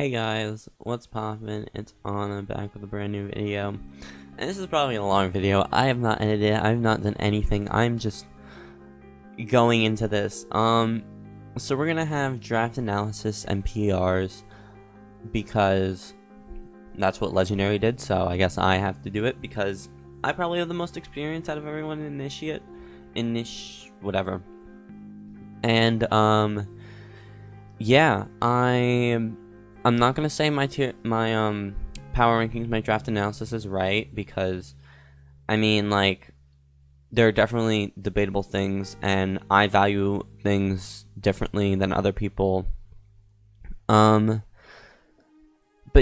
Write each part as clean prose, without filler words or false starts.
Hey guys, what's poppin'? It's Anna back with a brand new video. And this is probably a long video. I have not edited it, I have not done anything. I'm just going into this. So we're gonna have draft analysis and PRs because that's what Legendary did, so I guess I have to do it because I probably have the most experience out of everyone in whatever. And yeah, I'm not gonna say my power rankings, my draft analysis is right because, I mean, like, there are definitely debatable things, and I value things differently than other people. But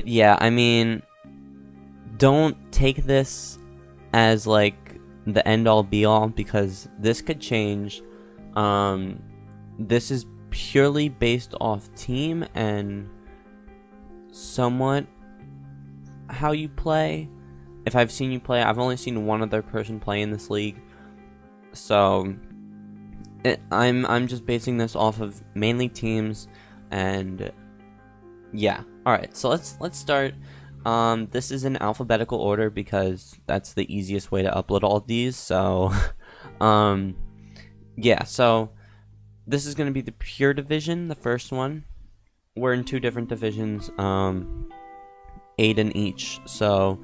yeah, I mean, don't take this as like the end all be all because this could change. This is purely based off team and somewhat how you play. If I've seen you play, I've only seen one other person play in this league, so I'm just basing this off of mainly teams. And yeah, all right, so let's start. This is in alphabetical order because that's the easiest way to upload all of these. So yeah, so this is going to be the pure division, the first one. We're in two different divisions, 8 in each. So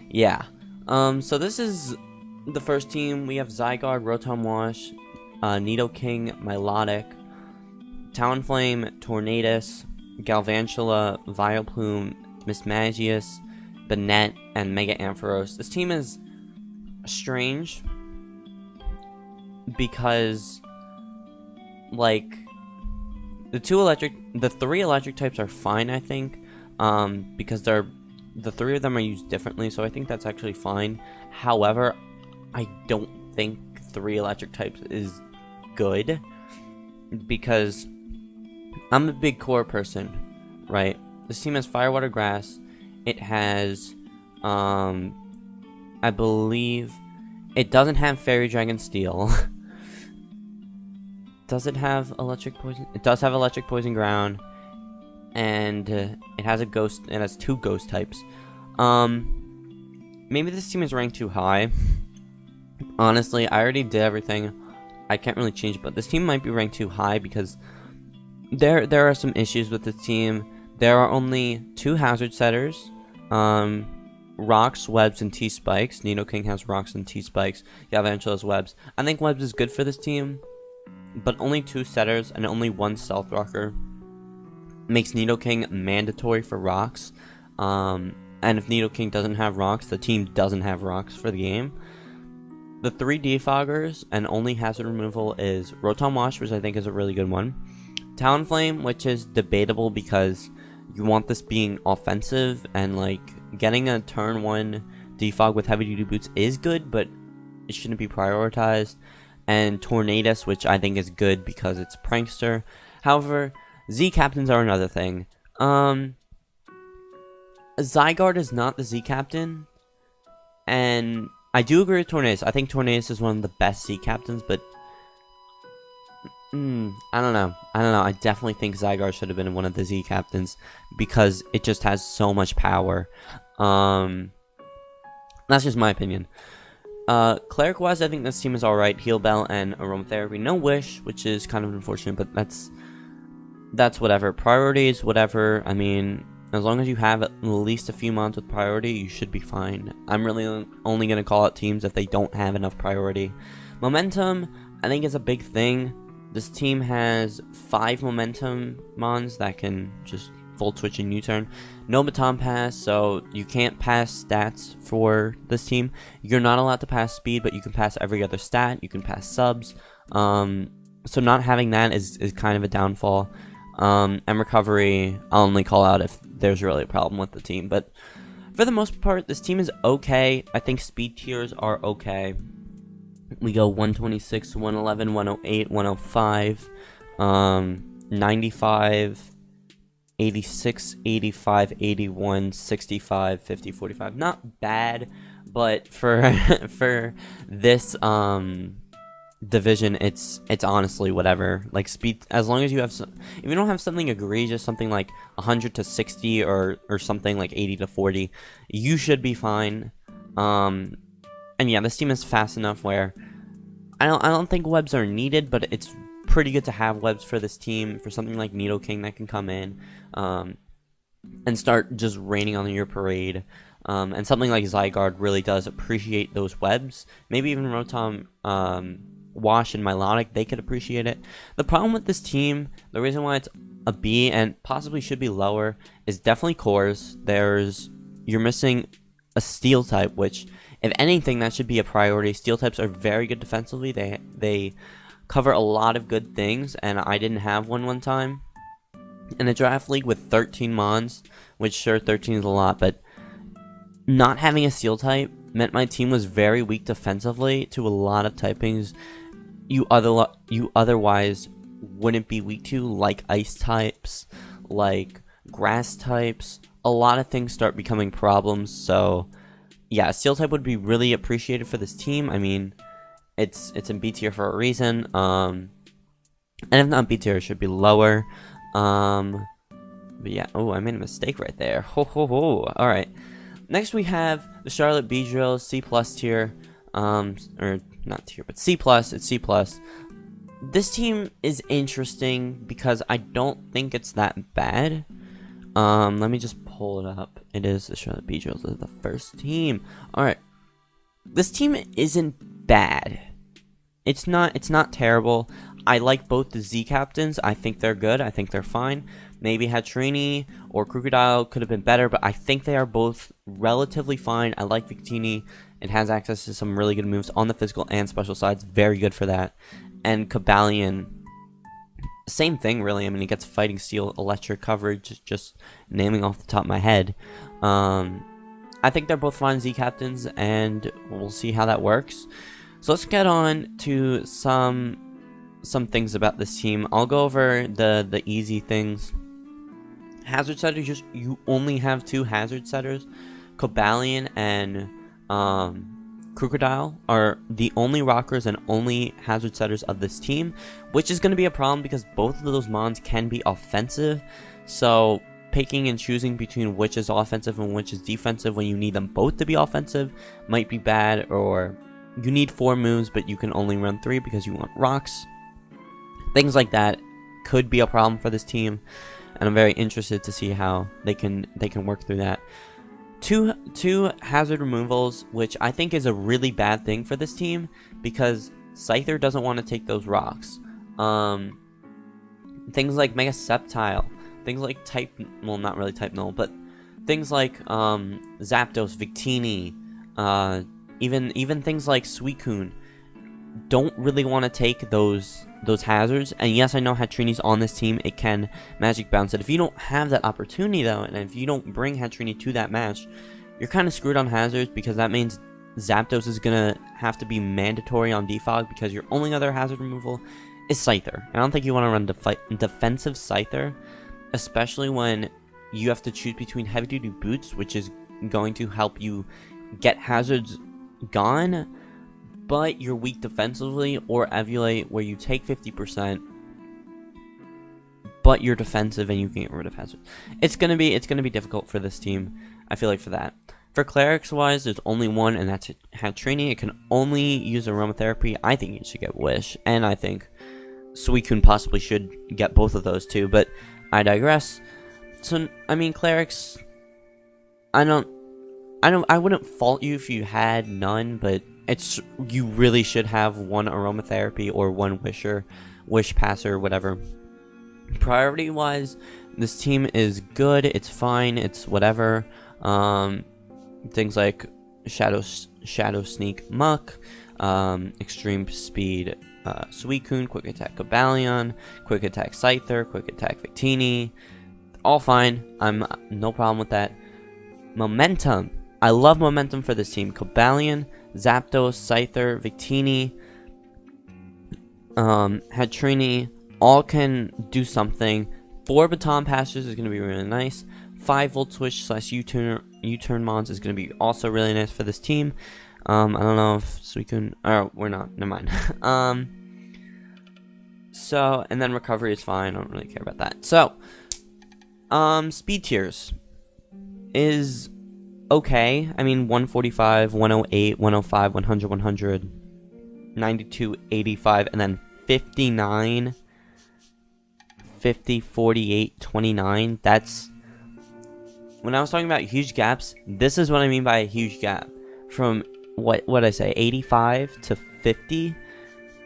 yeah, so this is the first team. We have Zygarde, Rotom Wash, Nidoking, Milotic, Talonflame, Tornadus, Galvantula, Vileplume, Mismagius, Banette, and Mega Ampharos. This team is strange because, like, the three electric types are fine, I think, because the three of them are used differently, so I think that's actually fine. However, I don't think three electric types is good because I'm a big core person, right? This team has Fire, Water, Grass. It has, I believe, it doesn't have Fairy, Dragon, Steel. Does it have Electric Poison? It does have Electric, Poison, Ground, and it has a Ghost. It has two Ghost types. Maybe this team is ranked too high. Honestly, I already did everything. I can't really change it, but this team might be ranked too high because there are some issues with this team. There are only 2 hazard setters, Rocks, Webs, and T-Spikes. Nidoking has Rocks and T-Spikes. Galvantula has Webs. I think Webs is good for this team, but only 2 setters and only 1 Stealth Rocker makes Nidoking mandatory for Rocks. And if Nidoking doesn't have Rocks, the team doesn't have Rocks for the game. The 3 Defoggers and only hazard removal is Rotom Wash, which I think is a really good one. Talonflame, which is debatable because you want this being offensive, and like getting a turn 1 defog with heavy duty boots is good, but it shouldn't be prioritized. And Tornadus, which I think is good because it's Prankster. However, Z captains are another thing. Zygarde is not the Z captain, and I do agree with Tornadus. I think Tornadus is one of the best Z captains, but I don't know. I definitely think Zygarde should have been one of the Z captains because it just has so much power. That's just my opinion. Cleric-wise, I think this team is alright. Heal Bell and Aromatherapy. No Wish, which is kind of unfortunate, but that's whatever. Priorities, whatever. I mean, as long as you have at least a few months with priority, you should be fine. I'm really only going to call out teams if they don't have enough priority. Momentum, I think, is a big thing. This team has 5 momentum mons that can just Volt Switch and U-turn. No baton pass, so you can't pass stats for this team. You're not allowed to pass speed, but you can pass every other stat. You can pass subs. So not having that is kind of a downfall. And recovery, I'll only call out if there's really a problem with the team. But for the most part, this team is okay. I think speed tiers are okay. We go 126, 111, 108, 105, 95, 86, 85, 81, 65, 50, 45. Not bad, but for for this division, it's honestly whatever. Like speed, as long as you have if you don't have something egregious, something like 100 to 60 or something like 80 to 40, you should be fine. And yeah, this team is fast enough where I don't think webs are needed, but it's pretty good to have webs for this team, for something like Nidoking that can come in and start just raining on your parade. And something like Zygarde really does appreciate those webs. Maybe even Rotom, Wash, and Milotic, they could appreciate it. The problem with this team, the reason why it's a B and possibly should be lower, is definitely cores. You're missing a Steel type, which, if anything, that should be a priority. Steel types are very good defensively. They cover a lot of good things, and I didn't have one time in a draft league with 13 mons, which sure, 13 is a lot, but not having a Steel type meant my team was very weak defensively to a lot of typings you otherwise wouldn't be weak to, like ice types, like grass types. A lot of things start becoming problems, so yeah, a Steel type would be really appreciated for this team. I mean, it's in B tier for a reason, and if not B tier, it should be lower. But yeah, oh, I made a mistake right there. Ho ho ho. Alright. Next we have the Charlotte Beedrill, C+ tier, or not tier, but C+, it's C+. This team is interesting because I don't think it's that bad. Let me just pull it up. It is the Charlotte Beedrill, the first team. Alright. This team isn't bad. It's not terrible. I like both the Z captains. I think they're good. I think they're fine. Maybe Hatrini or Crocodile could have been better, but I think they are both relatively fine. I like Victini. It has access to some really good moves on the physical and special sides. Very good for that. And Cobalion, same thing, really. I mean, he gets Fighting Steel, Electric coverage, just naming off the top of my head. I think they're both fine Z captains, and we'll see how that works. So let's get on to some things about this team. I'll go over the easy things. Hazard setters, you only have 2 hazard setters. Cobalion and Crocodile are the only rockers and only hazard setters of this team, which is going to be a problem because both of those mons can be offensive. So picking and choosing between which is offensive and which is defensive when you need them both to be offensive might be bad, or you need 4 moves but you can only run 3 because you want rocks. Things like that could be a problem for this team, and I'm very interested to see how they can work through that. Two hazard removals, which I think is a really bad thing for this team because Scyther doesn't want to take those rocks. Things like Mega Sceptile, things like not really Type Null, but things like Zapdos, Victini, even things like Suicune don't really want to take those hazards. And yes, I know Hatrini's on this team, it can magic bounce it. If you don't have that opportunity though, and if you don't bring Hatrini to that match, you're kind of screwed on hazards, because that means Zapdos is gonna have to be mandatory on defog because your only other hazard removal is Scyther. I don't think you want to run defensive Scyther, especially when you have to choose between heavy duty boots, which is going to help you get hazards gone, but you're weak defensively, or Eviolate, where you take 50%, but you're defensive and you can get rid of hazards. It's gonna be difficult for this team, I feel like, for that. For clerics wise, there's only one, and that's Hatrini. It can only use aromatherapy. I think it should get Wish, and I think Suicune possibly should get both of those too, but I digress. So I mean, clerics, I wouldn't fault you if you had none, but you really should have one aromatherapy or one wish passer, whatever. Priority wise, this team is good, it's fine, it's whatever. Things like Shadow Sneak Muck, Extreme Speed Suicune, Quick Attack Cobalion, Quick Attack Scyther, Quick Attack Victini, all fine. I'm no problem with that. Momentum, I love momentum for this team. Cobalion, Zapdos, Scyther, Victini, Hatrini, all can do something. 4 Baton Passers is going to be really nice. 5 Volt Switch / U-turn mons is going to be also really nice for this team. I don't know if Suicune, or we're not, never mind. So, and then recovery is fine, I don't really care about that. So, speed tiers is okay. I mean, 145, 108, 105, 100, 100, 92, 85, and then 59, 50, 48, 29. That's, when I was talking about huge gaps, this is what I mean by a huge gap. From, what I say, 85 to 50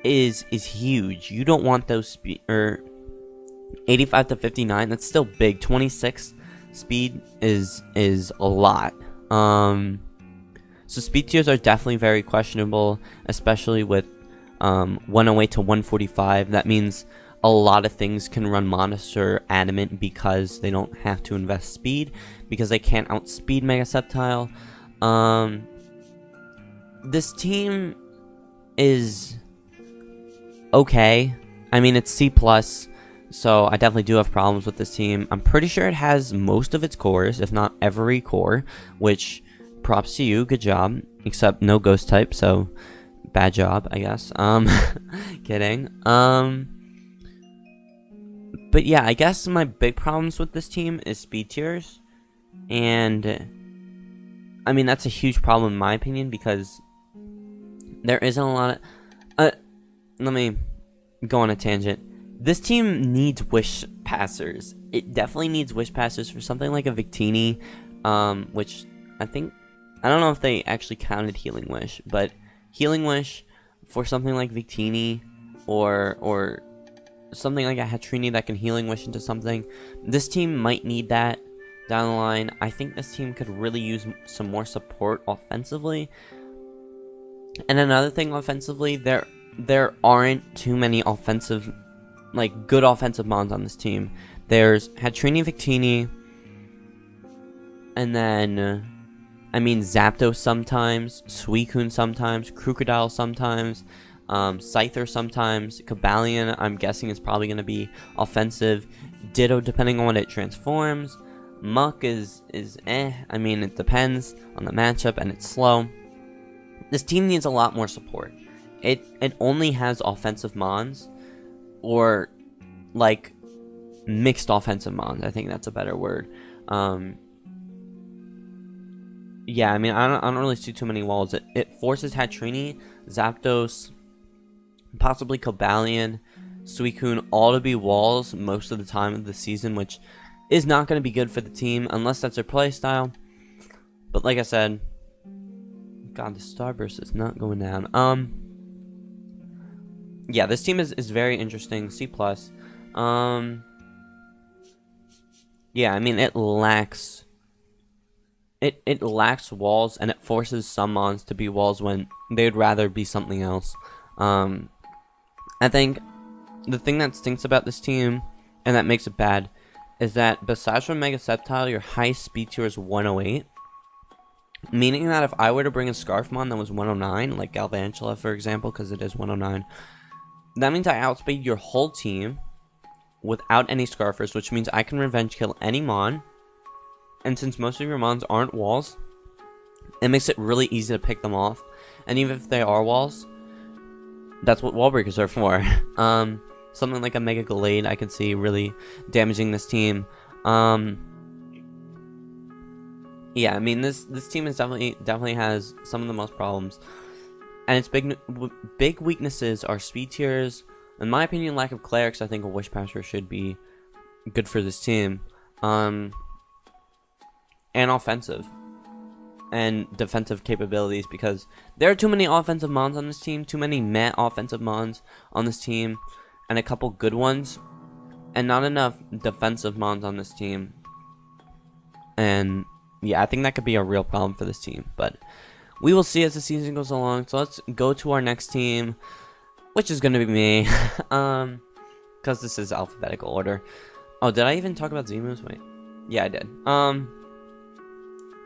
is huge. You don't want those speed, or 85 to 59, that's still big. 26 speed is a lot. So speed tiers are definitely very questionable, especially with 108 to 145. That means a lot of things can run Monster Adamant because they don't have to invest speed, because they can't outspeed Mega Sceptile. This team is okay. I mean, it's C+, so I definitely do have problems with this team. I'm pretty sure it has most of its cores, if not every core, which, props to you, good job. Except no ghost type, so bad job, I guess. Kidding. But yeah, I guess my big problems with this team is speed tiers. And I mean, that's a huge problem in my opinion, because there isn't a lot of... let me go on a tangent. This team needs wish passers. It definitely needs wish passers for something like a Victini, which I think... I don't know if they actually counted Healing Wish, but Healing Wish for something like Victini, or something like a Hatrini that can Healing Wish into something. This team might need that down the line. I think this team could really use some more support offensively. And another thing offensively, there aren't too many offensive, like, good offensive mons on this team. There's Hatrini, Victini, and then, I mean, Zapdos sometimes, Suicune sometimes, Crocodile sometimes, Scyther sometimes, Cobalion, I'm guessing, is probably going to be offensive. Ditto, depending on what it transforms. Muck is eh. I mean, it depends on the matchup, and it's slow. This team needs a lot more support. It only has offensive mons, or like mixed offensive mons. I think that's a better word. Yeah, I mean, I don't really see too many walls. It forces Hatrini, Zapdos, possibly Cobalion, Suicune all to be walls most of the time of the season, which is not going to be good for the team unless that's their playstyle. But like I said, God, the Starburst is not going down. Yeah, this team is very interesting. C+. Yeah, I mean, it lacks walls, and it forces some mons to be walls when they'd rather be something else. I think the thing that stinks about this team, and that makes it bad, is that besides from Mega Sceptile, your high speed tier is 108. Meaning that if I were to bring a Scarfmon that was 109, like Galvantula for example, because it is 109, that means I outspeed your whole team without any Scarfers, which means I can revenge kill any Mon. And since most of your Mons aren't walls, it makes it really easy to pick them off. And even if they are walls, that's what wall breakers are for. Something like a Mega Gallade I can see really damaging this team. Yeah, I mean, this team is definitely has some of the most problems, and its big weaknesses are speed tiers. In my opinion, lack of clerics. I think a Wish Passer should be good for this team, and offensive and defensive capabilities, because there are too many offensive mons on this team, too many meh offensive mons on this team, and a couple good ones, and not enough defensive mons on this team. And yeah, I think that could be a real problem for this team, but we will see as the season goes along. So let's go to our next team, which is going to be me, because this is alphabetical order. Oh, did I even talk about Z-moves? Wait, yeah, I did.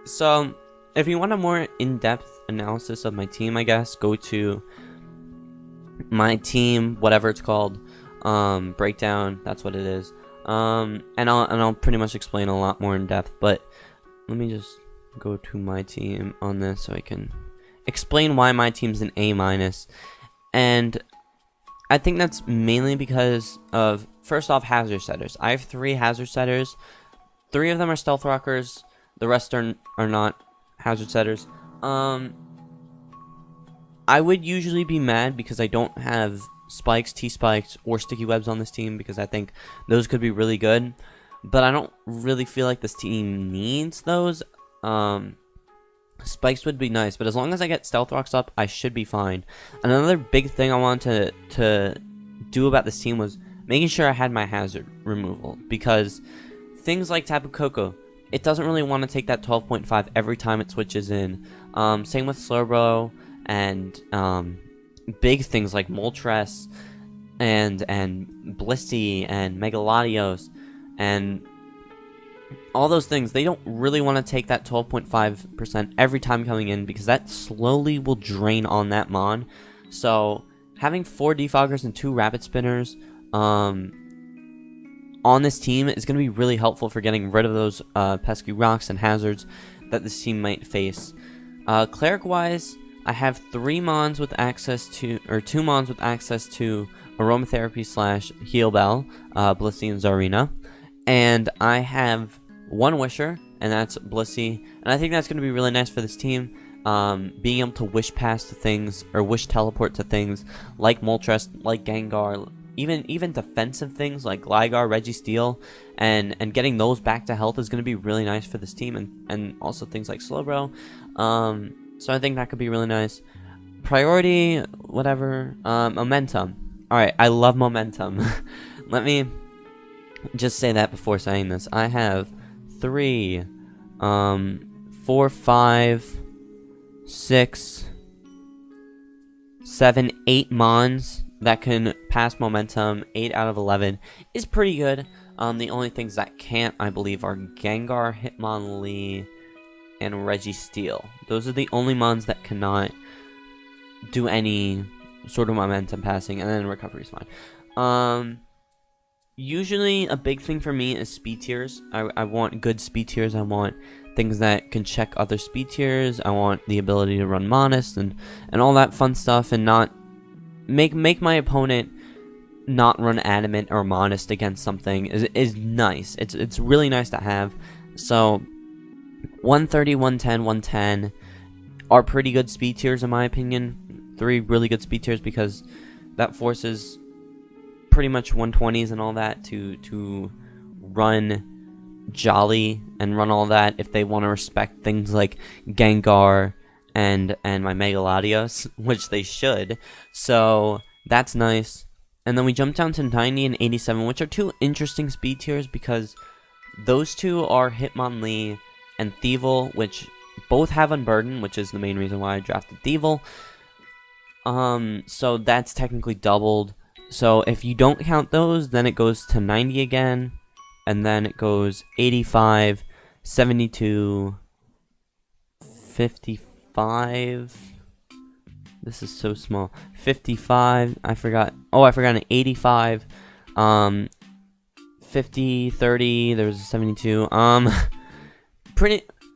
So if you want a more in-depth analysis of my team, I guess, go to my team, whatever it's called, breakdown, that's what it is. And I'll pretty much explain a lot more in depth, but let me just go to my team on this so I can explain why my team's an A minus. And I think that's mainly because of, first off, hazard setters. I have 3 hazard setters. 3 of them are stealth rockers. The rest are not hazard setters. I would usually be mad because I don't have spikes, T-spikes, or sticky webs on this team, because I think those could be really good. But I don't really feel like this team needs those. Spikes would be nice, but as long as I get stealth rocks up, I should be fine. Another big thing I wanted to do about this team was making sure I had my hazard removal, because things like Tapu Koko, it doesn't really want to take that 12.5 every time it switches in. Same with Slowbro, and big things like Moltres and Blissey and Megaladios and all those things. They don't really want to take that 12.5% every time coming in, because that slowly will drain on that mon. So having 4 defoggers and 2 rapid spinners on this team is going to be really helpful for getting rid of those pesky rocks and hazards that this team might face. Cleric wise, I have 3 mons with access to, or 2 mons with access to Aromatherapy / Heal Bell, Blissey and Zarina. And I have 1 Wisher, and that's Blissey. And I think that's going to be really nice for this team. Being able to wish pass to things, or wish teleport to things like Moltres, like Gengar, even defensive things like Gligar, Registeel, and getting those back to health is going to be really nice for this team, and also things like Slowbro. So I think that could be really nice. Priority, whatever. Momentum. Alright, I love momentum. Let me just say that before saying this. I have 3, 4, 5, 6, 7, 8 mons that can pass momentum. 8 out of 11 is pretty good. The only things that can't, I believe, are Gengar, Hitmonlee, and Registeel. Those are the only mons that cannot do any sort of momentum passing, and then recovery is fine. Usually a big thing for me is speed tiers. I want good speed tiers. I want things that can check other speed tiers. I want the ability to run Modest and all that fun stuff, and not make my opponent not run Adamant or Modest against something is nice. It's really nice to have. So 130, 110, 110 are pretty good speed tiers in my opinion. 3 really good speed tiers, because that forces pretty much 120s and all that to run Jolly and run all that if they want to respect things like Gengar and my Megaladios, which they should. So that's nice. And then we jump down to 90 and 87, which are 2 interesting speed tiers, because those 2 are Hitmonlee and Thievul, which both have Unburden, which is the main reason why I drafted Thievul. So that's technically doubled. So if you don't count those, then it goes to 90 again, and then it goes 85, 72, 55. This is so small. 55. I forgot an 85. 50, 30. There's a 72.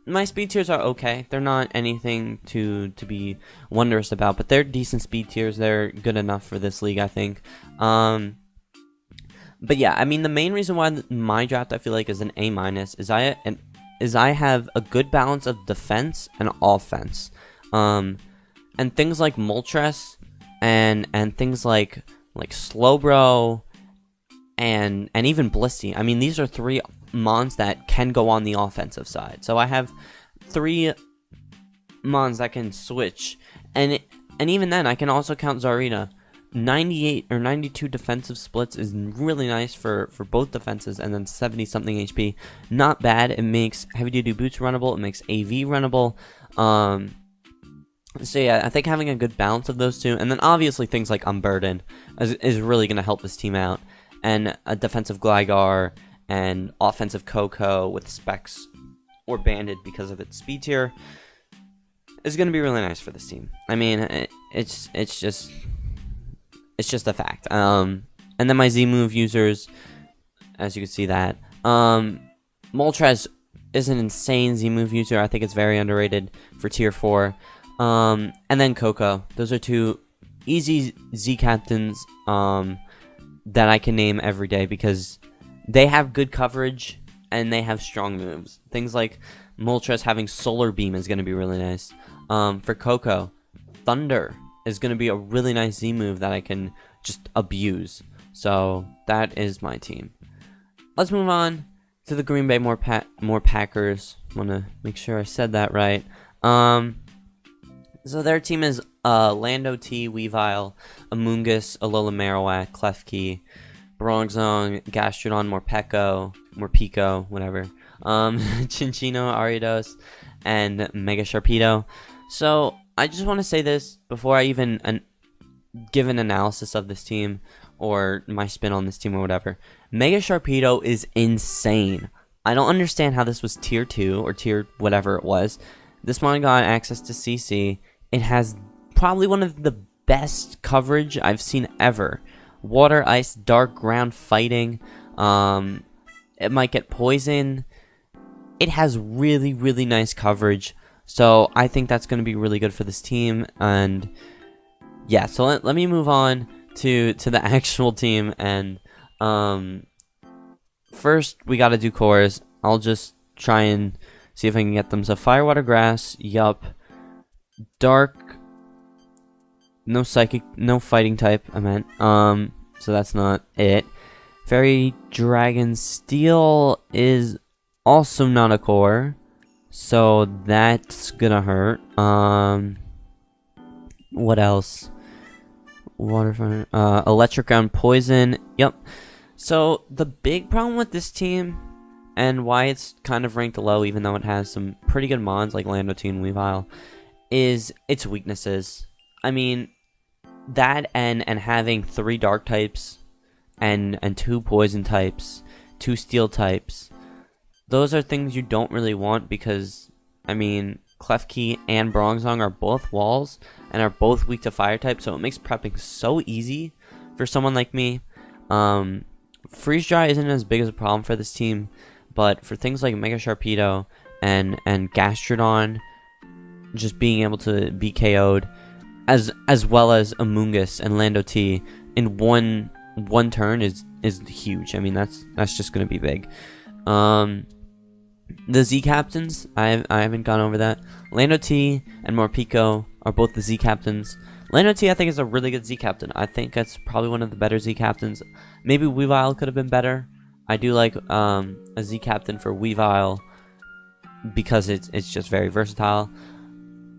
My speed tiers are okay. They're not anything to be wondrous about, but they're decent speed tiers. They're good enough for this league, I think. But yeah, I mean, the main reason why my draft I feel like is an A minus is I have a good balance of defense and offense. And things like Moltres and things like Slowbro and even Blissey. I mean, these are 3 mons that can go on the offensive side. So I have 3 mons that can switch, and even then I can also count Zarina. 98 or 92 defensive splits is really nice for both defenses, and then 70 something HP. Not bad. It makes heavy duty boots runnable. It makes AV runnable. So yeah, I think having a good balance of those 2, and then obviously things like Unburden is really going to help this team out, and a defensive Gligar and offensive Koko with Specs or Banded because of its speed tier is going to be really nice for this team. I mean, it's just a fact. And then my Z move users, as you can see that, Moltres is an insane Z move user. I think it's very underrated for tier 4. And then Coco. Those are two easy Z captains that I can name every day because they have good coverage and they have strong moves. Things like Moltres having Solar Beam is going to be really nice. For Coco, Thunder is going to be a really nice Z move that I can just abuse. So that is my team. Let's move on to the Green Bay more Packers. Want to make sure I said that right. So their team is Lando T, Weavile, Amoonguss, Alola Marowak, Klefki, Bronzong, Gastrodon, Morpeko, whatever. Chinchino, Ariados, and Mega Sharpedo. So I just want to say this before I even give an analysis of this team or my spin on this team or whatever. Mega Sharpedo is insane. I don't understand how this was tier 2 or tier whatever it was. This one got access to CC. It has probably one of the best coverage I've seen ever. Water, Ice, Dark, Ground, Fighting. It might get Poison. It has really, really nice coverage. So I think that's going to be really good for this team. And yeah, so let me move on to the actual team. And first, we got to do cores. I'll just try and see if I can get them. So Fire, Water, Grass, yup. Dark, no Psychic, no Fighting type, I meant. So that's not it. Fairy, Dragon, Steel is also not a core. So that's gonna hurt. What else? Water, Fire, Electric, Ground, Poison, yep. So the big problem with this team, and why it's kind of ranked low, even though it has some pretty good mons like Lando T and Weavile, is its weaknesses. I mean, that and having 3 dark types and 2 poison types, 2 steel types, those are things you don't really want because, I mean, Klefki and Bronzong are both walls and are both weak to fire type, so it makes prepping so easy for someone like me. Freeze Dry isn't as big as a problem for this team, but for things like Mega Sharpedo and Gastrodon just being able to be KO'd, as well as Amoonguss and Lando T in one turn is huge. I mean, that's just gonna be big. The Z captains, I haven't gone over that. Lando T and Morpeko are both the Z captains. Lando T, I think, is a really good Z captain. I think that's probably one of the better Z captains. Maybe Weavile could have been better. I do like a Z captain for Weavile because it's just very versatile.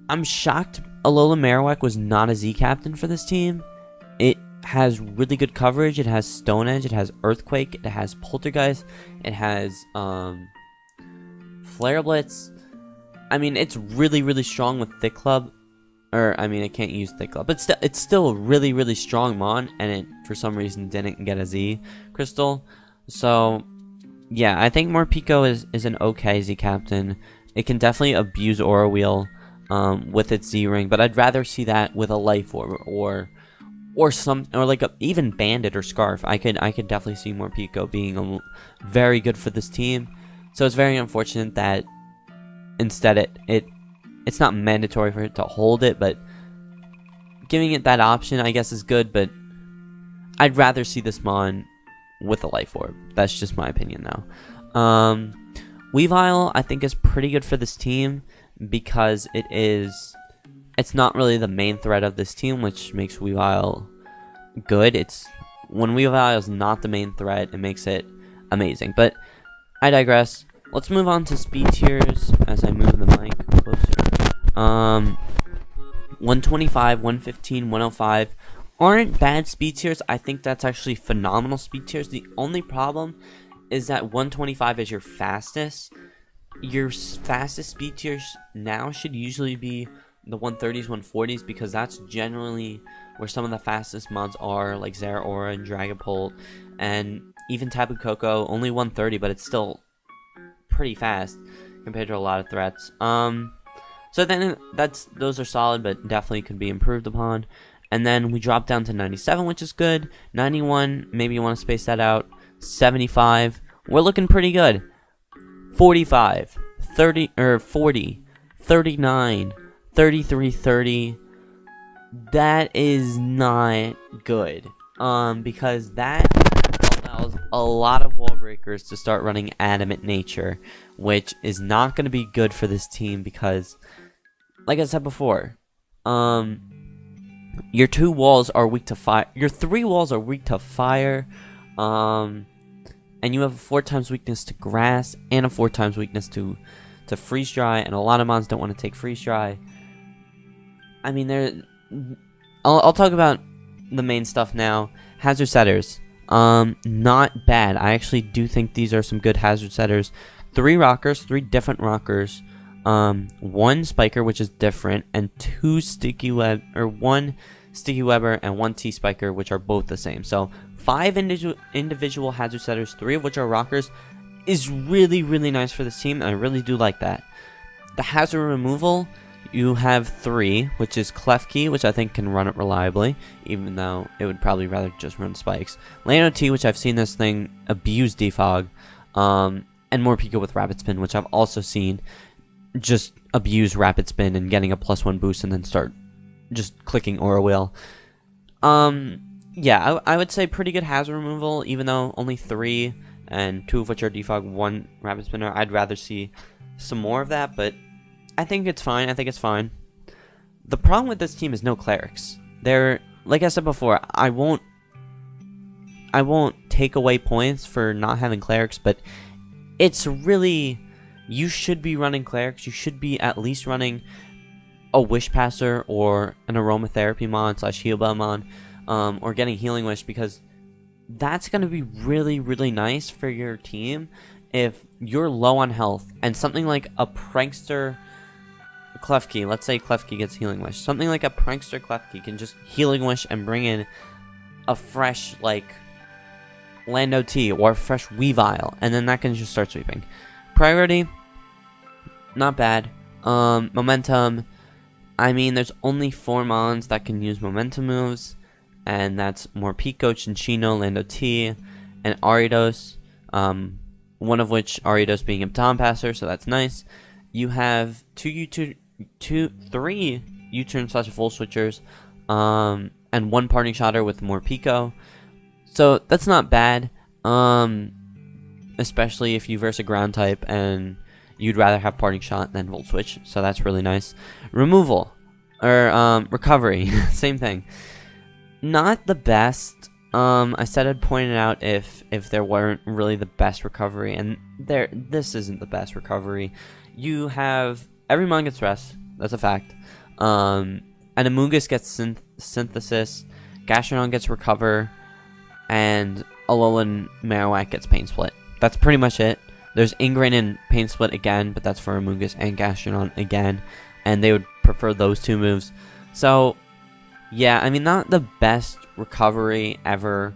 I'm shocked Alola Marowak was not a Z captain for this team. It has really good coverage. It has Stone Edge. It has Earthquake. It has Poltergeist. It has Flare Blitz. I mean, it's really, really strong with Thick Club. Or, I mean, I can't use Thick Club. But it's still a really, really strong mon. And it, for some reason, didn't get a Z crystal. So, yeah, I think Morpeko is an okay Z captain. It can definitely abuse Aura Wheel with its Z ring, but I'd rather see that with a Life Orb or like even Bandit or Scarf. I could definitely see Morpeko being very good for this team. So it's very unfortunate that instead it's not mandatory for it to hold it, but giving it that option I guess is good. But I'd rather see this mon with a Life Orb. That's just my opinion now. Weavile I think is pretty good for this team because it's not really the main threat of this team, which makes Weavile good. It's when Weavile is not the main threat, it makes it amazing. But I digress. Let's move on to speed tiers as I move the mic closer. 125, 115, 105 aren't bad speed tiers. I think that's actually phenomenal speed tiers. The only problem is that 125 is your fastest. Your fastest speed tiers now should usually be the 130s, 140s, because that's generally where some of the fastest mods are, like Zeraora and Dragapult, and even Tapu Koko, only 130, but it's still pretty fast compared to a lot of threats. So then those are solid, but definitely could be improved upon. And then we drop down to 97, which is good. 91, maybe you want to space that out. 75, we're looking pretty good. 45, 30 or 40, 39, 3330. That is not good. Because that allows a lot of wall breakers to start running Adamant Nature, which is not going to be good for this team because, like I said before, your 2 walls are weak to fire. Your 3 walls are weak to fire. And you have a 4 times weakness to grass and a 4 times weakness to freeze dry, and a lot of mons don't want to take freeze dry. I mean, I'll talk about the main stuff now. Hazard setters, not bad. I actually do think these are some good hazard setters. 3 rockers, 3 different rockers, 1 spiker, which is different, and 2 sticky web, or 1 sticky webber and 1 T spiker, which are both the same. So 5 individual hazard setters, 3 of which are rockers, is really, really nice for this team, and I really do like that. The hazard removal, you have 3, which is Klefki, which I think can run it reliably, even though it would probably rather just run spikes. Lano T, which I've seen this thing abuse defog, and more Pico with rapid spin, which I've also seen just abuse rapid spin and getting a +1 boost and then start just clicking Aura Wheel. Yeah, I would say pretty good hazard removal, even though only 3, and 2 of which are defog, 1 rapid spinner. I'd rather see some more of that, but I think it's fine. The problem with this team is no clerics. Like I said before, I won't take away points for not having clerics, but it's really, you should be running clerics. You should be at least running a Wish Passer or an Aromatherapy mod / Heal Bell mod, or getting Healing Wish, because that's going to be really, really nice for your team if you're low on health and something like a Prankster Klefki, let's say Klefki gets Healing Wish, something like a Prankster Klefki can just Healing Wish and bring in a fresh, like, Lando T or a fresh Weavile, and then that can just start sweeping. Priority, not bad. Momentum, I mean, there's only 4 mons that can use momentum moves, and that's Morpeko, Chinchino, Lando T, and Aridos, one of which, Aridos being a Baton Passer, so that's nice. You have 3 U-turn / full switchers, and 1 parting shotter with Morpeko, so that's not bad, especially if you verse a ground type and you'd rather have parting shot than volt switch, so that's really nice. Removal, or recovery, same thing. Not the best. I said I'd point it out if there weren't really the best recovery, and this isn't the best recovery. You have every mon gets rest, that's a fact. And Amoonguss gets synthesis, Gastrodon gets recover, and Alolan Marowak gets pain split. That's pretty much it. There's Ingrain and pain split again, but that's for Amoonguss and Gastrodon again, and they would prefer those 2 moves. So yeah, I mean, not the best recovery ever,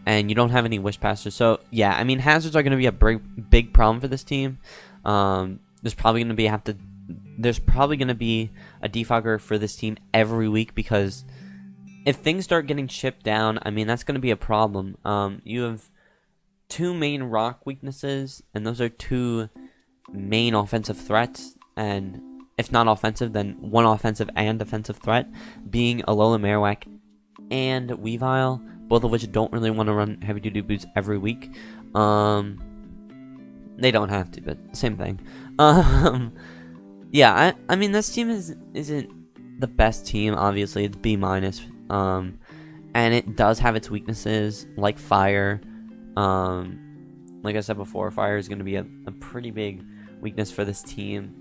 and you don't have any Wish Passers. So yeah, I mean, hazards are going to be a big problem for this team. There's probably going to be a defogger for this team every week, because if things start getting chipped down, I mean, that's going to be a problem. You have 2 main rock weaknesses, and those are 2 main offensive threats, and if not offensive, then 1 offensive and defensive threat, being Alolan Marowak and Weavile, both of which don't really want to run heavy-duty boots every week. They don't have to, but same thing. Yeah, I mean, this team isn't the best team, obviously. It's B-. And it does have its weaknesses, like fire. Like I said before, fire is going to be a pretty big weakness for this team.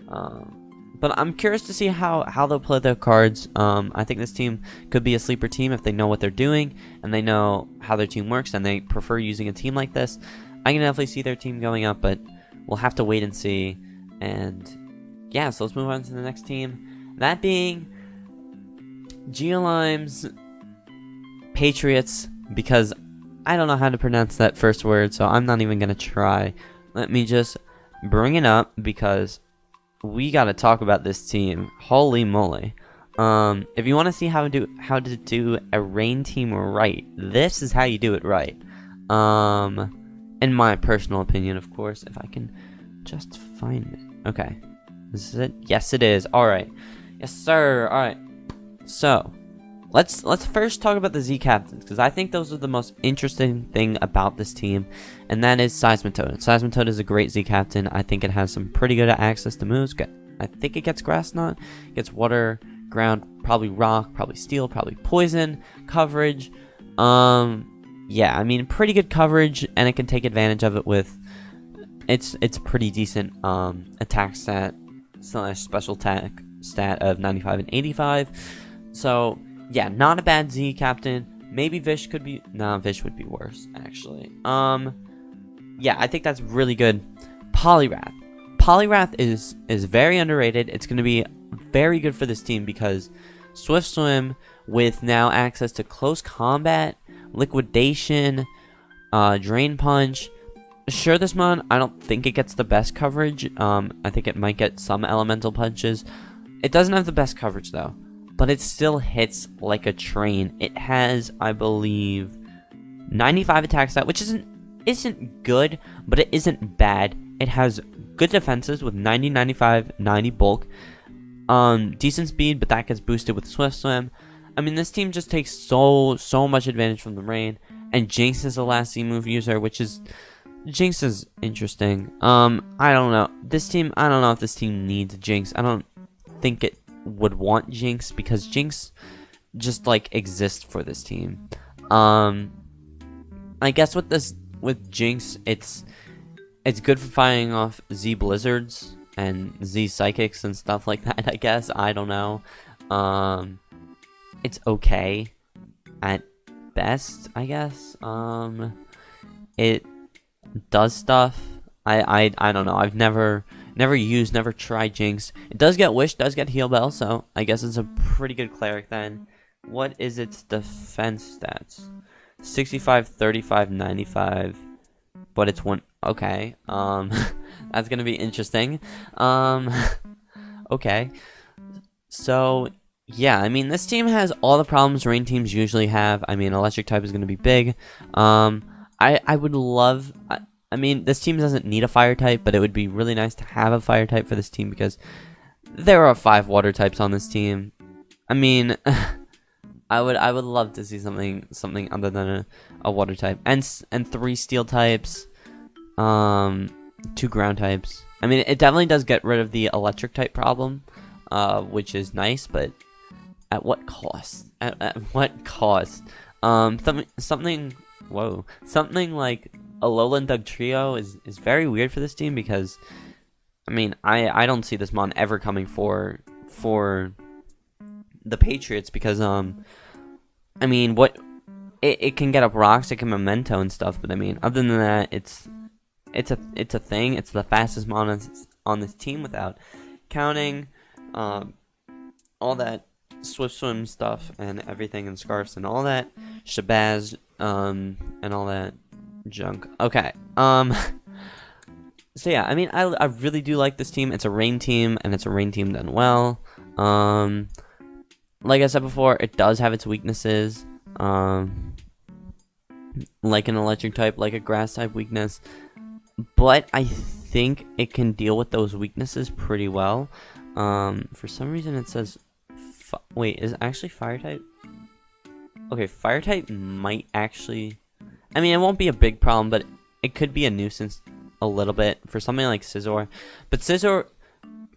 But I'm curious to see how they'll play their cards. I think this team could be a sleeper team if they know what they're doing and they know how their team works and they prefer using a team like this. I can definitely see their team going up, but we'll have to wait and see. And yeah, so let's move on to the next team. That being Geolime's Patriots, because I don't know how to pronounce that first word, so I'm not even going to try. Let me just bring it up, because we got to talk about this team. Holy moly. If you want to see how to do a rain team right, this is how you do it right. In my personal opinion, of course, if I can just find it. Okay. Is this it? Yes, it is. Alright. Yes, sir. All right. So, let's first talk about the Z captains, because I think those are the most interesting thing about this team, and that is Seismitoad. Seismitoad is a great Z captain. I think it has some pretty good access to moves. I think it gets Grass Knot, gets Water, Ground, probably Rock, probably Steel, probably Poison, coverage. Yeah, I mean, pretty good coverage, and it can take advantage of it with it's pretty decent attack stat / special attack stat of 95 and 85. So yeah, not a bad Z captain. Maybe Vish could be. Nah, Vish would be worse actually. Yeah, I think that's really good. Poliwrath. Poliwrath is very underrated. It's going to be very good for this team because Swift Swim with now access to close combat, liquidation, drain punch. Sure, this mon, I don't think it gets the best coverage. I think it might get some elemental punches. It doesn't have the best coverage though, but it still hits like a train. It has, I believe, 95 attack stat, which isn't good, but it isn't bad. It has good defenses with 90, 95, 90 bulk. Decent speed, but that gets boosted with Swift Swim. I mean, this team just takes so much advantage from the rain. And Jinx is the last Z move user, which is... Jinx is interesting. I don't know. This team, I don't know if this team needs Jinx. I don't think it would want Jinx because Jinx just, like, exists for this team. I guess with Jinx, it's good for firing off Z Blizzards and Z Psychics and stuff like that, I guess. I don't know. It's okay at best, I guess. It does stuff. I don't know. I've never tried Jinx. It does get Wish, does get Heal Bell, so I guess it's a pretty good cleric then. What is its defense stats? 65, 35, 95. But it's one. Okay. That's gonna be interesting. Okay. So yeah, I mean, this team has all the problems rain teams usually have. I mean, electric type is gonna be big. I would love. I mean, this team doesn't need a fire type, but it would be really nice to have a fire type for this team because there are 5 water types on this team. I mean, I would love to see something other than a water type and 3 steel types, 2 ground types. I mean, it definitely does get rid of the electric type problem, which is nice, but at what cost? At what cost? Something like Alolan Dugtrio is very weird for this team because, I mean, I don't see this mon ever coming for the Patriots because, I mean, it can get up rocks, it can memento and stuff, but I mean, other than that, it's a thing. It's the fastest mon on this team without counting all that Swift Swim stuff and everything and scarfs and all that shabazz and all that junk. Okay. So yeah, I mean, I really do like this team. It's a rain team, and it's a rain team done well. Like I said before, it does have its weaknesses. Like an electric type, like a grass type weakness. But I think it can deal with those weaknesses pretty well. For some reason it says... Wait, is it actually fire type? Okay, fire type might actually... I mean, it won't be a big problem, but it could be a nuisance a little bit for something like Scizor. But Scizor,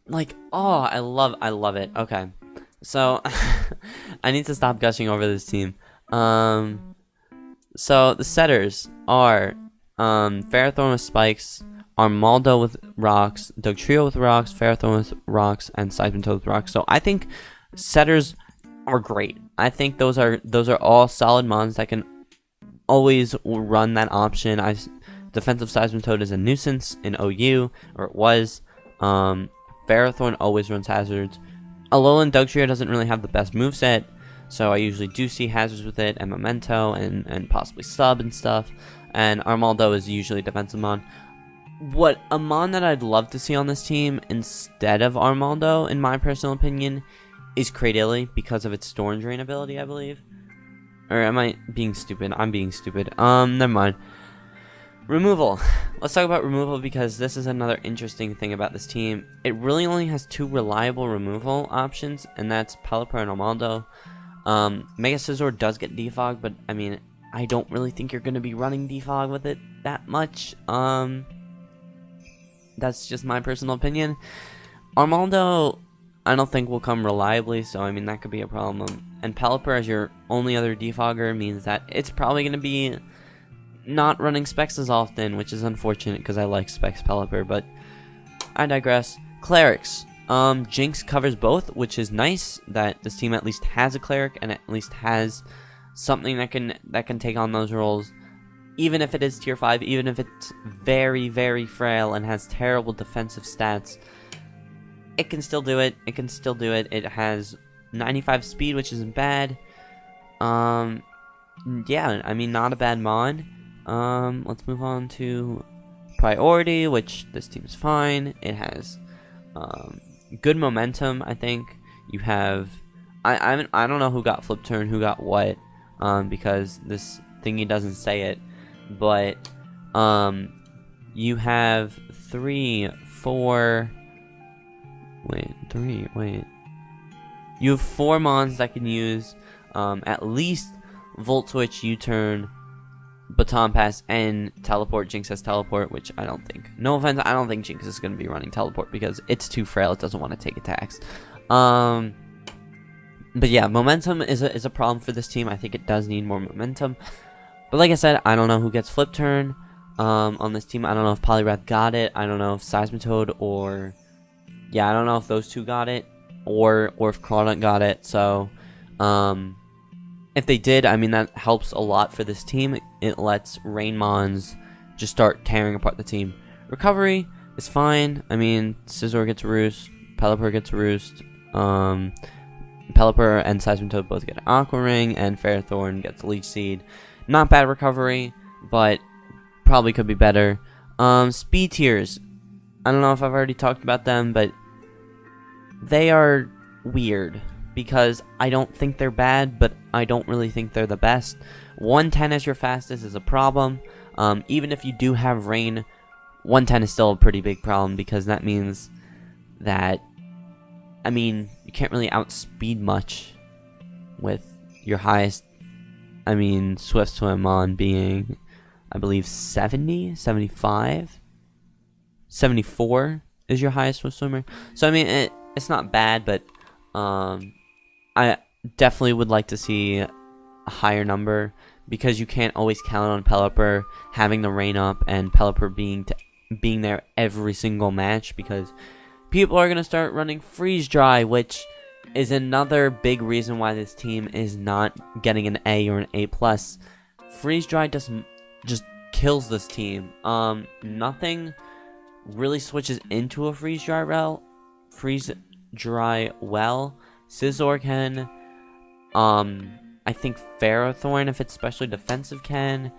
like, oh, I love it. Okay, so I need to stop gushing over this team. So the setters are Ferrothorn with spikes, Armaldo with rocks, Dugtrio with rocks, Ferrothorn with rocks, and Seismitoad with rocks. So I think setters are great. I think those are all solid mons that can always run that option. Defensive Seismitoad is a nuisance in OU, or it was. Ferrothorn always runs hazards. Alolan Dugtrio doesn't really have the best moveset, so I usually do see hazards with it, and Memento, and possibly Sub and stuff. And Armaldo is usually a defensive mon. What a mon that I'd love to see on this team instead of Armaldo, in my personal opinion, is Cradily because of its Storm Drain ability, I believe. Or am I being stupid? I'm being stupid. Never mind. Removal. Let's talk about removal because this is another interesting thing about this team. It really only has 2 reliable removal options, and that's Pelipper and Armaldo. Mega Scizor does get defog, but I mean, I don't really think you're going to be running defog with it that much. That's just my personal opinion. Armaldo, I don't think will come reliably, so I mean, that could be a problem. And Pelipper as your only other defogger means that it's probably going to be not running Specs as often, which is unfortunate because I like Specs Pelipper, but I digress. Clerics. Jinx covers both, which is nice that this team at least has a cleric and at least has something that can take on those roles, even if it is tier 5, even if it's very, very frail and has terrible defensive stats. It can still do it. It can still do it. It has 95 speed, which isn't bad. Yeah, I mean, not a bad mod. Let's move on to priority, which this team is fine. It has good momentum. I think you have. I don't know who got flip turn, who got what, because this thingy doesn't say it. But you have 3, 4. Wait. You have 4 mons that can use at least Volt Switch, U-Turn, Baton Pass, and Teleport. Jinx has Teleport, which I don't think. No offense, I don't think Jinx is going to be running Teleport because it's too frail. It doesn't want to take attacks. But yeah, momentum is a problem for this team. I think it does need more momentum. But like I said, I don't know who gets Flip Turn on this team. I don't know if Poliwrath got it. I don't know if Seismitoad or... Yeah, I don't know if those two got it, or if Crawdaunt got it. So, if they did, I mean, that helps a lot for this team. It lets Rainmons just start tearing apart the team. Recovery is fine. I mean, Scizor gets Roost, Pelipper gets Roost, Pelipper and Seismitoad both get Aqua Ring, and Ferrothorn gets Leech Seed. Not bad recovery, but probably could be better. Speed tiers. I don't know if I've already talked about them, but they are weird because I don't think they're bad, but I don't really think they're the best. 110 as your fastest is a problem. Even if you do have Rain, 110 is still a pretty big problem because that means that, I mean, you can't really outspeed much with your highest, I mean, Swift Swim on being, I believe, 70, 75, 74 is your highest Swift Swimmer. So, I mean, it's not bad, but I definitely would like to see a higher number because you can't always count on Pelipper having the rain up and Pelipper being there every single match because people are going to start running Freeze Dry, which is another big reason why this team is not getting an A or an A+. Freeze Dry just kills this team. Nothing really switches into a Freeze Dry well. Scizor can. I think Ferrothorn, if it's specially defensive, can.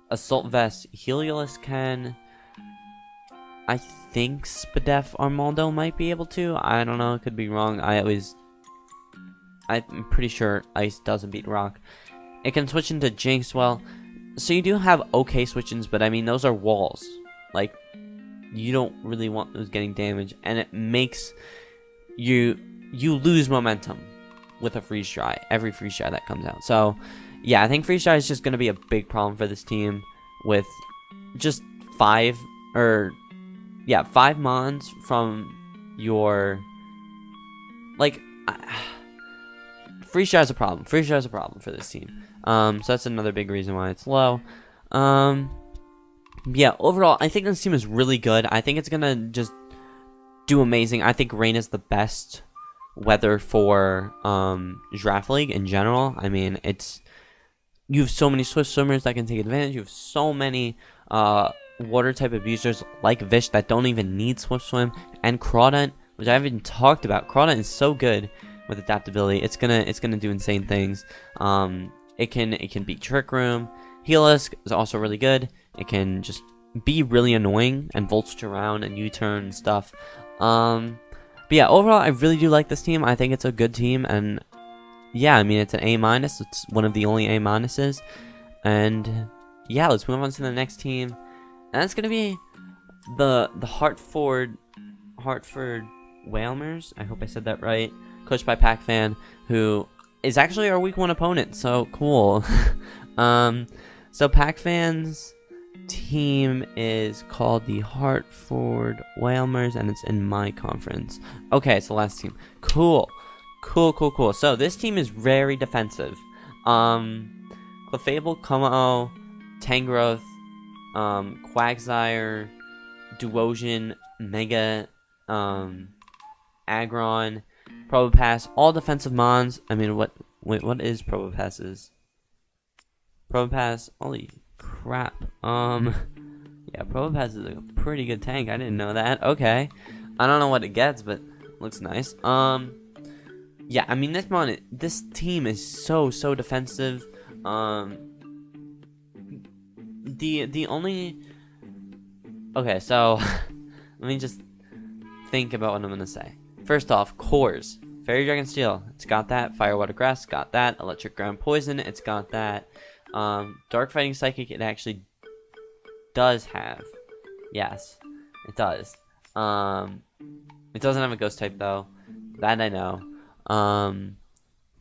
Assault Vest Helios can. I think Spadef Armaldo might be able to. I don't know. It could be wrong. I'm pretty sure Ice doesn't beat Rock. It can switch into Jinx. Well, so you do have okay switch-ins, but I mean, those are walls. Like, you don't really want those getting damaged, and it makes you lose momentum with a Freeze Dry, every Freeze Dry that comes out. So, yeah, I think Freeze Dry is just going to be a big problem for this team with just 5 mons from your, like, Freeze Dry is a problem. Freeze Dry is a problem for this team. So that's another big reason why it's low. Yeah, overall, I think this team is really good. I think it's going to just do amazing. I think Rain is the best weather for Draft League in general. I mean, you have so many Swift Swimmers that can take advantage. You have so many water type abusers like Vish that don't even need Swift Swim, and Crawdaunt, which I haven't talked about. Crawdaunt is so good with adaptability. It's gonna do insane things. It can beat Trick Room. Helios is also really good. It can just be really annoying and Volt Switch around and U-turn and stuff. But yeah, overall, I really do like this team. I think it's a good team, and yeah, I mean, it's an A-. It's one of the only A-. And yeah, let's move on to the next team. And that's gonna be the Hartford Whalers. I hope I said that right. Coached by Pac-Fan, who is actually our week 1 opponent. So cool. So Pac-Fan's team is called the Hartford Whalers, and it's in my conference. Okay, it's the last team. Cool. So this team is very defensive. Clefable, Como, Tangrowth, Quagsire, Duosion, Mega, Aggron, Probopass, all defensive mons. I mean, what is Probopass's? Probopass, holy crap. Yeah, Probopass is a pretty good tank. I didn't know that. Okay. I don't know what it gets, but it looks nice. Yeah, I mean, this team is so defensive. The only... Okay, so let me just think about what I'm gonna say. First off, cores. Fairy Dragon Steel, it's got that. Fire Water Grass, got that. Electric Ground Poison, it's got that. Dark Fighting Psychic, it actually does have. Yes, it does. It doesn't have a Ghost type though. That I know.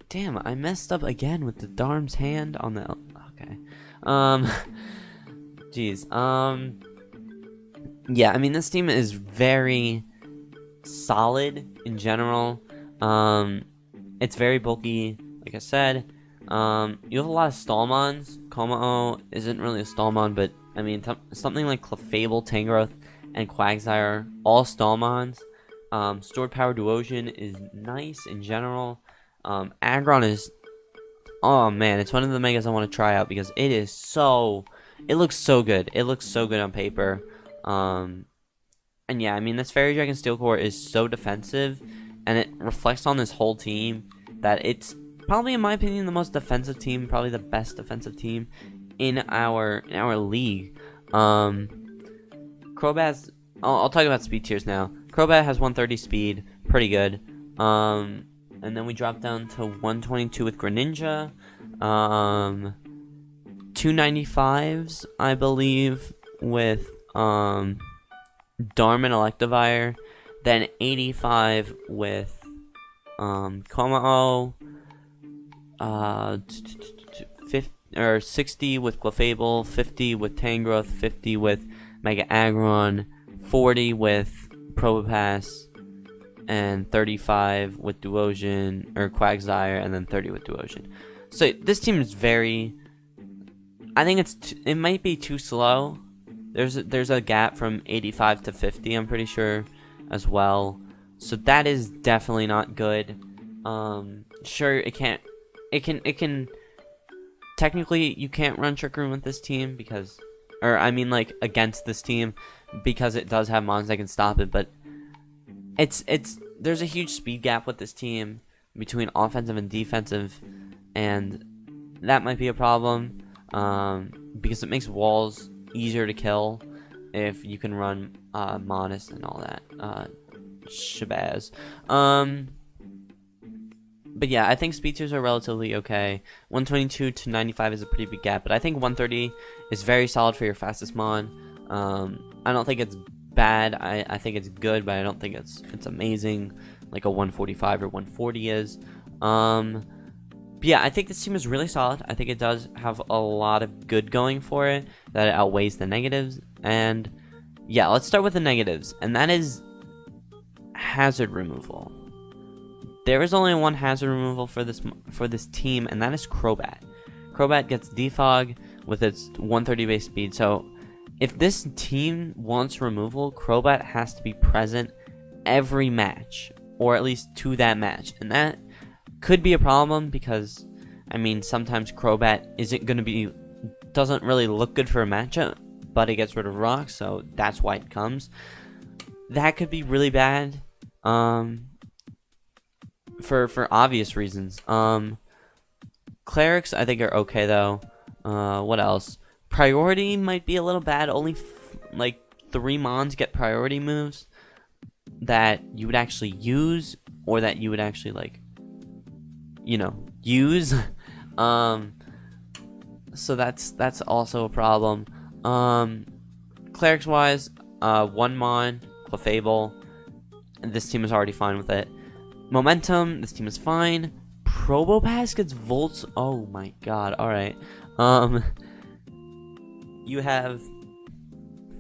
Damn, I messed up again with the Darm's hand on the... Okay. Jeez. Yeah, I mean, this team is very solid in general. It's very bulky, like I said. You have a lot of Stallmons. Como isn't really a Stallmon, but I mean, something like Clefable, Tangrowth, and Quagsire, all Stallmons. Stored Power Duosion is nice in general. Aggron is... Oh man, it's one of the megas I want to try out because it is so... It looks so good. It looks so good on paper. And yeah, I mean, this Fairy Dragon Steel Core is so defensive, and it reflects on this whole team that it's probably, in my opinion, the most defensive team, probably the best defensive team in our league. Crobat's... I'll talk about speed tiers now. Crobat has 130 speed, pretty good. And then we drop down to 122 with Greninja. 295s, I believe, with Darman Electivire. Then 85 with Como. 60 with Clefable, 50 with Tangrowth, 50 with Mega Aggron, 40 with Probopass, and 35 with Duosion or Quagsire, and then 30 with Duosion. So this team is very... I think it might be too slow. There's a gap from 85 to 50, I'm pretty sure, as well. So that is definitely not good. Sure, it can technically you can't run Trick Room with this team because, or I mean like against this team, because it does have mons that can stop it, but there's a huge speed gap with this team between offensive and defensive, and that might be a problem, because it makes walls easier to kill if you can run Modest and all that shabazz. But yeah, I think speed tiers are relatively okay. 122 to 95 is a pretty big gap, but I think 130 is very solid for your fastest mon. I don't think it's bad. I think it's good, but I don't think it's amazing like a 145 or 140 is. But yeah, I think this team is really solid. I think it does have a lot of good going for it, that it outweighs the negatives. And yeah, let's start with the negatives, and that is hazard removal. There is only one hazard removal for this team, and that is Crobat. Crobat gets Defog with its 130 base speed, so if this team wants removal, Crobat has to be present every match, or at least to that match, and that could be a problem because, I mean, sometimes Crobat doesn't really look good for a matchup, but it gets rid of rocks, so that's why it comes. That could be really bad. For obvious reasons. Clerics, I think, are okay, though. What else? Priority might be a little bad. Only, like, 3 mons get priority moves that you would actually use, or that you would actually, like, use. So that's also a problem. Clerics wise, one Mon, Clefable, and this team is already fine with it. Momentum, this team is fine. Probopass gets Volts. Oh my god. Alright. You have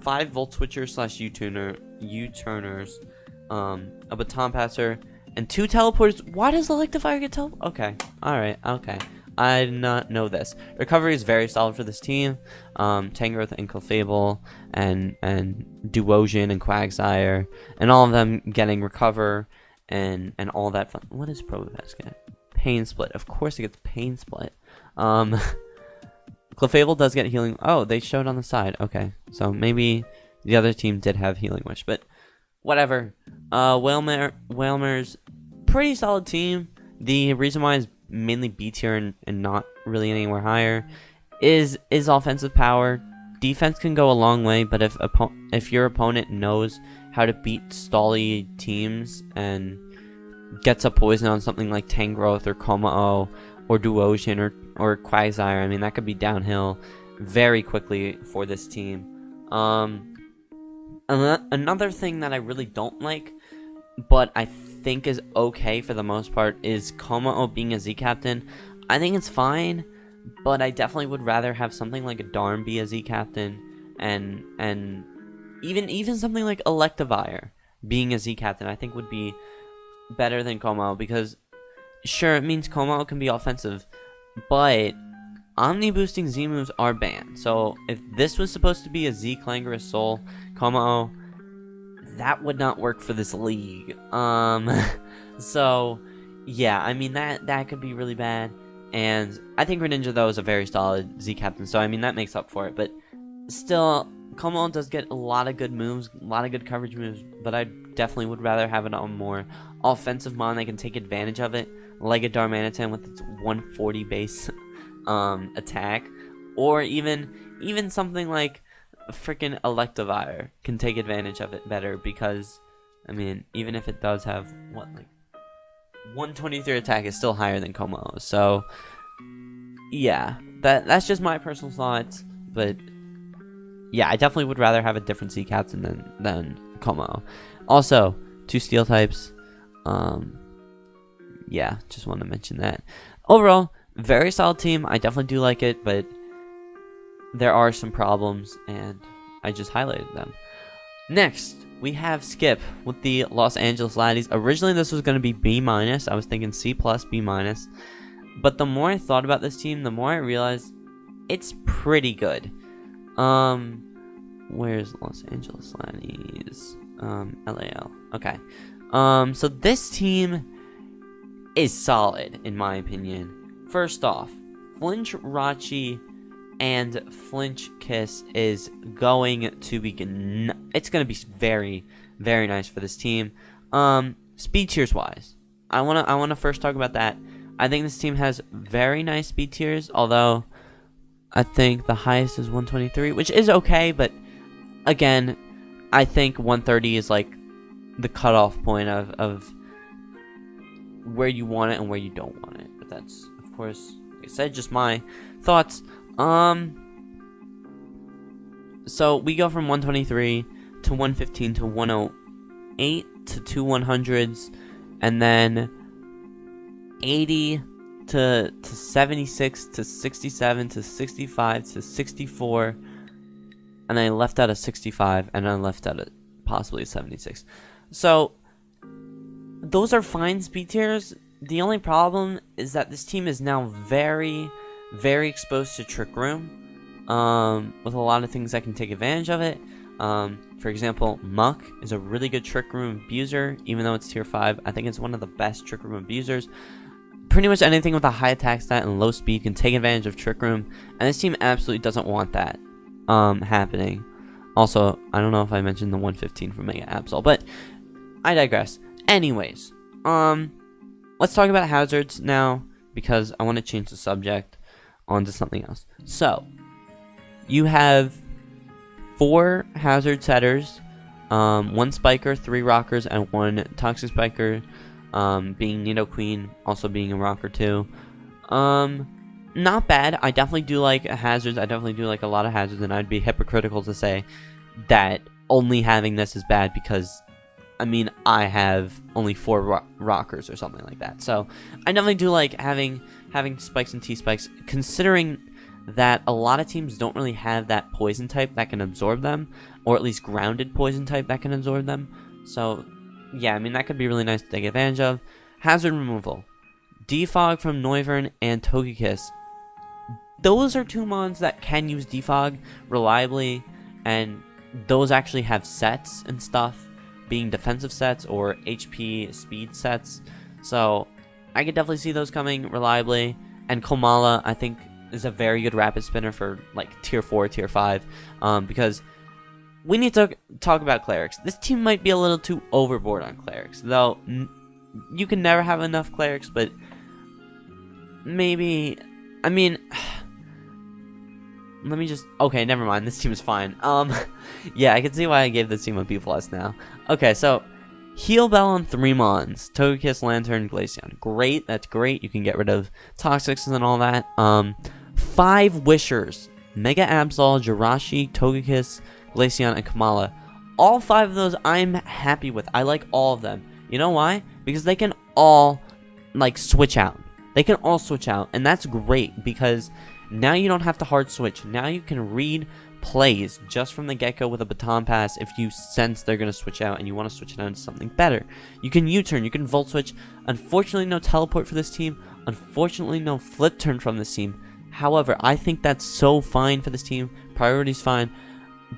5 Volt Switchers / U-turners, a Baton Passer, and 2 Teleporters. Why does Electivire get teleported? Okay. Alright. Okay. I did not know this. Recovery is very solid for this team. Tangrowth and Clefable and Duosion and Quagsire and all of them getting Recover and all that fun. What does Probopass get? Pain Split. Of course it gets Pain Split. Clefable does get Healing. Oh, they showed on the side. Okay, so maybe the other team did have Healing Wish, but whatever. Whalmer's pretty solid team. The reason why it's mainly B tier and not really anywhere higher is offensive power. Defense can go a long way, but if your opponent knows how to beat stally teams and gets a poison on something like Tangrowth or Komao or Duosion or Quagsire, I mean, that could be downhill very quickly for this team. Another thing that I really don't like, but I think is okay for the most part, is Komao being a Z captain. I think it's fine, but I definitely would rather have something like a Darn be a Z captain, and even something like Electivire being a Z captain I think would be better than Komao, because sure, it means Komao can be offensive, but Omni boosting Z moves are banned. So if this was supposed to be a Z Clangorous Soul Komao, that would not work for this league. So yeah, I mean that could be really bad. And I think Greninja though is a very solid Z captain, so I mean that makes up for it. But still, Komao does get a lot of good moves, a lot of good coverage moves, but I definitely would rather have it on more offensive mon that can take advantage of it, like a Darmanitan with its 140 base attack, or even something like freaking Electivire can take advantage of it better, because I mean, even if it does have what, like 123 attack, is still higher than Komao. So yeah, that's just my personal thoughts, but yeah, I definitely would rather have a different Z captain than Komao. Also, 2 steel types. Yeah, just want to mention that. Overall, very solid team. I definitely do like it, but there are some problems, and I just highlighted them. Next, we have Skip with the Los Angeles Laddies. Originally, this was going to be B-. I was thinking C+, B-. But the more I thought about this team, the more I realized it's pretty good. Where's Los Angeles Laddies? LAL. Okay. So this team is solid, in my opinion. First off, Flinch Rachi and Flinch Kiss is going to be... It's going to be very, very nice for this team. Speed tiers wise, I wanna first talk about that. I think this team has very nice speed tiers, although I think the highest is 123, which is okay, but again, I think 130 is like the cutoff point of where you want it and where you don't want it. But that's, of course, like I said, just my thoughts. So we go from 123 to 115 to 108 to 2 100s, and then 80 to 76 to 67 to 65 to 64, and I left out a 65, and I left out a possibly a 76. So those are fine speed tiers. The only problem is that this team is now very, very exposed to Trick Room, with a lot of things that can take advantage of it. For example, Muck is a really good Trick Room abuser, even though it's tier 5. I think it's one of the best Trick Room abusers. Pretty much anything with a high attack stat and low speed can take advantage of Trick Room, and this team absolutely doesn't want that happening. Also, I don't know if I mentioned the 115 from Mega Absol, but I digress. Anyways, let's talk about hazards now, because I want to change the subject onto something else. So, you have 4 hazard setters, 1 spiker, 3 rockers, and 1 toxic spiker, being Nidoqueen, also being a rocker too. Not bad. I definitely do like hazards. I definitely do like a lot of hazards, and I'd be hypocritical to say that only having this is bad because, I mean, I have only 4 rockers or something like that. So I definitely do like having spikes and T-spikes, considering that a lot of teams don't really have that poison type that can absorb them, or at least grounded poison type that can absorb them. So yeah, I mean, that could be really nice to take advantage of. Hazard removal. Defog from Noivern and Togekiss. Those are 2 mons that can use Defog reliably, and those actually have sets and stuff, being defensive sets or HP speed sets. So I could definitely see those coming reliably. And Komala, I think, is a very good rapid spinner for like tier 4, tier 5, because we need to talk about clerics. This team might be a little too overboard on clerics, though. You can never have enough clerics, but maybe, I mean, let me just, okay, never mind, this team is fine. Yeah, I can see why I gave this team a B+ now. Okay, so Heal Bell on 3 mons, Togekiss, Lantern, Glaceon. Great, that's great. You can get rid of Toxics and all that. 5 Wishers, Mega Absol, Jirachi, Togekiss, Glaceon, and Komala. All 5 of those I'm happy with. I like all of them. You know why? Because they can all, like, switch out. They can all switch out, and that's great because now you don't have to hard switch. Now you can read plays just from the get-go with a baton pass if you sense they're going to switch out and you want to switch it out into something better. You can U-turn, you can volt switch. Unfortunately, no teleport for this team. Unfortunately, no flip turn from this team. However, I think that's so fine for this team. Priority's fine.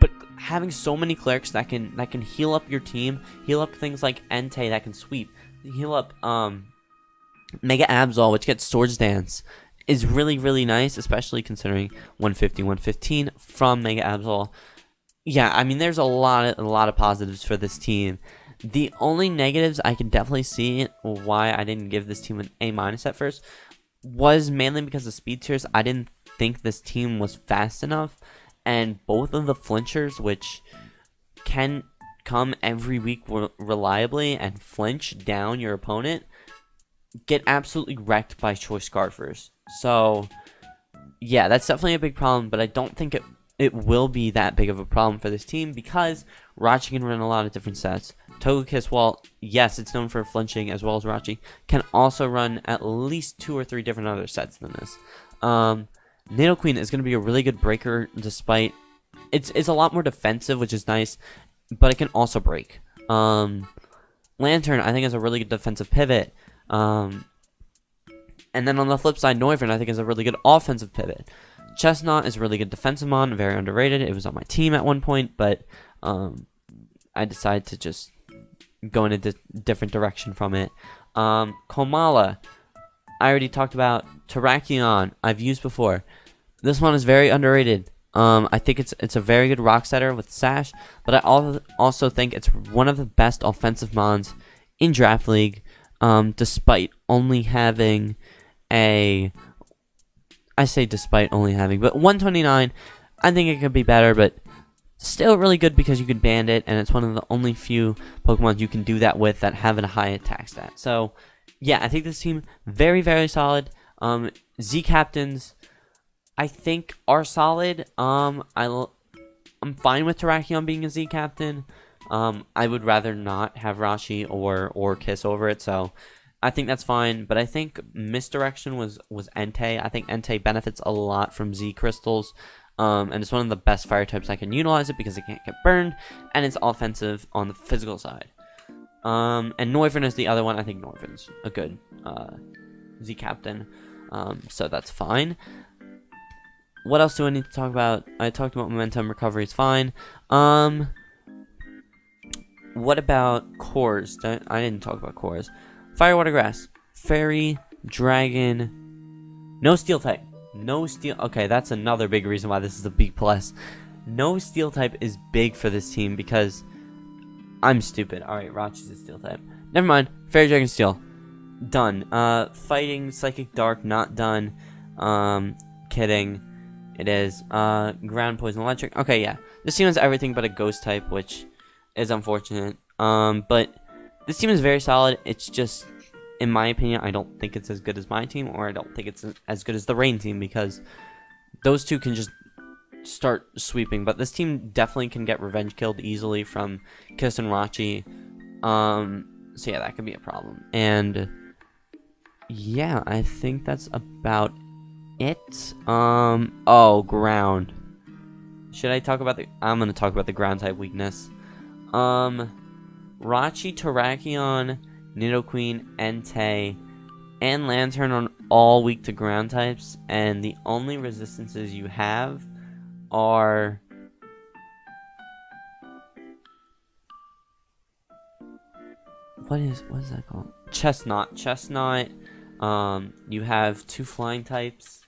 But having so many clerics that can heal up your team, heal up things like Entei that can sweep, heal up Mega Absol, which gets Swords Dance, is really, really nice, especially considering 150, 115 from Mega Absol. Yeah, I mean, there's a lot of positives for this team. The only negatives I can definitely see why I didn't give this team an A- at first was mainly because of speed tiers. I didn't think this team was fast enough, and both of the flinchers, which can come every week reliably and flinch down your opponent, get absolutely wrecked by Choice Scarfers. So yeah, that's definitely a big problem, but I don't think it will be that big of a problem for this team because Rachi can run a lot of different sets. Togekiss, while yes, it's known for flinching as well as Rachi, can also run at least 2 or 3 different other sets than this. Nidoqueen is going to be a really good breaker, despite it's a lot more defensive, which is nice, but it can also break. Lantern, I think, is a really good defensive pivot. And then on the flip side, Noivern, I think, is a really good offensive pivot. Chestnut is a really good defensive mon, very underrated. It was on my team at one point, but I decided to just go in a different direction from it. Komala, I already talked about. Terrakion, I've used before. This one is very underrated. I think it's a very good rock setter with Sash, but I also think it's one of the best offensive mons in Draft League, despite only having despite only having, but 129, I think it could be better, but still really good because you can band it, and it's one of the only few Pokemon you can do that with that have a high attack stat. So yeah, I think this team very, very solid. Z captains, I think, are solid. I'm fine with Terrakion being a Z captain. I would rather not have Rachi or Kiss over it, so I think that's fine. But I think Misdirection was Entei. I think Entei benefits a lot from Z crystals, and it's one of the best fire types I can utilize it because it can't get burned, and it's offensive on the physical side. And Noivern is the other one. I think Noivern's a good Z captain, so that's fine. What else do I need to talk about? I talked about momentum recovery. It's fine. What about cores? I didn't talk about cores. Fire, water, grass, fairy, dragon, no steel type. No steel. Okay, that's another big reason why this is a B+. No steel type is big for this team because I'm stupid. Alright, Rachi's a steel type. Never mind. Fairy, dragon, steel. Done. Fighting, psychic, dark, not done. Kidding. It is. Ground, poison, electric. Okay, yeah. This team has everything but a ghost type, which is unfortunate. But this team is very solid. It's just, in my opinion, I don't think it's as good as my team, or I don't think it's as good as the Rain team, because those two can just start sweeping. But this team definitely can get revenge killed easily from Kiss and Rachi. So yeah, that could be a problem. And yeah, I think that's about it. Oh, ground. Should I talk about the... I'm gonna talk about the ground type weakness. Rachi, Terrakion, Nidoqueen, Entei, and Lantern are all weak to ground types, and the only resistances you have are... What is that called? Chestnut. You have 2 flying types,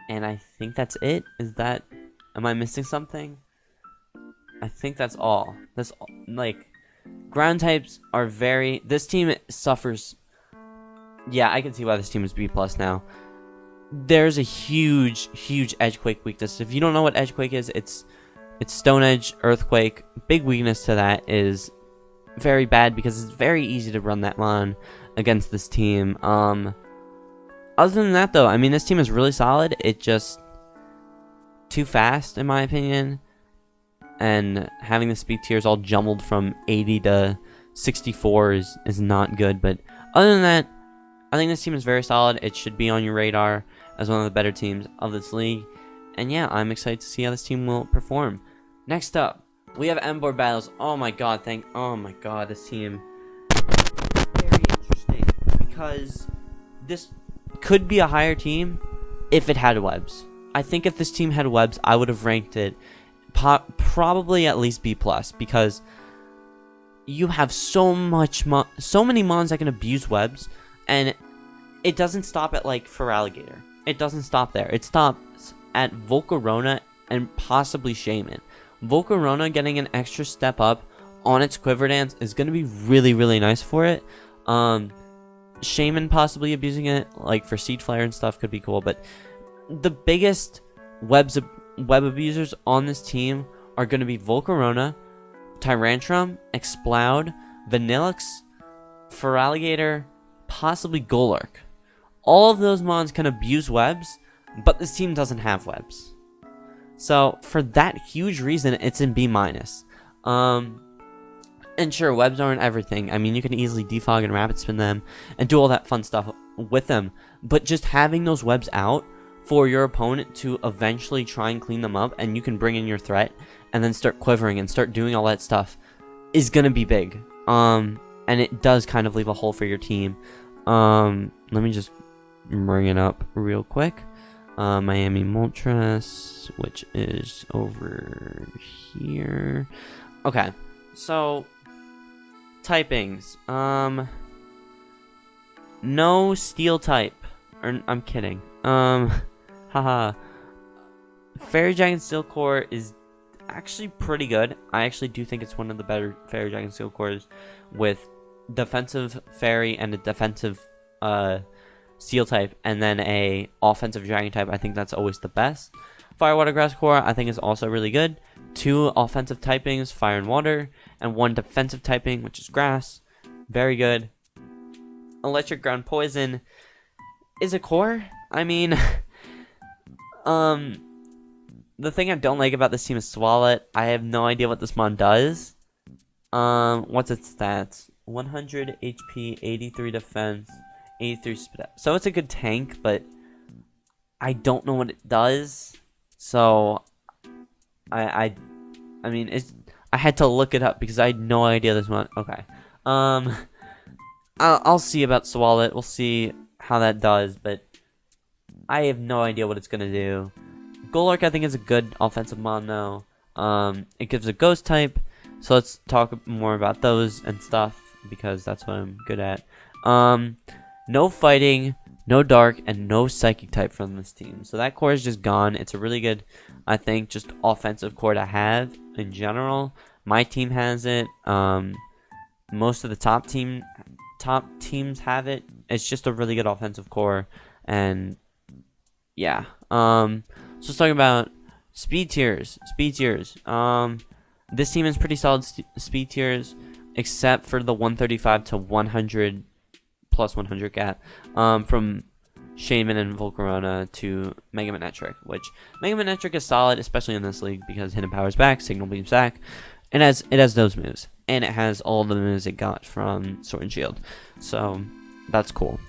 and I think that's it. Am I missing something? I think that's all. Like, ground types are very... This team suffers... Yeah, I can see why this team is B+ now. There's a huge Edgequake weakness. If you don't know what Edgequake is, it's Stone Edge, Earthquake. Big weakness to that is very bad because it's very easy to run that mon against this team. Other than that, though, I mean, this team is really solid. It just... too fast, in my opinion, and having the speed tiers all jumbled from 80 to 64 is not good. But other than that, I think this team is very solid. It should be on your radar as one of the better teams of this league. And yeah, I'm excited to see how this team will perform. Next up, we have M-board battles. Oh my god, this team is very interesting because this could be a higher team if it had webs. I think if this team had webs, I would have ranked it probably at least B+, because you have so many mons that can abuse webs, and it doesn't stop at, like, Feraligatr. It doesn't stop there. It stops at Volcarona and possibly Shaman. Volcarona getting an extra step up on its Quiver Dance is going to be really nice for it. Shaman possibly abusing it, like, for Seed Flare and stuff could be cool, but... The biggest web abusers on this team are going to be Volcarona, Tyrantrum, Exploud, Vanillix, Feraligatr, possibly Golurk. All of those mons can abuse webs, but this team doesn't have webs. So, for that huge reason, it's in B-. And sure, webs aren't everything. I mean, you can easily defog and rapid spin them and do all that fun stuff with them. But just having those webs out for your opponent to eventually try and clean them up, and you can bring in your threat and then start quivering and start doing all that stuff, is gonna be big. And it does kind of leave a hole for your team. Let me just bring it up real quick. Miami Moltres, which is over here. Okay, so typings. No steel type. I'm kidding. Haha. Fairy Dragon Steel Core is actually pretty good. I actually do think it's one of the better Fairy Dragon Steel Cores with defensive Fairy and a defensive Steel type, and then a offensive Dragon type. I think that's always the best. Fire Water Grass Core I think is also really good. 2 offensive typings, Fire and Water, and 1 defensive typing, which is Grass. Very good. Electric Ground Poison is a core. I mean, the thing I don't like about this team is Swalot. I have no idea what this mon does. What's its stats? 100 HP, 83 defense, 83 speed. So it's a good tank, but I don't know what it does. So I mean, I had to look it up because I had no idea this mon. Okay. I'll see about Swalot. We'll see how that does, but I have no idea what it's gonna do. Golurk I think is a good offensive mon though. It gives a ghost type, so let's talk more about those and stuff because that's what I'm good at. No fighting, no dark, and no psychic type from this team. So that core is just gone. It's a really good, I think, just offensive core to have in general. My team has it. Most of the top teams have it. It's just a really good offensive core, and yeah. So let's talk about speed tiers. This team is pretty solid speed tiers, except for the 135 to 100 plus 100 gap. From Shaman and Volcarona to Mega Manectric, which Mega Manectric is solid, especially in this league, because Hidden Power's back, Signal Beam's back. It has those moves, and it has all the moves it got from Sword and Shield. So that's cool.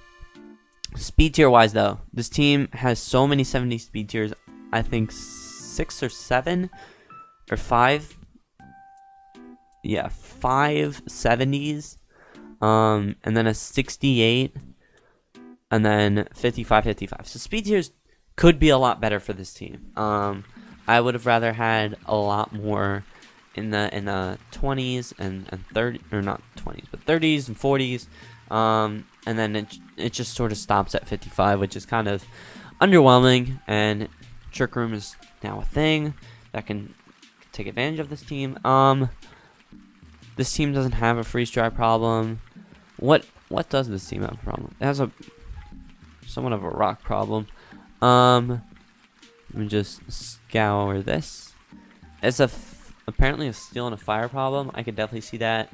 Speed tier wise though, this team has so many 70 speed tiers. I think 6 or 7 or 5. Yeah, 5 70s. And then a 68. And then 55, 55. So speed tiers could be a lot better for this team. I would have rather had a lot more in the 20s and 30, or not 20s, but 30s and 40s. And then it just sort of stops at 55, which is kind of underwhelming. And Trick Room is now a thing that can take advantage of this team. This team doesn't have a freeze dry problem. What does this team have a problem? It has somewhat of a rock problem. Let me just scour this. It's apparently a steel and a fire problem. I could definitely see that.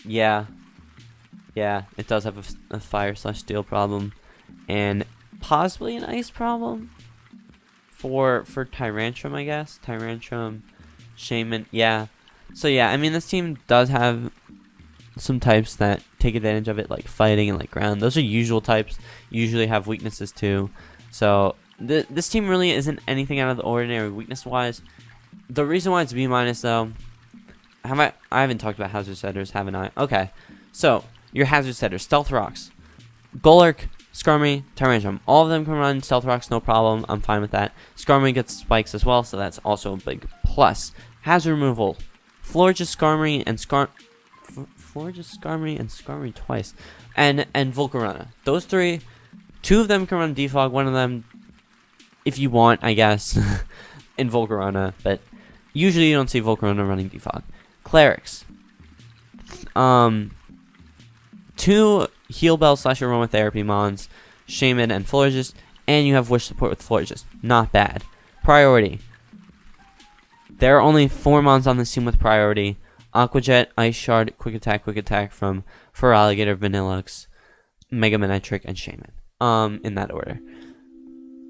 Yeah, it does have a fire/steel problem, and possibly an ice problem for Tyrantrum, I guess. Tyrantrum, Shaman, yeah. So yeah, I mean, this team does have some types that take advantage of it, like fighting and like ground. Those are usual types. Usually have weaknesses too. So this team really isn't anything out of the ordinary weakness wise. The reason why it's B- though, I haven't talked about hazard setters, haven't I? Okay, so your hazard setters: Stealth Rocks, Golurk, Skarmory, Tyrantrum. All of them can run Stealth Rocks, no problem. I'm fine with that. Skarmory gets spikes as well, so that's also a big plus. Hazard removal: Florges, Skarmory, and Skarmory twice, and Volcarona. Those three, 2 of them can run Defog. 1 of them, if you want, I guess, in Volcarona, but usually you don't see Volcarona running Defog. Clerics: 2 Heal Bell / Aromatherapy Mons, Shaman and Florges, and you have Wish support with Florges. Not bad. Priority: there are only 4 Mons on this team with priority. Aqua Jet, Ice Shard, Quick Attack from Feraligatr, Vanillux, Mega Manectric, and Shaman. In that order.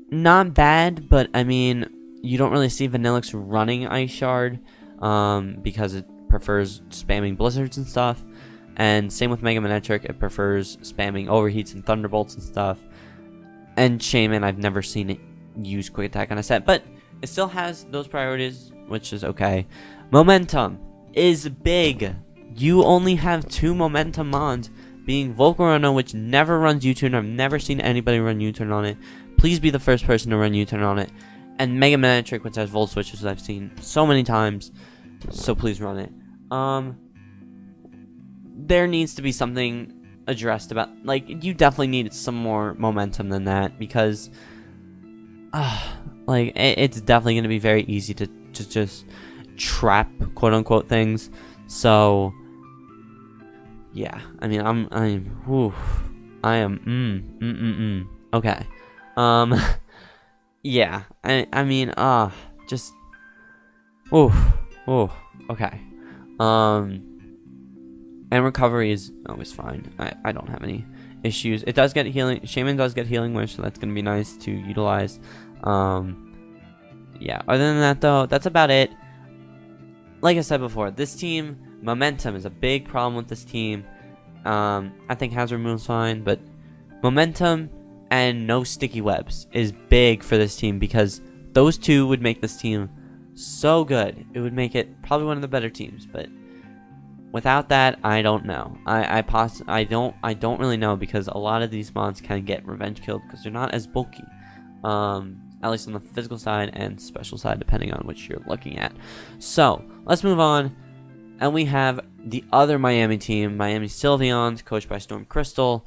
Not bad, but I mean, you don't really see Vanillux running Ice Shard, because it prefers spamming Blizzards and stuff. And same with Mega Manectric, it prefers spamming Overheats and Thunderbolts and stuff. And Shaman, I've never seen it use Quick Attack on a set, but it still has those priorities, which is okay. Momentum is big. You only have 2 Momentum Mons, being Volcarona, which never runs U-turn. I've never seen anybody run U-turn on it. Please be the first person to run U-turn on it. And Mega Manectric, which has Volt Switch, which I've seen so many times. So please run it. There needs to be something addressed about, like, you definitely need some more momentum than that, because like, it's definitely going to be very easy to just trap quote unquote things. So yeah, I mean, I am okay. Yeah, I mean, just okay. And recovery is always fine. I don't have any issues. It does get healing. Shaman does get healing wish, so that's gonna be nice to utilize. Yeah, other than that though, that's about it. Like I said before, this team, momentum is a big problem with this team. I think hazard removal's fine, but momentum and no sticky webs is big for this team, because those 2 would make this team so good. It would make it probably one of the better teams, but without that, I don't know. I don't really know, because a lot of these mons can get revenge killed because they're not as bulky. At least on the physical side and special side, depending on which you're looking at. So let's move on, and we have the other Miami team, Miami Sylveons, coached by Storm Crystal.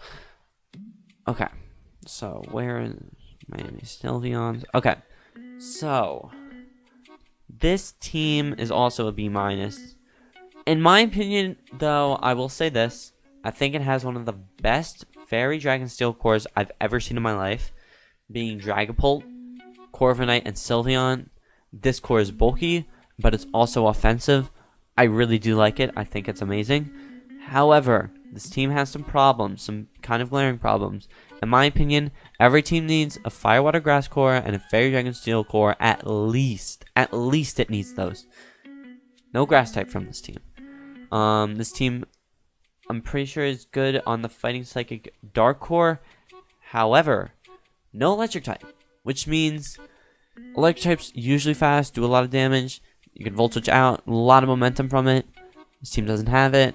Okay, so where is Miami Sylveons? Okay, so this team is also a B-. In my opinion, though, I will say this: I think it has one of the best Fairy Dragon Steel cores I've ever seen in my life, being Dragapult, Corviknight, and Sylveon. This core is bulky, but it's also offensive. I really do like it. I think it's amazing. However, this team has some problems, some kind of glaring problems. In my opinion, every team needs a Firewater Grass core and a Fairy Dragon Steel core at least. At least it needs those. No Grass type from this team. This team, I'm pretty sure, is good on the Fighting Psychic Dark core. However, no Electric type, which means Electric type's usually fast, do a lot of damage. You can Volt Switch out, a lot of momentum from it. This team doesn't have it.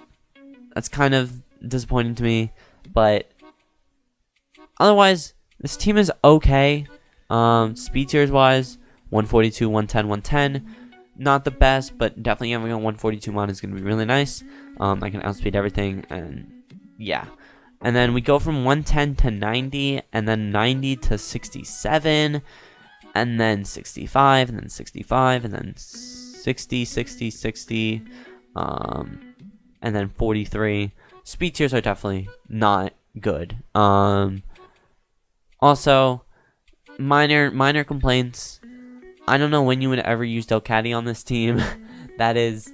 That's kind of disappointing to me, but otherwise, this team is okay. Speed tiers wise, 142, 110, 110. Not the best, but definitely having a 142 mod is going to be really nice. I can outspeed everything, and yeah. And then we go from 110 to 90, and then 90 to 67, and then 65, and then 65, and then 60, 60, 60, and then 43. Speed tiers are definitely not good. Also, minor complaints. I don't know when you would ever use Delcatty on this team. That is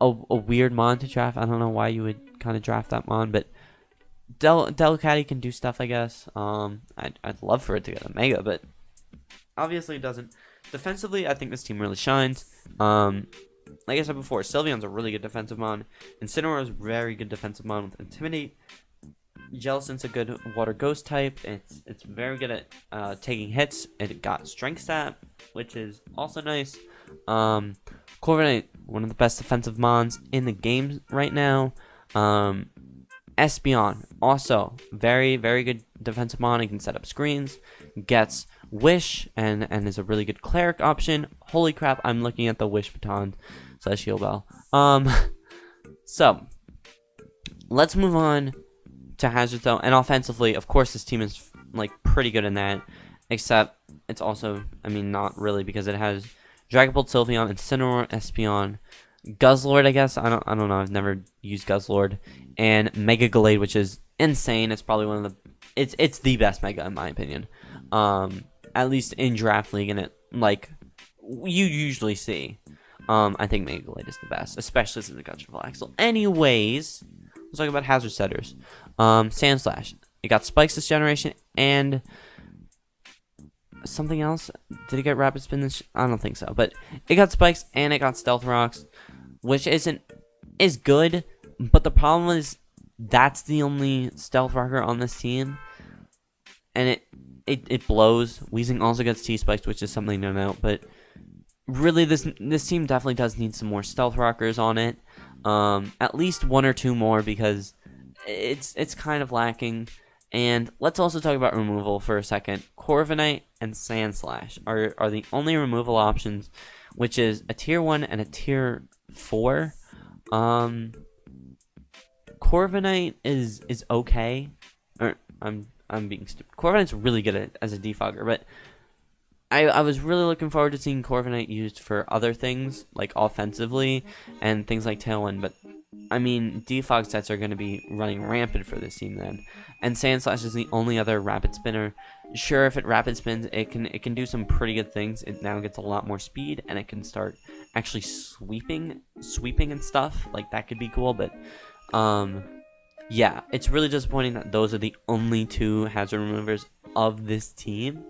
a weird mon to draft. I don't know why you would kind of draft that mon, but Delcatty can do stuff, I guess. I'd love for it to get a Mega, but obviously it doesn't. Defensively, I think this team really shines. Like I said before, Sylveon's a really good defensive mon. Incineroar is a very good defensive mon with Intimidate. Jellicent's a good Water Ghost type. It's very good at taking hits. It got Strength Stat, which is also nice. Corviknight, one of the best defensive mons in the game right now. Espeon, also very good defensive mon. He can set up screens, gets Wish, and is a really good cleric option. Holy crap, I'm looking at the Wish baton / heal bell. So let's move on to Hazard Zone. And offensively, of course, this team is like pretty good in that, except it's also, I mean, not really, because it has Dragon Bolt, Sylveon, Incineroar, Espeon, Guzzlord, I guess. I don't know. I've never used Guzzlord, and Mega Gallade, which is insane. It's probably one of the it's the best Mega in my opinion. At least in Draft League, and it like you usually see. I think Mega Gallade is the best, especially since it got Triple Axle. Anyways, let's talk about Hazard Setters. Sand Slash. It got Spikes this generation, and something else. Did it get Rapid Spin this? I don't think so, but it got Spikes and it got Stealth Rocks, which is good. But the problem is that's the only Stealth Rocker on this team, and it blows. Weezing also gets T-Spikes, which is something to note, but really this team definitely does need some more Stealth Rockers on it. At least one or two more, because it's kind of lacking. And let's also talk about removal for a second. Corviknight and Sand Slash are the only removal options, which is a tier 1 and a tier 4. Corviknight is okay. Or I'm being stupid. Corviknight's really good as a defogger, but I was really looking forward to seeing Corviknight used for other things, like offensively and things like Tailwind, but I mean, defog sets are going to be running rampant for this team then. And Sand Slash is the only other rapid spinner. Sure, if it rapid spins, it can do some pretty good things. It now gets a lot more speed, and it can start actually sweeping and stuff. Like, that could be cool, but yeah, it's really disappointing that those are the only two hazard removers of this team,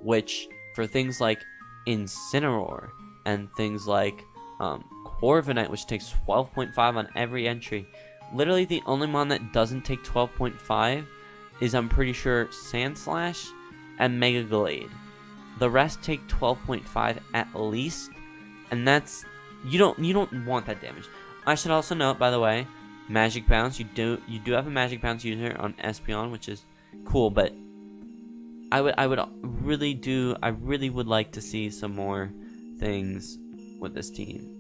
which for things like Incineroar and things like Corviknight, which takes 12.5 on every entry. Literally the only mon that doesn't take 12.5 is, I'm pretty sure, Sand Slash and Mega Gallade. The rest take 12.5 at least, and that's you don't want that damage. I should also note, by the way, Magic Bounce. You do have a Magic Bounce user on Espeon, which is cool, but I really would like to see some more things with this team.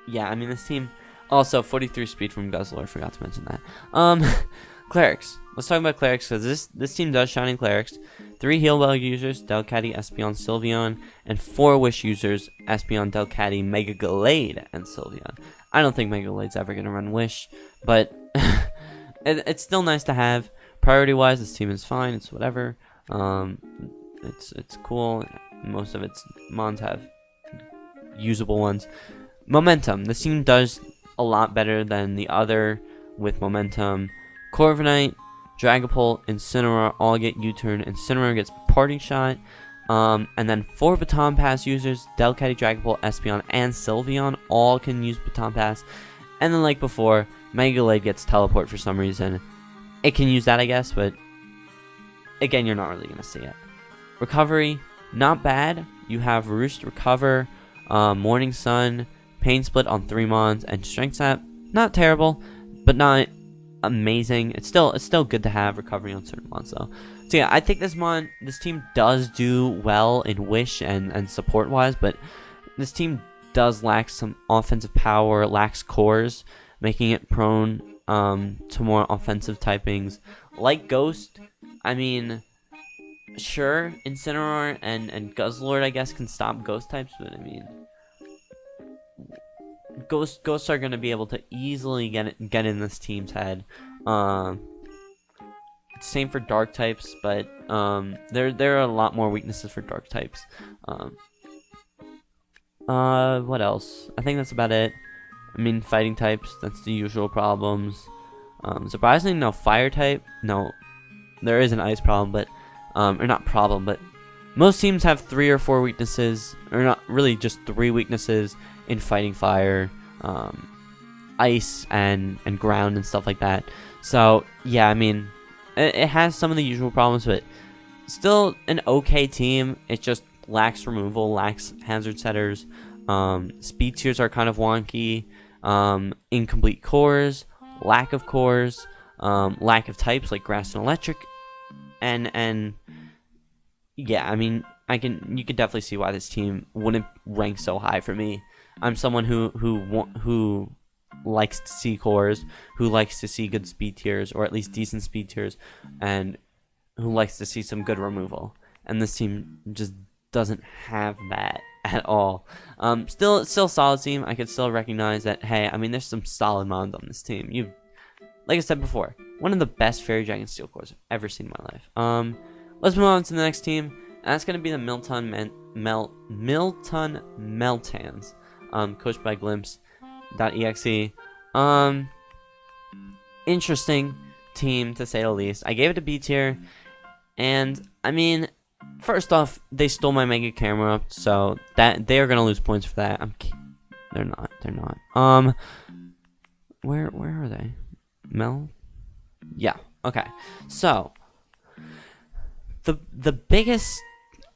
Yeah, I mean, this team also 43 speed from Guzzlord. Forgot to mention that. Clerics. Let's talk about Clerics, because this team does shine in Clerics. 3 Heal Bell users, Delcatty, Espeon, Sylveon, and 4 Wish users, Espeon, Delcatty, Mega Gallade, and Sylveon. I don't think Mega Gallade's ever gonna run Wish, but it's still nice to have. Priority-wise, this team is fine. It's whatever. It's cool. Most of its mons have usable ones. Momentum. This team does a lot better than the other with momentum. Corviknight, Dragapult, Incineroar all get U-turn. Incineroar gets Parting Shot. And then 4 Baton Pass users, Delcatty, Dragapult, Espeon, and Sylveon all can use Baton Pass. And then like before, Megalade gets Teleport for some reason. It can use that, I guess, but again, you're not really going to see it. Recovery, not bad. You have Roost, Recover, Morning Sun, Pain Split on 3 Mons, and Strength Sap. Not terrible, but not amazing. It's still good to have Recovery on certain Mons, though. So yeah, I think this team does do well in Wish and support-wise, but this team does lack some offensive power, lacks cores, making it prone to more offensive typings. Like Ghost, I mean, sure, Incineroar and Guzzlord, I guess, can stop Ghost types, but I mean, Ghosts are going to be able to easily get in this team's head. Same for Dark types, but there are a lot more weaknesses for Dark types. What else? I think that's about it. I mean, Fighting types, that's the usual problems. Surprisingly, no Fire type. No, there is an Ice problem, but or not problem, but most teams have 3 or 4 weaknesses, or not really, just 3 weaknesses in Fighting Fire, Ice, and Ground and stuff like that. So yeah, I mean, it has some of the usual problems, but still an okay team. It just lacks removal, lacks hazard setters. Speed tiers are kind of wonky. Incomplete cores, lack of cores, lack of types like Grass and Electric, and yeah, I mean, you could definitely see why this team wouldn't rank so high for me. I'm someone who likes to see cores, who likes to see good speed tiers, or at least decent speed tiers, and who likes to see some good removal. And this team just doesn't have that at all. Still solid team. I could still recognize that, hey, I mean, there's some solid mons on this team. Like I said before, one of the best Fairy Dragon Steel cores I've ever seen in my life. Let's move on to the next team, and that's going to be the Milton Meltans, coached by Glimpse.exe. Interesting team, to say the least. I gave it a B tier, and I mean, first off, they stole my Mega Camera up, so that they are gonna lose points for that. They're not. Where are they? Yeah. Okay. So the biggest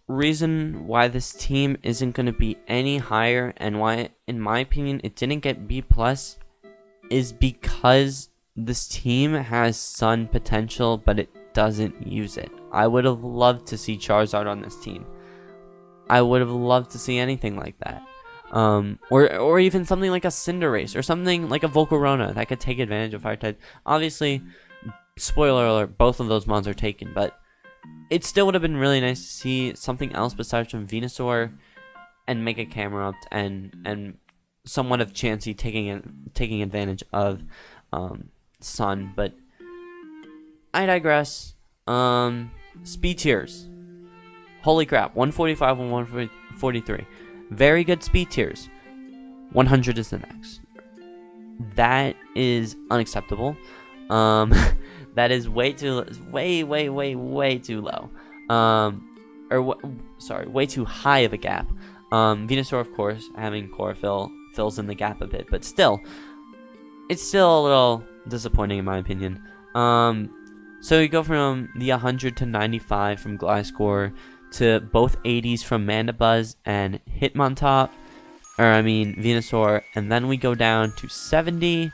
reason why this team isn't gonna be any higher, and why, in my opinion, it didn't get B+, is because this team has Sun potential, but it doesn't use it. I would have loved to see Charizard on this team. I would have loved to see anything like that. Or even something like a Cinderace, or something like a Volcarona that could take advantage of Fire type. Obviously, spoiler alert, both of those mons are taken, but it still would have been really nice to see something else besides from Venusaur and Mega Camerupt and somewhat of Chansey taking advantage of Sun. But I digress. Speed tiers. Holy crap, 145 and 143. Very good speed tiers. 100 is the max. That is unacceptable. That is way too low. Way too high of a gap. Venusaur, of course, having Chlorophyll fills in the gap a bit, but still, it's still a little disappointing in my opinion. So you go from the 100 to 95 from Gliscor to both 80s from Mandibuzz and Venusaur, and then we go down to 70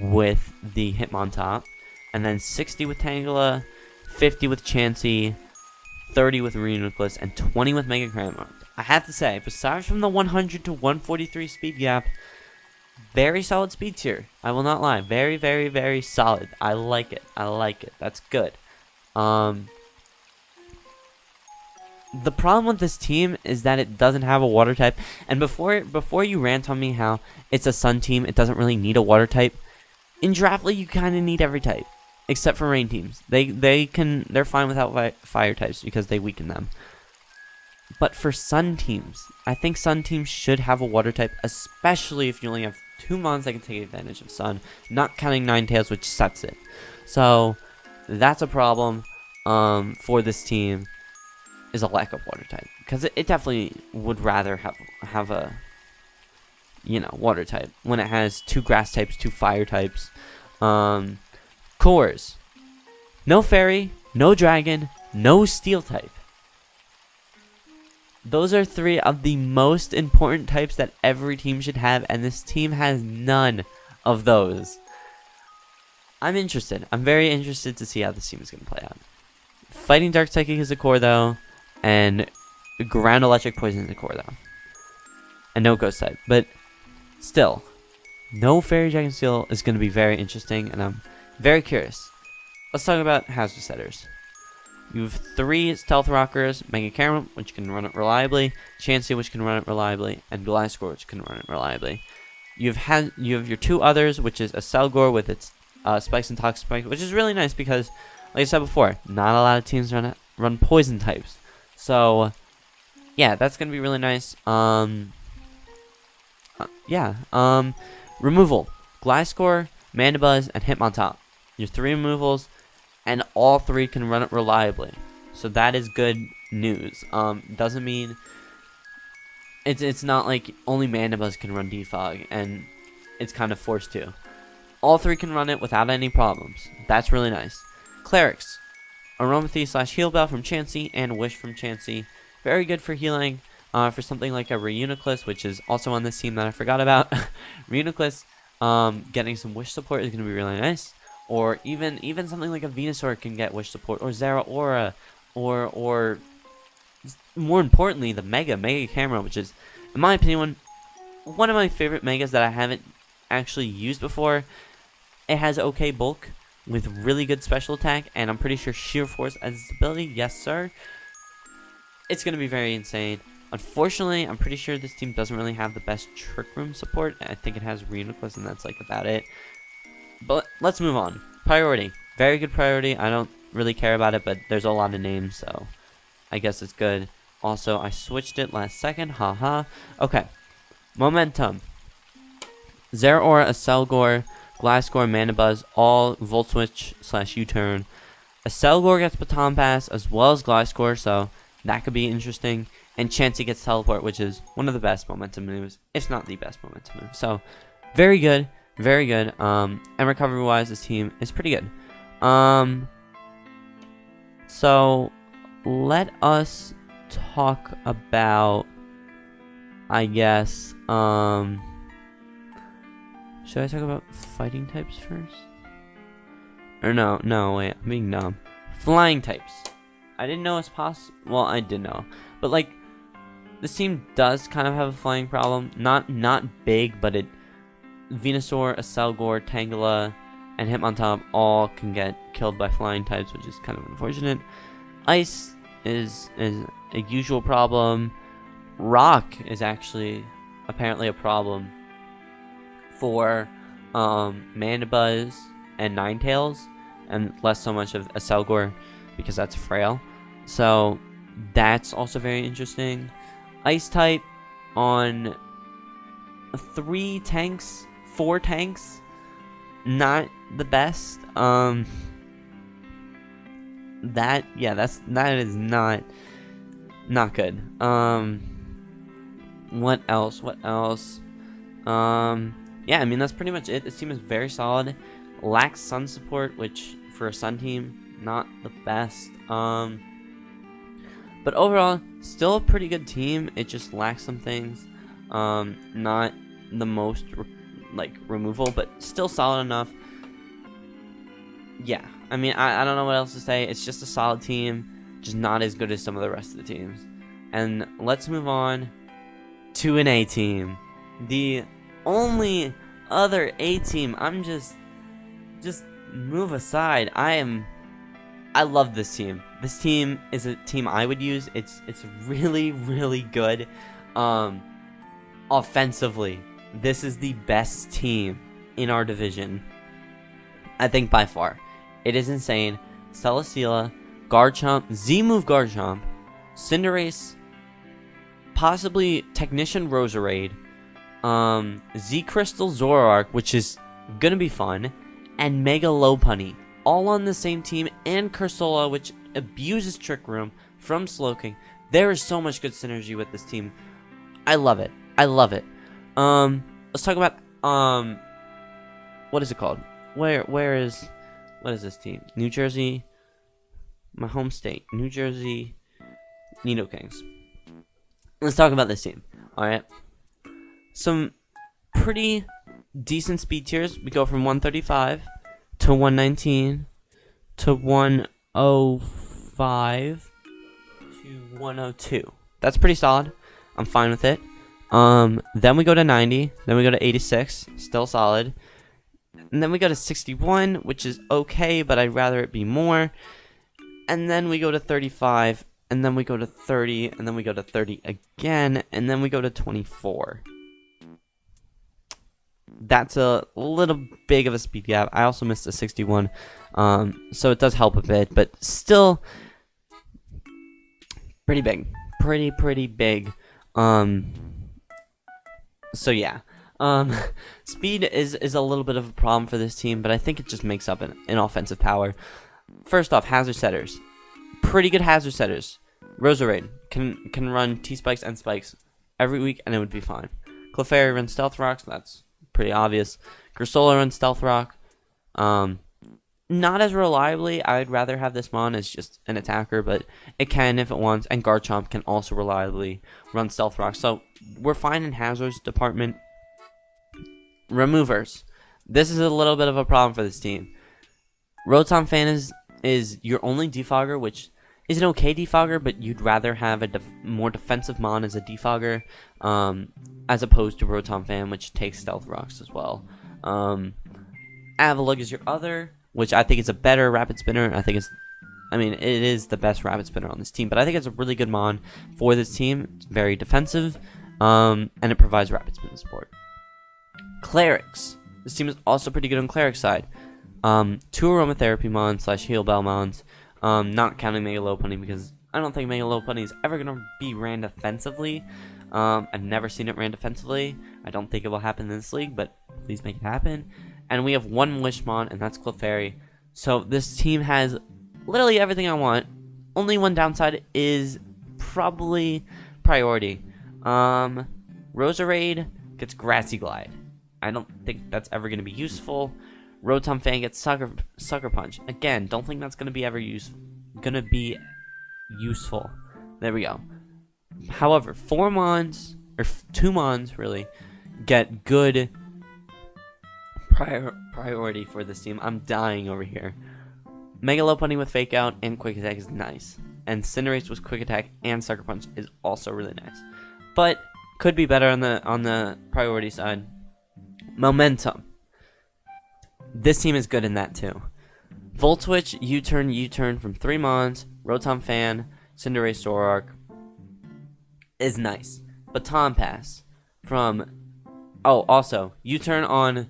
with the Hitmontop, and then 60 with Tangela, 50 with Chansey, 30 with Reuniclus, and 20 with Mega Cramorant. I have to say, besides from the 100 to 143 speed gap, very solid speed tier. I will not lie. Very, very, very solid. I like it. That's good. The problem with this team is that it doesn't have a water type. And before you rant on me how it's a Sun team, it doesn't really need a water type. In Draft League, you kind of need every type, except for rain teams. They're fine without fire types because they weaken them. But for Sun teams, I think Sun teams should have a water type, especially if you only have 2 mons that can take advantage of Sun, not counting Ninetales, which sets it. So that's a problem for this team, is a lack of water type, because it definitely would rather have a water type when it has 2 grass types, 2 fire types. Cores, no fairy, no dragon, no steel type. Those are 3 of the most important types that every team should have, and this team has none of those. I'm interested. I'm very interested to see how this team is going to play out. Fighting Dark Psychic is a core, though, and Ground Electric Poison is a core, though. And no Ghost type. But still, no Fairy Dragon Steel is going to be very interesting, and I'm very curious. Let's talk about hazard setters. You have 3 Stealth Rockers, Mega Camera, which can run it reliably, Chansey, which can run it reliably, and Gliscor, which can run it reliably. You have your 2 others, which is a Selgor with its Spikes and Toxic Spike, which is really nice because, like I said before, not a lot of teams run poison types. So, yeah, that's gonna be really nice. Removal: Gliscor, Mandibuzz, and Hitmontop. Your 3 removals, and all 3 can run it reliably. So that is good news. Doesn't mean it's not like only Mandibuzz can run Defog, and it's kind of forced to. All 3 can run it without any problems. That's really nice. Clerics: Aromathy / Heal Bell from Chansey and Wish from Chansey. Very good for healing. For something like a Reuniclus, which is also on this team that I forgot about. Reuniclus, getting some Wish support is going to be really nice. Or even something like a Venusaur can get Wish support, or Zeraora, or more importantly, the Mega Camera, which is, in my opinion, one of my favorite Megas that I haven't actually used before. It has okay bulk with really good special attack, and I'm pretty sure Sheer Force as its ability. Yes, sir. It's going to be very insane. Unfortunately, I'm pretty sure this team doesn't really have the best Trick Room support. I think it has Reuniclus, and that's like about it. But let's move on. Priority. Very good priority. I don't really care about it, but there's a lot of names, so I guess it's good. Also, I switched it last second. Haha. Okay. Momentum. Zeraora, Selgor, Gliscor, Mandibuzz, all Volt Switch / U-turn. A Selgor gets Baton Pass as well as Gliscor, so that could be interesting. And Chansey gets Teleport, which is one of the best momentum moves, if not the best momentum move. So, very good. Very good. And recovery-wise, this team is pretty good. So, let us talk about, I guess, should I talk about fighting types first? Or no, wait, I'm being dumb. Flying types. I didn't know it's possible. Well, I did know. But, like, this team does kind of have a flying problem. Not big, but Venusaur, Selgor, Tangela, and Hitmontop all can get killed by flying types, which is kind of unfortunate. Ice is a usual problem. Rock is actually apparently a problem for Mandibuzz and Ninetales, and less so much of a Selgor because that's frail. So that's also very interesting. Ice type on 3 tanks, 4 tanks, not the best. That is not good. What else? Yeah, I mean, that's pretty much it. This team is very solid. Lacks Sun support, which for a Sun team, not the best. But overall, still a pretty good team. It just lacks some things. Not the most removal, but still solid enough. Yeah, I mean, I don't know what else to say. It's just a solid team, just not as good as some of the rest of the teams. And let's move on to an A team. The only other A team. I'm just move aside. I love this team. This team is a team I would use. It's really, really good. Offensively, this is the best team in our division, I think, by far. It is insane. Celesteela, Garchomp, Z-move Garchomp, Cinderace, possibly Technician Roserade, Z Crystal Zoroark, which is gonna be fun, and Mega Lopunny, all on the same team, and Cursola, which abuses Trick Room from Slowking. There is so much good synergy with this team. I love it. I love it. Let's talk about what is it called? What is this team? New Jersey, my home state, New Jersey, Nidokings. Let's talk about this team. All right, some pretty decent speed tiers. We go from 135 to 119 to 105 to 102. That's pretty solid. I'm fine with it. Then we go to 90. Then we go to 86. Still solid. And then we go to 61, which is okay, but I'd rather it be more. And then we go to 35. And then we go to 30. And then we go to 30 again. And then we go to 24. That's a little big of a speed gap. I also missed a 61. So it does help a bit. But still pretty big. Pretty big. So yeah, speed is a little bit of a problem for this team, but I think it just makes up in offensive power. First off, hazard setters, pretty good hazard setters. Roserade can run T-Spikes and Spikes every week, and it would be fine. Clefairy runs Stealth Rocks, that's pretty obvious. Cursola runs Stealth Rock, not as reliably. I'd rather have this Mon as just an attacker, but it can if it wants. And Garchomp can also reliably run Stealth Rock. So we're fine in hazards department. Removers. This is a little bit of a problem for this team. Rotom Fan is your only defogger, which is an okay defogger, but you'd rather have a more defensive Mon as a defogger, as opposed to Rotom Fan, which takes Stealth Rocks as well. Avalugg is your other, which I think is a better Rapid Spinner. It is the best Rapid Spinner on this team, but I think it's a really good Mon for this team. It's very defensive, and it provides Rapid Spin support. Clerics. This team is also pretty good on Cleric side. 2 Aromatherapy Mons / Heal Bell Mons, not counting Mega Lopunny, because I don't think Mega Lopunny is ever going to be ran defensively. I've never seen it ran defensively. I don't think it will happen in this league, but please make it happen. And we have 1 Wishmon, and that's Clefairy. So this team has literally everything I want. Only one downside is probably priority. Roserade gets Grassy Glide. I don't think that's ever going to be useful. Rotom Fan gets Sucker Punch. Again, don't think that's going to be useful. There we go. However, 4 Mons, or 2 Mons really, get good priority for this team. I'm dying over here. Mega Lopunny with Fake Out and Quick Attack is nice. And Cinderace with Quick Attack and Sucker Punch is also really nice. But could be better on the priority side. Momentum. This team is good in that too. Volt Switch, U-turn from 3 Mons, Rotom Fan, Cinderace, Zoroark is nice. Baton Pass from... Oh, also, U-turn on...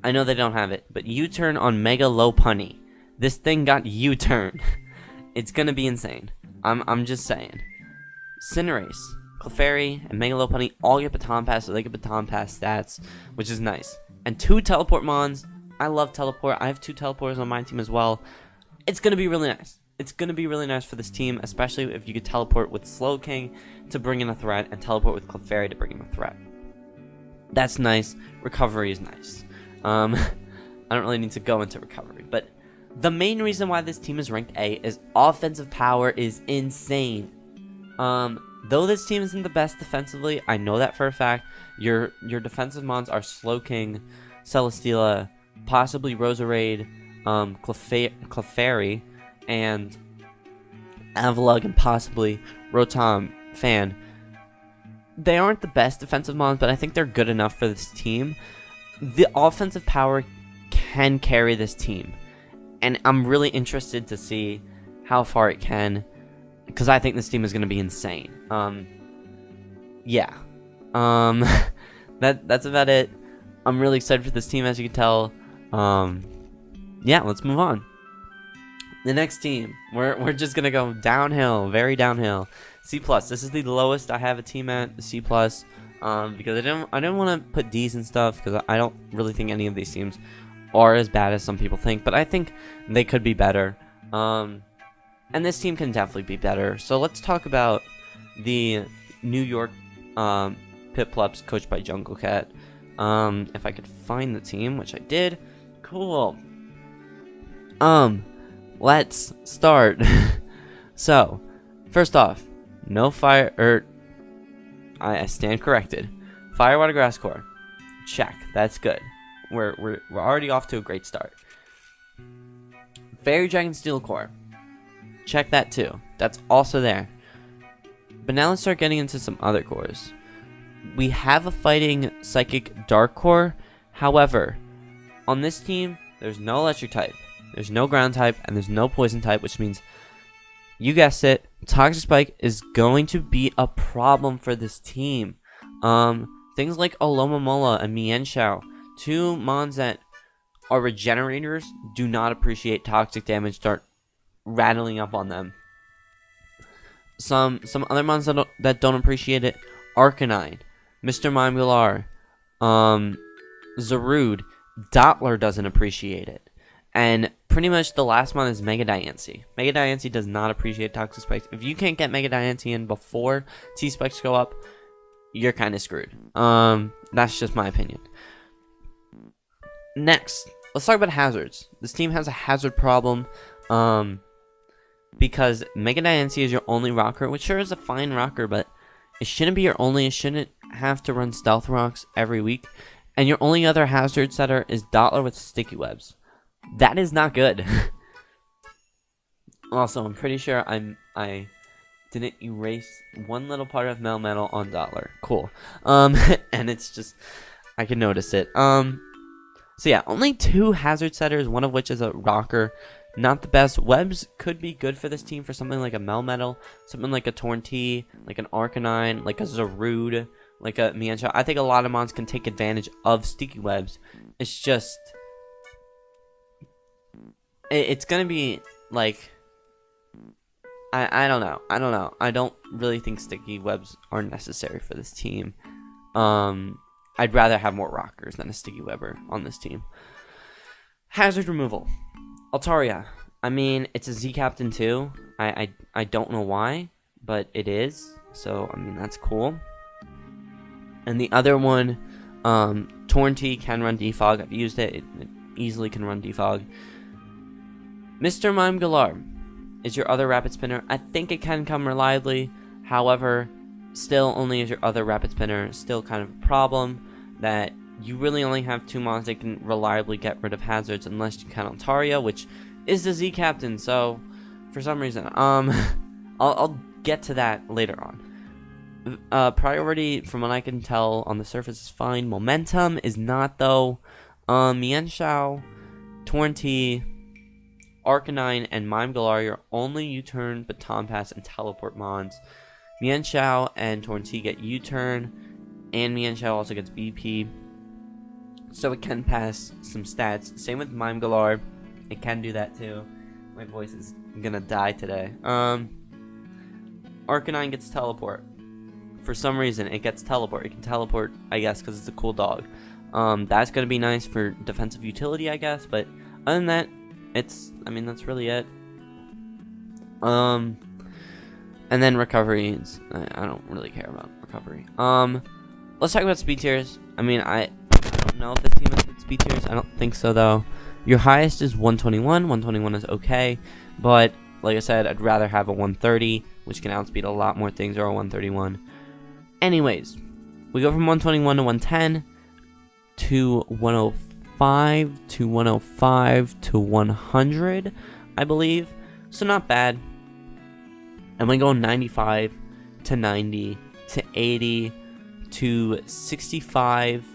I know they don't have it, but U-turn on Mega Lopunny. This thing got U-turned. It's gonna be insane. I'm just saying. Cinderace, Clefairy, and Mega Lopunny all get Baton Pass, so they get Baton Pass stats, which is nice. And 2 Teleport Mons. I love Teleport. I have 2 Teleporters on my team as well. It's gonna be really nice. It's gonna be really nice for this team, especially if you could teleport with Slowking to bring in a threat, and teleport with Clefairy to bring in a threat. That's nice. Recovery is nice. I don't really need to go into recovery, but the main reason why this team is ranked A is offensive power is insane. Though this team isn't the best defensively, I know that for a fact. Your defensive Mons are Slowking, Celesteela, possibly Roserade, Clefairy, and Avalugg, and possibly Rotom Fan. They aren't the best defensive Mons, but I think they're good enough for this team. The offensive power can carry this team, and I'm really interested to see how far it can, because I think this team is going to be insane. Yeah. That's about it. I'm really excited for this team, as you can tell. Yeah, let's move on. The next team, we're just gonna go downhill, very downhill. C plus. This is the lowest I have a team at, C plus, because I didn't want to put D's and stuff because I don't really think any of these teams are as bad as some people think, but I think they could be better. And this team can definitely be better. So let's talk about the New York Piplups coached by Jungle Cat. If I could find the team, which I did. Cool. Let's start. So, first off, no fire, I stand corrected. Firewater Grass Core. Check. That's good. We're already off to a great start. Fairy Dragon Steel Core. Check that too. That's also there. But now let's start getting into some other cores. We have a Fighting Psychic Dark Core. However, on this team, there's no electric type, there's no ground type, and there's no poison type, which means, you guessed it, Toxic Spike is going to be a problem for this team. Things like Alomomola and Mienshao, two mons that are regenerators, do not appreciate toxic damage start rattling up on them. Some other mons that don't appreciate it, Arcanine, Mr. Mime Galar, Zarude, Doppler doesn't appreciate it. And pretty much the last one is Mega Diancie. Mega Diancie does not appreciate Toxic Spikes. If you can't get Mega Diancie in before T-Spikes go up, you're kind of screwed. That's just my opinion. Next, let's talk about hazards. This team has a hazard problem, because Mega Diancie is your only rocker, which sure is a fine rocker, but it shouldn't be your only. It shouldn't have to run Stealth Rocks every week. And your only other hazard setter is Dottler with Sticky Webs. That is not good. Also, I'm pretty sure I didn't erase one little part of Melmetal on Dottler. Cool. And it's just, I can notice it. So yeah, only 2 hazard setters, one of which is a rocker. Not the best. Webs could be good for this team for something like a Melmetal, something like a Torntea, like an Arcanine, like a Zarude, like a Mienshao. I think a lot of mons can take advantage of Sticky Webs. It's just, it's gonna be like, I don't know. I don't really think Sticky Webs are necessary for this team. I'd rather have more rockers than a Sticky Webber on this team. Hazard removal. Altaria. I mean, it's a Z Captain too. I don't know why, but it is. So, I mean, that's cool. And the other one, Torntea can run Defog. I've used it. It easily can run Defog. Mr. Mime Galar is your other Rapid Spinner. I think it can come reliably. However, still only as your other Rapid Spinner. Still kind of a problem that you really only have 2 mons that can reliably get rid of hazards unless you count Altaria, which is the Z Captain. So, for some reason, I'll get to that later on. Priority, from what I can tell on the surface, is fine. Momentum is not, though. Mienshao, Torntea, Arcanine, and Mime Galar, your only U-turn, Baton Pass, and Teleport mons. Mienshao and Torntea get U-turn, and Mienshao also gets BP. So it can pass some stats. Same with Mime Galar. It can do that too. My voice is gonna die today. Arcanine gets Teleport. For some reason, it gets Teleport. It can teleport, I guess, because it's a cool dog. That's gonna be nice for defensive utility, I guess. But other than that, I mean, that's really it. And then recovery. I don't really care about recovery. Let's talk about speed tiers. I mean, I don't know if this team has good speed tiers. I don't think so, though. Your highest is 121. 121 is okay. But, like I said, I'd rather have a 130, which can outspeed a lot more things, or a 131. Anyways, we go from 121 to 110 to 105 to 105 to 100, I believe. So not bad. And we go 95 to 90 to 80 to 65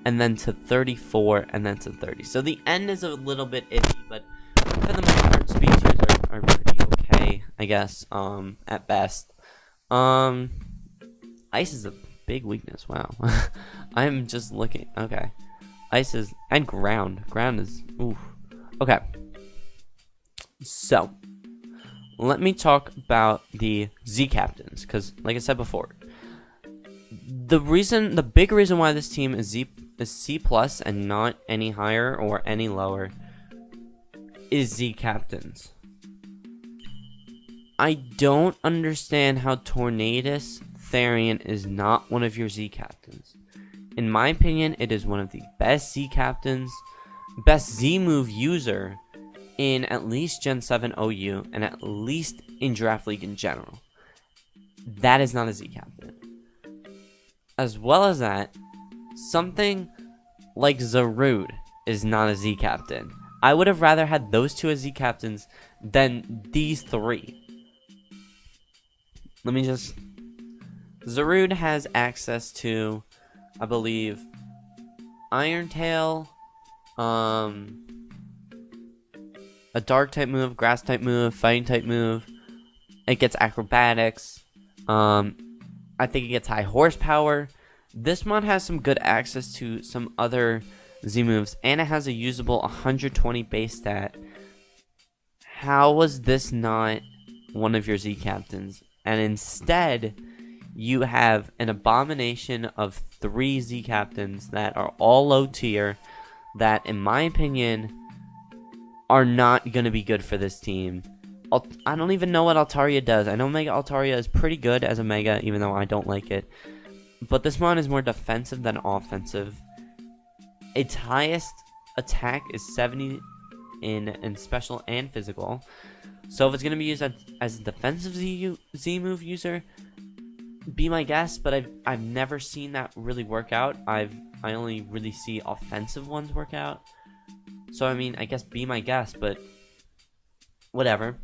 and then to 34 and then to 30. So the end is a little bit iffy, but for the most part, speed tiers are pretty okay, I guess, at best. Ice is a big weakness. Wow. I'm just looking. Okay. Ice is, and ground. Ground is, oof. Okay. So, let me talk about the Z captains, because like I said before, the big reason why this team is C plus and not any higher or any lower is Z captains. I don't understand how Tornadus Therian is not one of your Z captains. In my opinion, it is one of the best Z captains, best Z move user in at least Gen 7 OU and at least in Draft League in general. That is not a Z captain. As well as that, something like Zarude is not a Z captain. I would have rather had those two as Z captains than these three. Let me just... Zarude has access to, I believe, Iron Tail, a dark type move, grass type move, fighting type move. It gets acrobatics. I think it gets high horsepower. This mod has some good access to some other Z moves, and it has a usable 120 base stat. How was this not one of your Z captains? And instead, you have an abomination of 3 Z captains that are all low tier, that, in my opinion, are not going to be good for this team. I don't even know what Altaria does. I know Mega Altaria is pretty good as a Mega, even though I don't like it. But this mod is more defensive than offensive. Its highest attack is 70 in special and physical. So if it's going to be used as a defensive Z move user, be my guest, but I've never seen that really work out. I only really see offensive ones work out. So I mean, I guess be my guest, but whatever.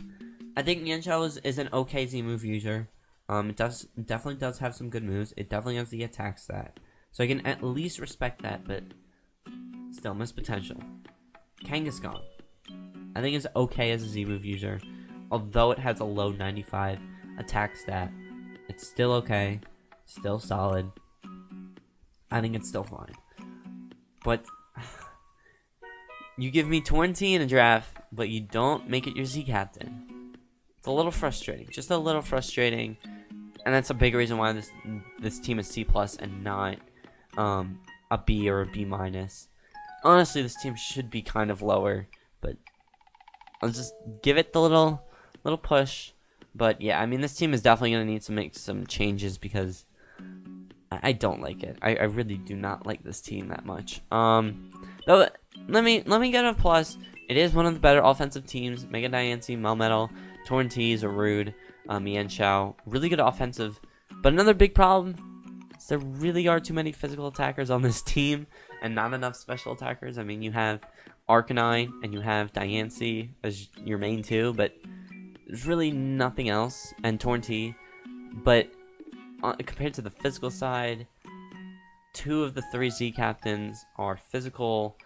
I think Yanshao is an okay Z move user. It definitely does have some good moves. It definitely has the attack stat, so I can at least respect that. But still, missed potential. Kangaskhan, I think is okay as a Z move user, although it has a low 95 attack stat. It's still okay, still solid. I think it's still fine. But you give me 20 in a draft, but you don't make it your Z captain. It's a little frustrating, just a little frustrating, and that's a big reason why this team is C plus and not a B or a B minus. Honestly, this team should be kind of lower, but I'll just give it the little push. But yeah, I mean, this team is definitely gonna need to make some changes because I don't like it. I really do not like this team that much. Though let me get a plus. It is one of the better offensive teams. Mega Diancie, Melmetal, Torrentiz, Zarude, Mienshao. Really good offensive. But another big problem is there really are too many physical attackers on this team and not enough special attackers. I mean, you have Arcanine and you have Diancie as your main two, but there's really nothing else. And Torrentiz. But compared to the physical side, 2 of the 3 Z captains are physical,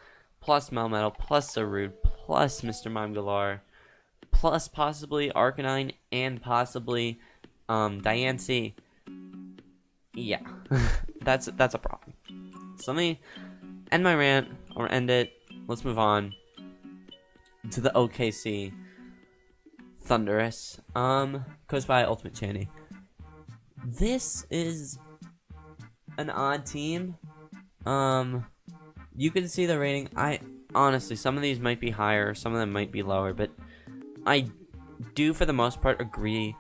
plus Melmetal, plus Zarude, plus Mr. Mime Galar, plus possibly Arcanine, and possibly Diancie. Yeah, that's a problem. So let me end my rant, or end it. Let's move on to the OKC Thunderous, coached by Ultimate Channy. This is an odd team. You can see the rating. Honestly, some of these might be higher, some of them might be lower, but I do for the most part agree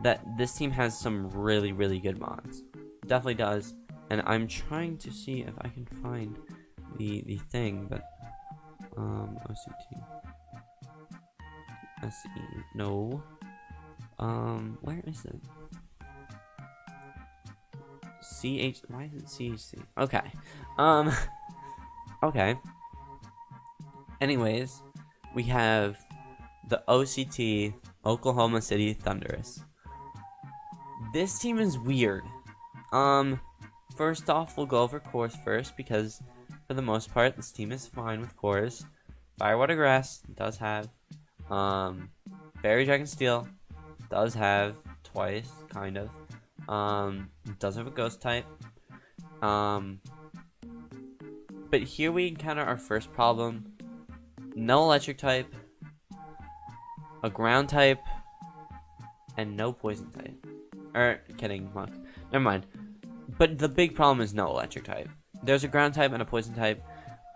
that this team has some really, really good mods. Definitely does. And I'm trying to see if I can find the thing, but OCT SE, no. Where is it? CH, why is it CHC? Okay. Okay. Anyways, we have the OCT Oklahoma City Thunderous. This team is weird. First off, we'll go over cores first because for the most part, this team is fine with cores. Firewater Grass does have, Fairy Dragon Steel does have twice, kind of. Does have a ghost type. But here we encounter our first problem. No electric type, a ground type, and no poison type. Kidding, Muck. Never mind. But the big problem is no electric type. There's a ground type and a poison type.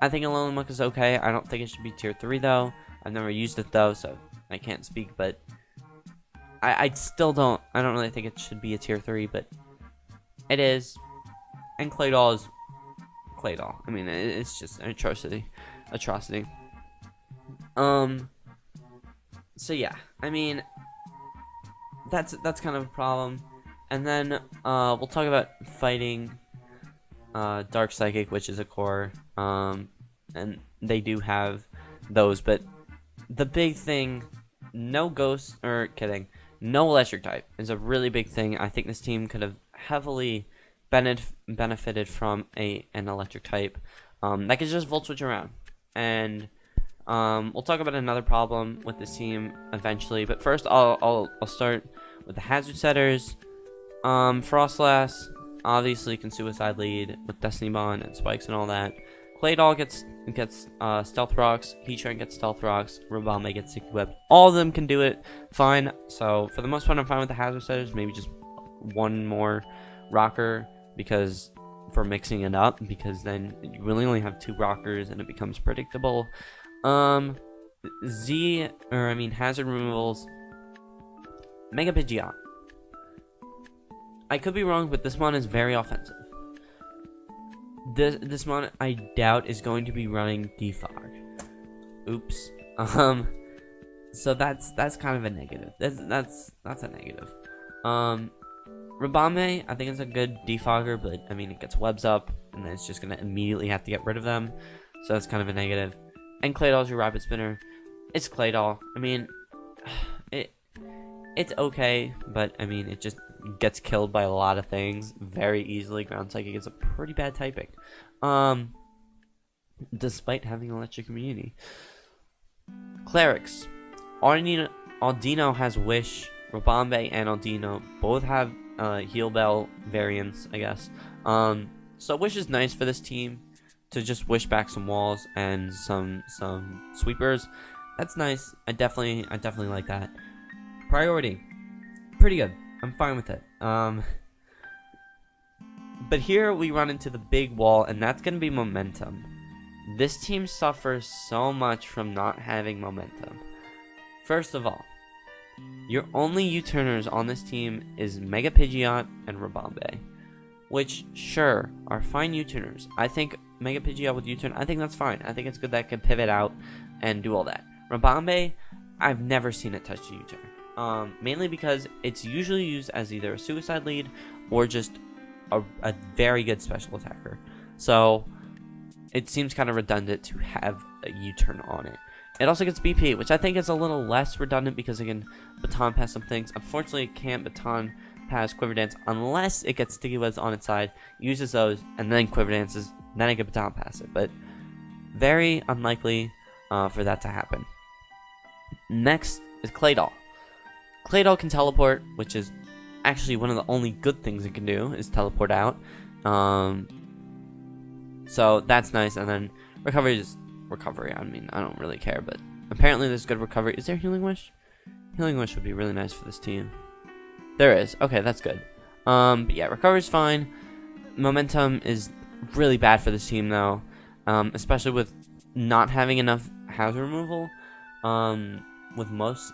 I think Alolan Muck is okay. I don't think it should be tier 3 though. I've never used it though, so I can't speak, but I still don't really think it should be a tier 3, but it is. And Claydol is Claydol. I mean, it's just an atrocity. So yeah, I mean, that's kind of a problem. And then we'll talk about fighting Dark Psychic, which is a core, and they do have those, but the big thing, no electric type is a really big thing. I think this team could have heavily benefited from an electric type that could just volt switch around. And we'll talk about another problem with this team eventually, but first I'll start with the hazard setters. Frostlass obviously can suicide lead with Destiny Bond and spikes and all that. Claydol gets stealth rocks. Heatran gets stealth rocks. Robombe gets sticky web. All of them can do it fine. So for the most part, I'm fine with the hazard setters. Maybe just one more rocker because for mixing it up, because then you really only have 2 rockers and it becomes predictable. Hazard removals. Mega Pidgeot. I could be wrong, but this mon is very offensive. This mon I doubt is going to be running Defog. Oops. So that's kind of a negative. That's a negative. Robombe, I think it's a good defogger, but I mean it gets webs up, and then it's just gonna immediately have to get rid of them. So that's kind of a negative. And Claydol's your rapid spinner. It's Claydol. I mean, it's okay, but I mean it just gets killed by a lot of things very easily. Ground Psychic is a pretty bad typing, despite having electric immunity. Clerics. Aldino has Wish. Robombe and Aldino both have Heal Bell variants, I guess. So Wish is nice for this team to just wish back some walls and some sweepers. That's nice. I definitely like that. Priority, pretty good. I'm fine with it. But here we run into the big wall, and that's going to be momentum. This team suffers so much from not having momentum. First of all, your only U-turners on this team is Mega Pidgeot and Robombe, which, sure, are fine U-turners. I think Mega Pidgeot with U-turn, I think that's fine. I think it's good that it can pivot out and do all that. Robombe, I've never seen it touch the U-turn. Mainly because it's usually used as either a suicide lead or just a very good special attacker. So it seems kind of redundant to have a U-turn on it. It also gets BP, which I think is a little less redundant because it can baton pass some things. Unfortunately, it can't baton pass Quiver Dance unless it gets sticky webs on its side, uses those, and then Quiver Dances, then it can baton pass it. But very unlikely for that to happen. Next is Claydol. Claydol can teleport, which is actually one of the only good things it can do, is teleport out. So that's nice. And then recovery. I mean, I don't really care, but apparently there's good recovery. Is there Healing Wish? Healing Wish would be really nice for this team. There is. Okay, that's good. But yeah, recovery's fine. Momentum is really bad for this team, though. Especially with not having enough hazard removal. With most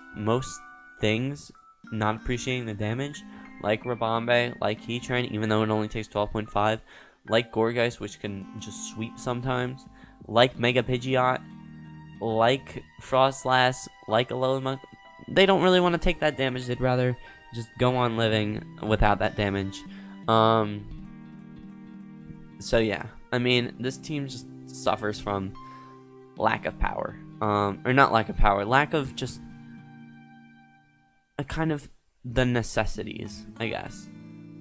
things not appreciating the damage, like Robombe, like Heatran, even though it only takes 12.5, like Gourgeist, which can just sweep sometimes, like Mega Pidgeot, like Frostlass, like Alolan Muck. They don't really want to take that damage. They'd rather just go on living without that damage. So yeah, I mean, this team just suffers from lack of power. Or not lack of power, lack of just a kind of the necessities, I guess.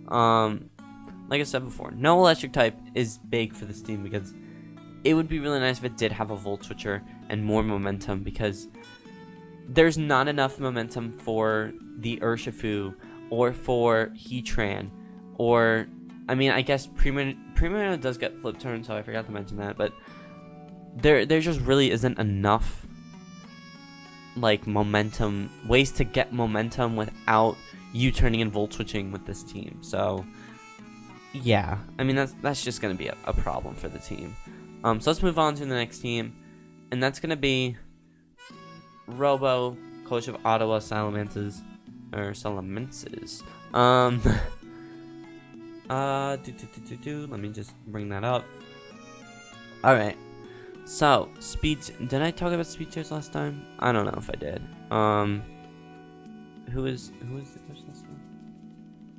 Like I said before, no electric type is big for this team because it would be really nice if it did have a Volt Switcher and more momentum, because there's not enough momentum for the Urshifu or for Heatran, or, I mean, I guess Primarina does get flip turn, so I forgot to mention that, but there just really isn't enough like momentum, ways to get momentum without U-turning and volt switching with this team. So yeah, I mean that's just gonna be a problem for the team. So let's move on to the next team, and that's gonna be Robo, coach of Ottawa Salamences, or Salamences. Let me just bring that up. All right. So did I talk about speed tiers last time? I don't know if I did. Who is the coach last time?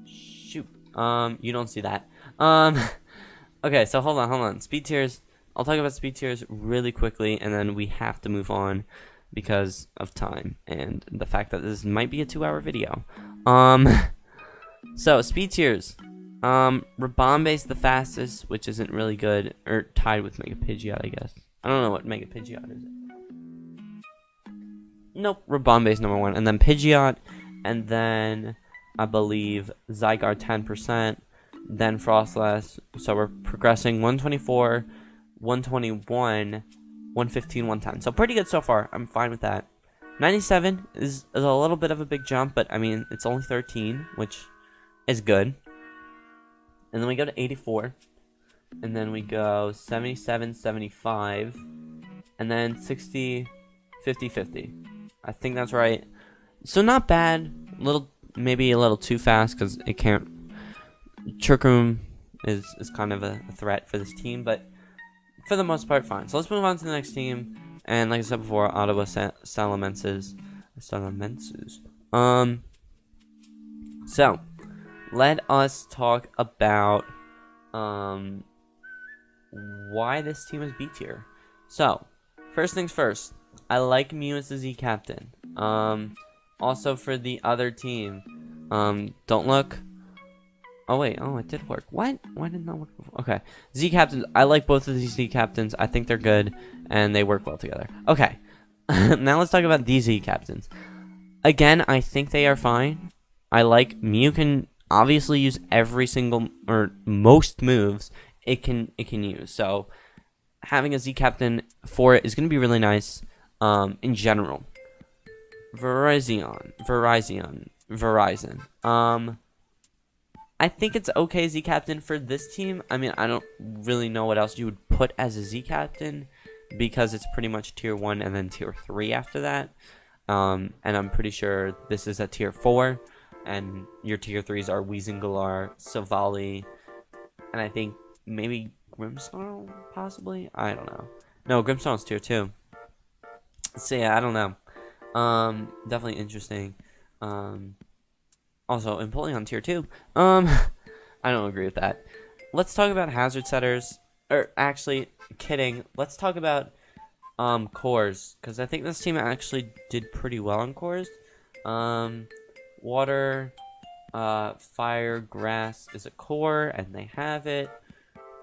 Shoot. You don't see that. Okay, so hold on. Speed tiers. I'll talk about speed tiers really quickly, and then we have to move on because of time and the fact that this might be a 2-hour video. So speed tiers. Rabambe's the fastest, which isn't really good, or tied with Mega Pidgeot, I guess. I don't know what Mega Pidgeot is. Nope, Rabambe's number 1, and then Pidgeot, and then I believe Zygarde 10%, then Frostlass. So we're progressing 124, 121, 115, 110. So pretty good so far. I'm fine with that. 97 is a little bit of a big jump, but I mean it's only 13, which is good. And then we go to 84, and then we go 77, 75, and then 60, 50, 50. I think that's right. So not bad. Maybe a little too fast because it can't. Trick Room is kind of a threat for this team, but for the most part, fine. So let's move on to the next team. And like I said before, Ottawa Salamences. So let us talk about why this team is B tier. So first things first, I like Mew as the Z captain. Also for the other team, don't look. Oh wait, it did work. What? Why did it not work before? Okay, Z captains. I like both of these Z captains. I think they're good and they work well together. Okay, now let's talk about these Z captains. Again, I think they are fine. I like Mew can obviously use every single or most moves it can use. So having a Z captain for it is going to be really nice. In general, Verizon. I think it's okay Z captain for this team. I mean, I don't really know what else you would put as a Z captain because it's pretty much tier 1 and then tier 3 after that. And I'm pretty sure this is a tier 4, and your tier 3s are Weezinglar, Savali, and I think maybe Grimmsnarl, possibly? I don't know. No, Grimmsnarl's tier 2. So yeah, I don't know. Definitely interesting. Also, Empoleon tier 2. I don't agree with that. Let's talk about hazard setters. Or actually, kidding. Let's talk about cores, because I think this team actually did pretty well on cores. Water, fire, grass is a core, and they have it.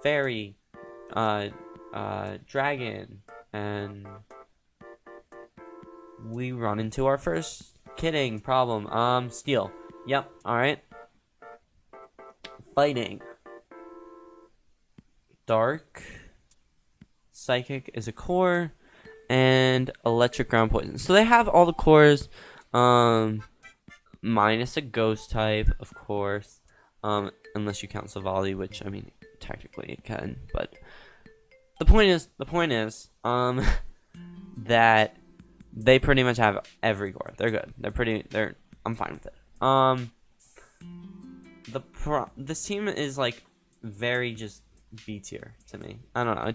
Fairy, dragon, and we run into our first problem. Steel. Yep, alright. Fighting. Dark. Psychic is a core. And electric, ground, poison. So they have all the cores. Minus a ghost type, of course. Unless you count Savali, which, I mean, technically it can. But the point is, that they pretty much have every core. They're good. I'm fine with it. This team is like very just B tier to me. I don't know.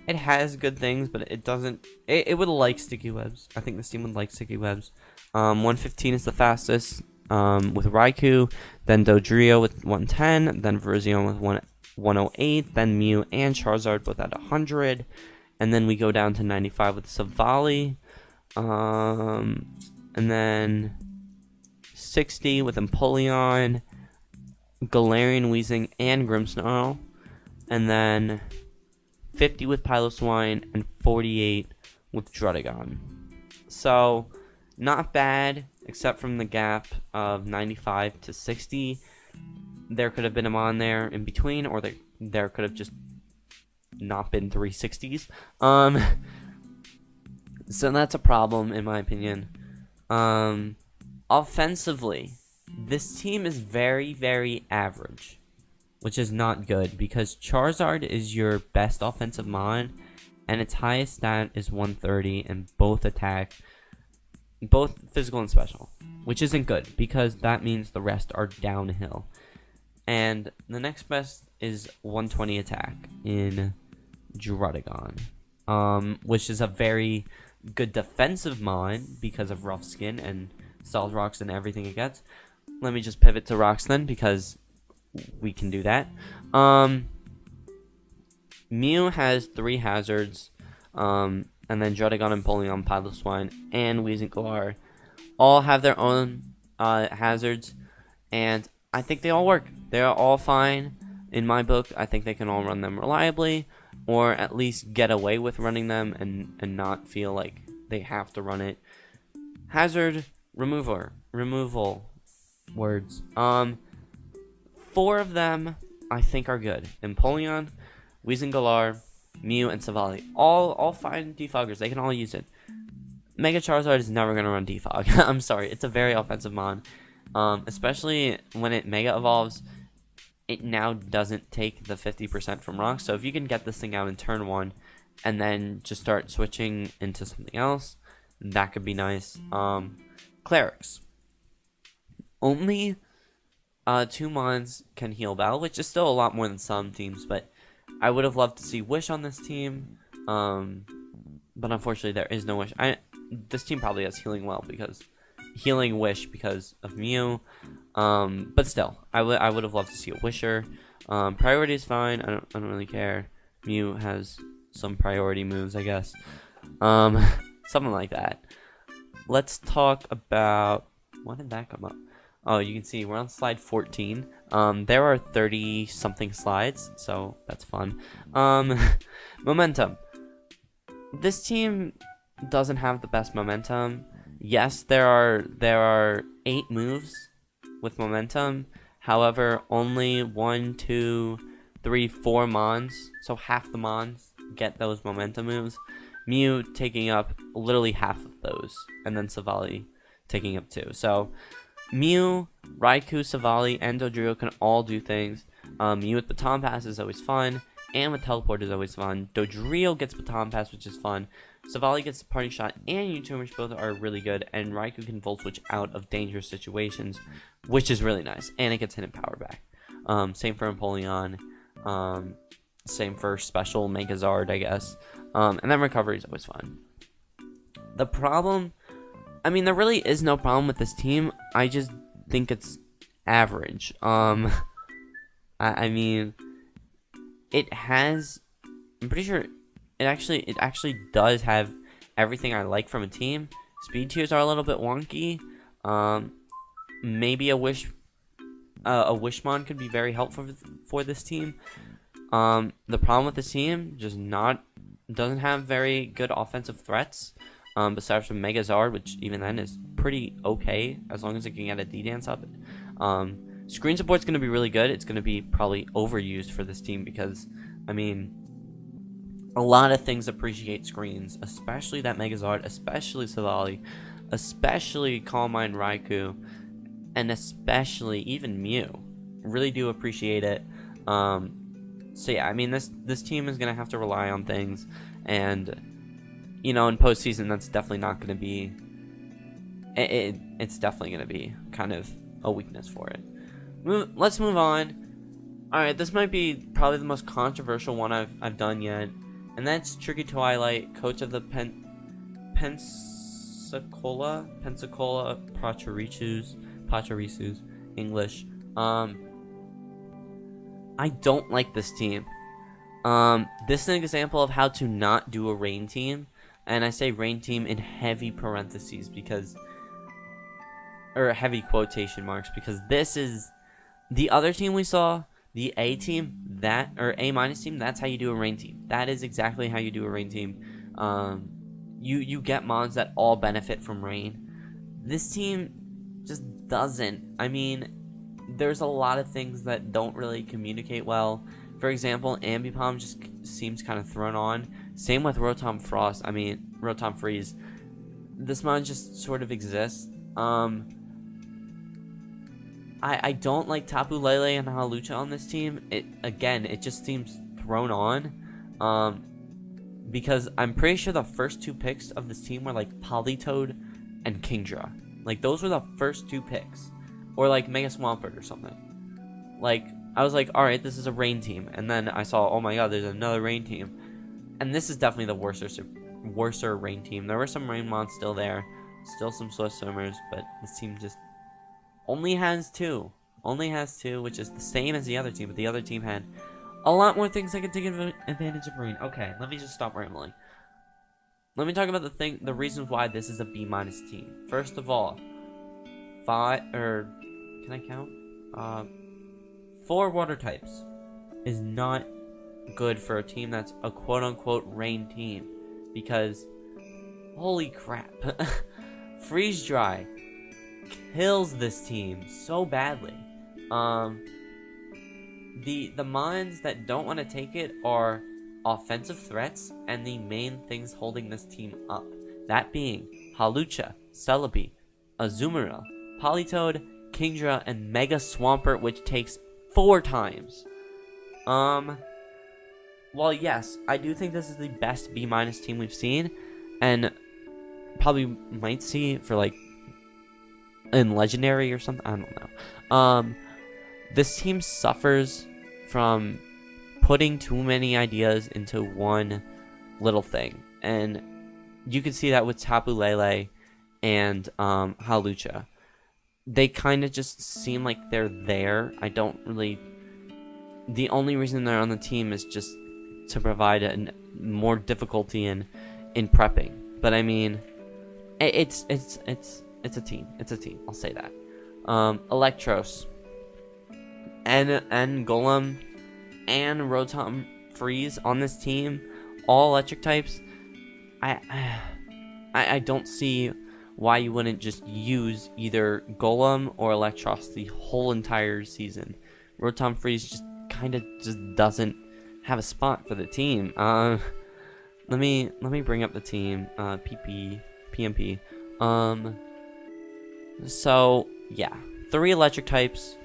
It has good things, but it doesn't. It would like sticky webs. I think this team would like sticky webs. 115 is the fastest. With Raikou, then Dodrio with 110, then Virizion with 108, then Mew and Charizard both at 100, and then we go down to 95 with Savali, and then 60 with Empoleon, Galarian, Weezing, and Grimmsnarl, and then 50 with Piloswine, and 48 with Druddigon. So, not bad, except from the gap of 95 to 60. There could have been a Mon there in between, or there could have just not been 360s. So that's a problem, in my opinion. Offensively, this team is very, very average, which is not good because Charizard is your best offensive mon, and its highest stat is 130, and both physical and special, which isn't good because that means the rest are downhill. And the next best is 120 attack in Druddigon, which is a very good defensive mon because of rough skin and solid rocks and everything it gets. Let me just pivot to rocks then because we can do that. Mew has 3 hazards, and then Druddigon and Polion, Piloswine, and Weezinglar all have their own hazards, and I think they all work. They're all fine in my book. I think they can all run them reliably, or at least get away with running them and not feel like they have to run it. Hazard removal words. 4 of them I think are good. Empoleon, Weezinglar, Mew, and Savali. All fine defoggers. They can all use it. Mega Charizard is never going to run defog. I'm sorry. It's a very offensive mon. Especially when it Mega Evolves, it now doesn't take the 50% from Rock. So if you can get this thing out in turn 1 and then just start switching into something else, that could be nice. Clerics. Only 2 mons can heal battle, which is still a lot more than some teams, but I would have loved to see Wish on this team. But unfortunately there is no Wish. This team probably has Healing Wish because of Mew. But still, I would have loved to see a Wisher. Priority is fine. I don't really care. Mew has some priority moves, I guess. Something like that. Let's talk about, when did that come up? Oh, you can see we're on slide 14. There are 30 something slides, so that's fun. Momentum. This team doesn't have the best momentum. Yes, there are 8 moves with momentum. However, only 1, 2, 3, 4 mons, so half the mons get those momentum moves. Mew taking up literally half of those, and then Savali taking up 2. So Mew, Raikou, Savali, and Dodrio can all do things. Mew with Baton Pass is always fun, and with Teleport is always fun. Dodrio gets Baton Pass, which is fun. Savali gets Party Shot and U-turn, which both are really good, and Raikou can Volt Switch out of dangerous situations, which is really nice, and it gets hidden power back. Same for Empoleon, same for Special Megazard, I guess. And then Recovery is always fun. The problem, I mean, there really is no problem with this team. I just think it's average. I mean, it has, I'm pretty sure it actually does have everything I like from a team. Speed tiers are a little bit wonky. Maybe a Wishmon could be very helpful for this team. The problem with this team doesn't have very good offensive threats. Besides from Megazard, which even then is pretty okay as long as it can get a D-Dance up. Screen support's going to be really good. It's going to be probably overused for this team because, I mean, a lot of things appreciate screens, especially that Megazard, especially Savali, especially Calm Mind Raikou, and especially even Mew. Really do appreciate it. So yeah, I mean, this team is going to have to rely on things, and you know, in postseason, that's definitely not going to be. It's definitely going to be kind of a weakness for it. Let's move on. All right, this might be probably the most controversial one I've done yet, and that's Tricky Twilight, coach of the Pensacola Pachirisus English. I don't like this team. This is an example of how to not do a rain team. And I say rain team in heavy parentheses or heavy quotation marks, because this is the other team we saw, the A team, or A- team, that's how you do a rain team. That is exactly how you do a rain team. You get mons that all benefit from rain. This team just doesn't. I mean, there's a lot of things that don't really communicate well. For example, Ambipom just seems kind of thrown on. Same with Rotom Freeze. This mon just sort of exists. I don't like Tapu Lele and Halucha on this team. It just seems thrown on. Because I'm pretty sure the first 2 picks of this team were like Politoed and Kingdra. Like, those were the first 2 picks. Or like Mega Swampert or something. Like, I was like, alright, this is a rain team. And then I saw, oh my god, there's another rain team. And this is definitely the worser rain team. There were some rain mons still there. Still some Swift Swimmers. But this team just only has 2. Only has 2, which is the same as the other team. But the other team had a lot more things that could take advantage of rain. Okay, let me just stop rambling. Let me talk about the reasons why this is a B- team. First of all, can I count? 4 water types is not good for a team that's a quote-unquote rain team, because holy crap, freeze dry kills this team so badly. The mons that don't want to take it are offensive threats and the main things holding this team up. That being Halucha, Celebi, Azumarill, Politoed, Kingdra, and Mega Swampert, which takes 4 times. Well, yes, I do think this is the best B- team we've seen, and probably might see for like in Legendary or something. I don't know. This team suffers from putting too many ideas into one little thing, and you can see that with Tapu Lele and Halucha. They kind of just seem like they're there. The only reason they're on the team is just to provide more difficulty in prepping. But I mean, it's a team. It's a team. I'll say that. Electros and Golem and Rotom Freeze on this team, all electric types. I don't see why you wouldn't just use either Golem or Electros the whole entire season. Rotom Freeze just kind of just doesn't have a spot for the team. Let me bring up the team. PMP. So yeah, 3 electric types,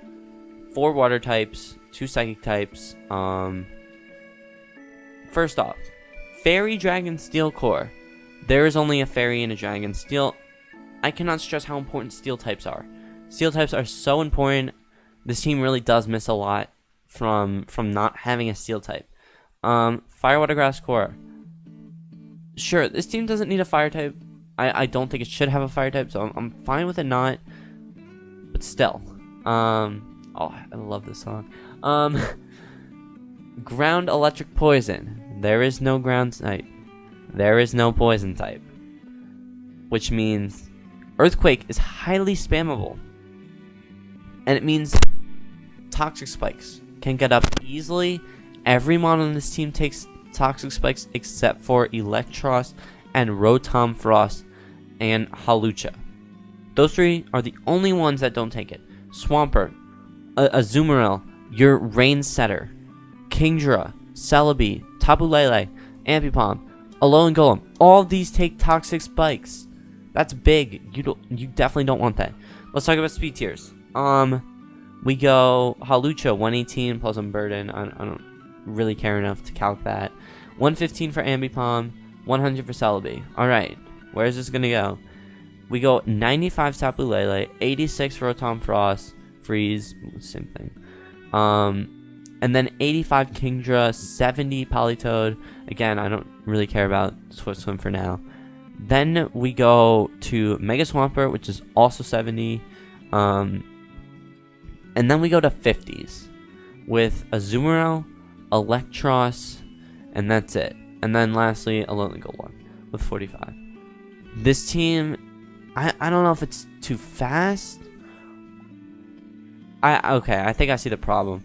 4 water types, 2 psychic types. First off, Fairy, Dragon, Steel Core. There is only a Fairy and a Dragon. Steel. I cannot stress how important Steel types are. Steel types are so important. This team really does miss a lot from not having a Steel type. Fire, Water, Grass, Core. Sure, this team doesn't need a Fire type. I don't think it should have a Fire type, so I'm fine with it not. But still. Oh, I love this song. Ground, Electric, Poison. There is no ground type. There is no poison type. Which means Earthquake is highly spammable. And it means Toxic Spikes can get up easily. Every mon on this team takes Toxic Spikes except for Electros and Rotom Frost and Halucha. Those 3 are the only ones that don't take it. Swampert, Azumarill, your Rain Setter, Kingdra, Celebi, Tapu Lele, Ambipom, Alolan Golem. All of these take Toxic Spikes. That's big. You definitely don't want that. Let's talk about speed tiers. We go Halucha 118 plus Unburden. I don't really care enough to calc that. 115 for Ambipom, 100 for Celebi. Alright, where is this gonna go? We go 95 Tapu Lele, 86 for Rotom Frost, Freeze, same thing. And then 85 Kingdra, 70 Politoed. Again, I don't really care about Swift Swim for now. Then we go to Mega Swampert, which is also 70. And then we go to 50s with Azumarill, Electros, and that's it. And then lastly, Alolan Golem with 45. This team, I don't know if it's too fast. Okay, I think I see the problem.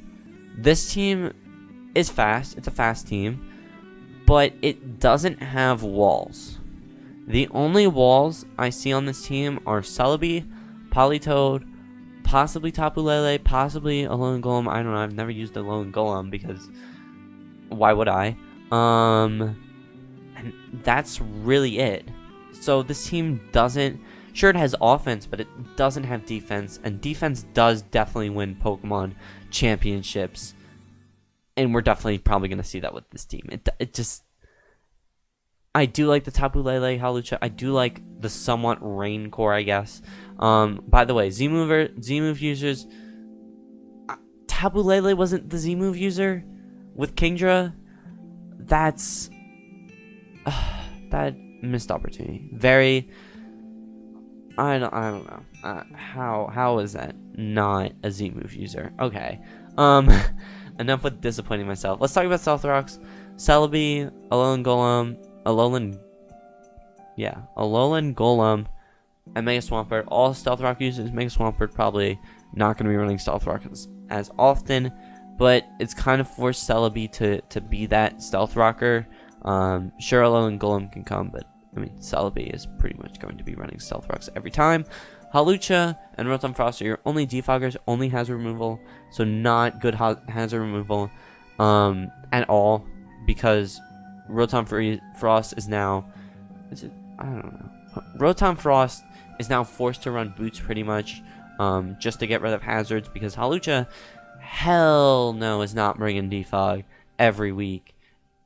This team is fast. It's a fast team. But it doesn't have walls. The only walls I see on this team are Celebi, Politoed, possibly Tapu Lele, possibly Alolan Golem. I don't know. I've never used Alolan Golem because why would I? And that's really it. So this team doesn't Sure, it has offense, but it doesn't have defense, and defense does definitely win Pokemon championships, and we're definitely probably going to see that with this team. It just... I do like the Tapu Lele Hawlucha. I do like the somewhat Rain Core, I guess. By the way, Z-move users... Tapu Lele wasn't the Z-move user with Kingdra. That's... that missed opportunity. Very... I don't know. How is that not a Z-move user? Okay. Enough with disappointing myself. Let's talk about Stealth Rocks. Celebi, Alolan Golem, and Mega Swampert. All Stealth Rock users. Mega Swampert probably not going to be running Stealth Rock as often, but it's kind of forced Celebi to be that Stealth Rocker. Sure, Alolan Golem can come, but I mean, Celebi is pretty much going to be running Stealth Rocks every time. Hawlucha and Rotom Frost are your only defoggers, only hazard removal, so not good hazard removal at all, because Rotom Frost is now... I don't know. Rotom Frost is now forced to run Boots pretty much, just to get rid of hazards, because Hawlucha, hell no, is not bringing defog every week.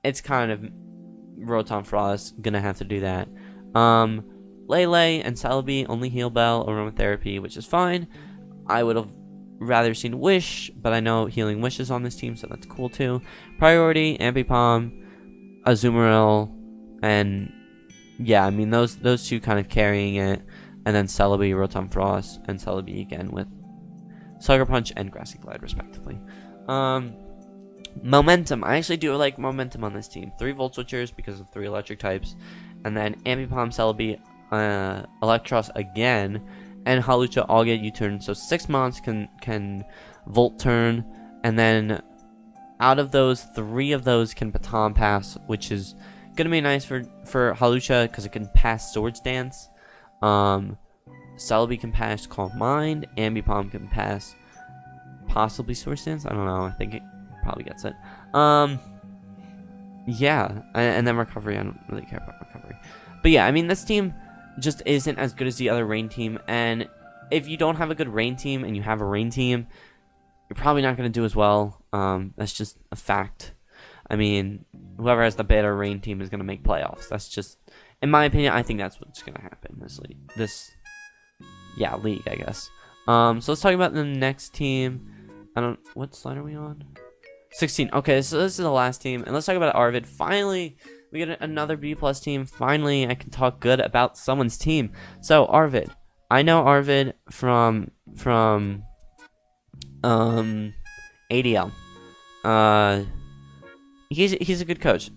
It's kind of... Rotom Frost gonna have to do that. Lele and Celebi only heal bell, aromatherapy, which is fine. I would have rather seen Wish, but I know healing Wish is on this team, so that's cool too. Priority, Ambipom, Azumarill, and yeah, I mean those two kind of carrying it, and then Celebi, Rotom Frost, and Celebi again with Sucker Punch and Grassy Glide respectively. Momentum. I actually do like momentum on this team. 3 Volt Switchers because of 3 electric types. And then Ambipom, Celebi, Electros again, and Hawlucha all get U-turn. So 6 mons can Volt Turn. And then out of those, 3 of those can Baton Pass, which is going to be nice for Hawlucha because it can pass Swords Dance. Celebi can pass Calm Mind. Ambipom can pass possibly Swords Dance. I don't know. I think it probably gets it. Yeah, and then recovery. I don't really care about recovery, but yeah, I mean this team just isn't as good as the other rain team, and if you don't have a good rain team and you have a rain team, you're probably not going to do as well. That's just a fact. I mean, whoever has the better rain team is going to make playoffs. That's just, in my opinion, I think that's what's going to happen this league. League, I guess. So let's talk about the next team. What slide are we on? 16. Okay, so this is the last team, and let's talk about Arvid. Finally, we get another B+ team. Finally, I can talk good about someone's team. So Arvid, I know Arvid from ADL. He's a good coach.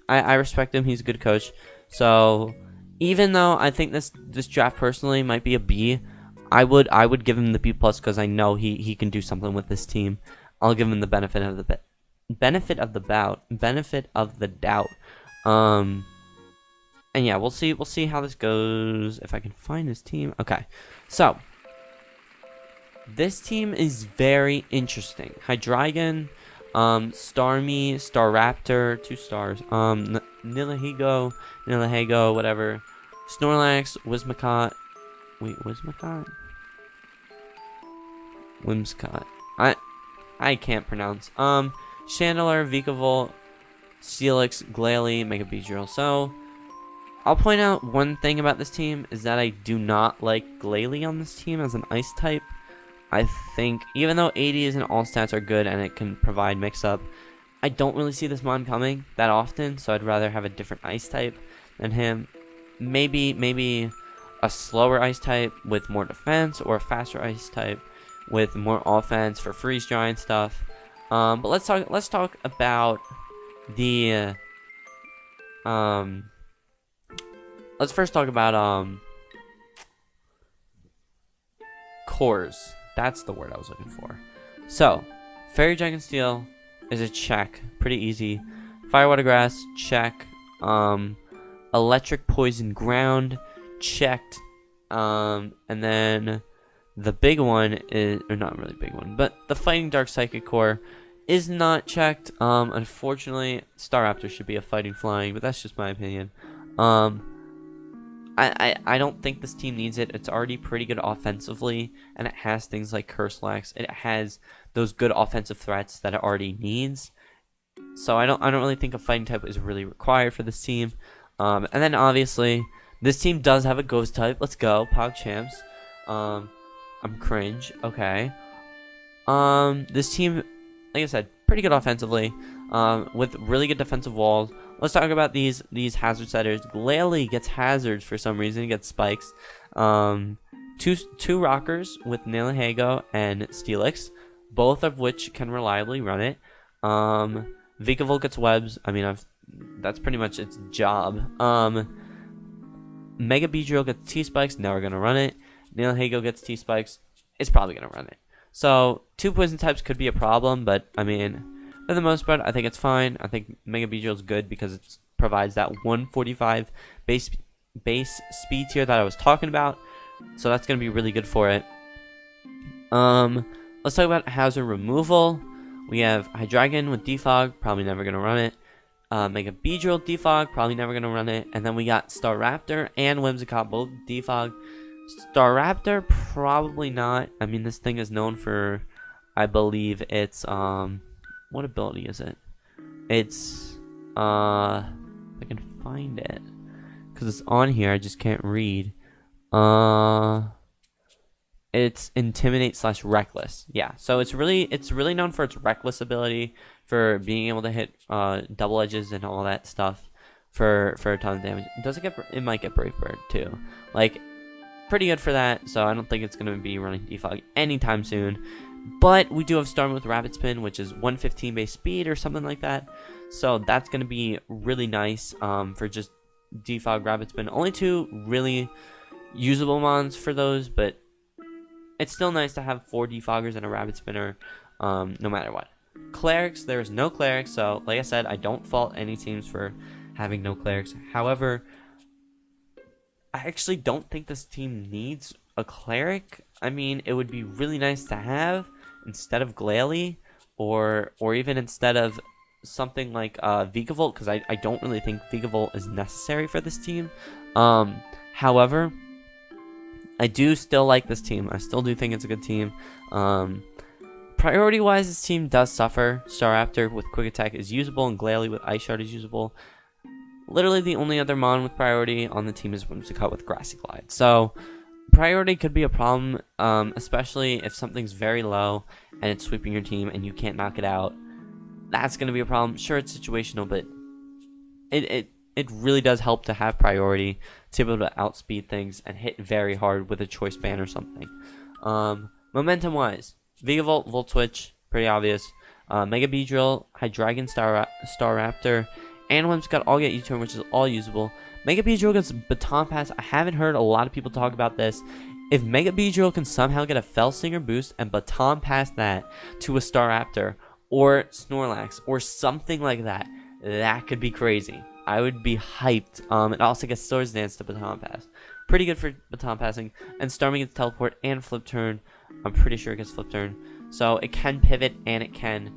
I respect him. He's a good coach. So even though I think this draft personally might be a B, I would give him the B+ because I know he can do something with this team. I'll give him the benefit of the doubt. And yeah, we'll see how this goes. If I can find his team. Okay, so this team is very interesting. Hydreigon, Starmie, Staraptor, 2 stars. Nihilego, whatever. Snorlax, Whimsicott. Wait, Whimsicott? I can't pronounce. Chandelure, Vikavolt, Steelix, Glalie, Mega Beedrill. So, I'll point out one thing about this team is that I do not like Glalie on this team as an ice type. I think, even though 80s and all stats are good and it can provide mix-up, I don't really see this mon coming that often, so I'd rather have a different ice type than him. Maybe a slower ice type with more defense, or a faster ice type with more offense for freeze dry and stuff. But let's talk about the let's first talk about cores. That's the word I was looking for. So Fairy Dragon Steel is a check, pretty easy. Fire Water Grass, check. Electric Poison Ground, checked. And then the big one is, or not really big one, but the Fighting Dark Psychic Core is not checked. Unfortunately, Staraptor should be a Fighting Flying, but that's just my opinion. I don't think this team needs it. It's already pretty good offensively, and it has things like Curse-Lax. It has those good offensive threats that it already needs. So I don't really think a fighting type is really required for this team. And then obviously this team does have a ghost type. Let's go, PogChamps. I'm cringe. Okay. This team, like I said, pretty good offensively. With really good defensive walls. Let's talk about these hazard setters. Glalie gets hazards for some reason. He gets spikes. Two rockers with Nilahego and Steelix, both of which can reliably run it. Vikavolt gets webs. I mean, that's pretty much its job. Mega Beedrill gets T-Spikes. Never gonna run it. Nilahego gets T-Spikes. It's probably gonna run it. So 2 poison types could be a problem, but I mean, for the most part, I think it's fine. I think Mega Beedrill is good because it provides that 145 base speed tier that I was talking about. So that's going to be really good for it. Let's talk about hazard removal. We have Hydreigon with Defog, probably never going to run it. Mega Beedrill Defog, probably never going to run it. And then we got Staraptor and Whimsicott, both Defog. Staraptor, probably not. I mean, this thing is known for, I believe it's, what ability is it? It's, if I can find it, because it's on here, I just can't read. It's Intimidate / Reckless. Yeah, so it's really known for its Reckless ability, for being able to hit double edges and all that stuff for a ton of damage. It might get Brave Bird too. Like, pretty good for that, so I don't think it's going to be running Defog anytime soon. But we do have Storm with Rapid Spin, which is 115 base speed or something like that. So that's going to be really nice for just Defog, Rapid Spin. Only 2 really usable mons for those, but it's still nice to have 4 Defoggers and a Rapid Spinner no matter what. Clerics, there is no Clerics, so like I said, I don't fault any teams for having no Clerics. However, I actually don't think this team needs a Cleric. I mean, it would be really nice to have instead of Glalie, or even instead of something like Vikavolt, because I don't really think Vikavolt is necessary for this team. However, I do still like this team. I still do think it's a good team. Priority-wise, this team does suffer. Staraptor with Quick Attack is usable, and Glalie with Ice Shard is usable. Literally, the only other mon with priority on the team is Whimsicott with Grassy Glide. So, priority could be a problem, especially if something's very low and it's sweeping your team and you can't knock it out. That's going to be a problem. Sure, it's situational, but it really does help to have priority to be able to outspeed things and hit very hard with a choice ban or something. Momentum-wise, Vikavolt, Volt Switch, pretty obvious. Mega Beedrill, Hydreigon, Staraptor, and Whimsicott all get U-turn, which is all usable. Mega Beedrill gets Baton Pass. I haven't heard a lot of people talk about this. If Mega Beedrill can somehow get a Fellsinger boost and Baton Pass that to a Staraptor or Snorlax or something like that, that could be crazy. I would be hyped. It also gets Swords Dance to Baton Pass. Pretty good for Baton Passing. And Starmie gets Teleport and Flip Turn. I'm pretty sure it gets Flip Turn. So it can pivot and it can,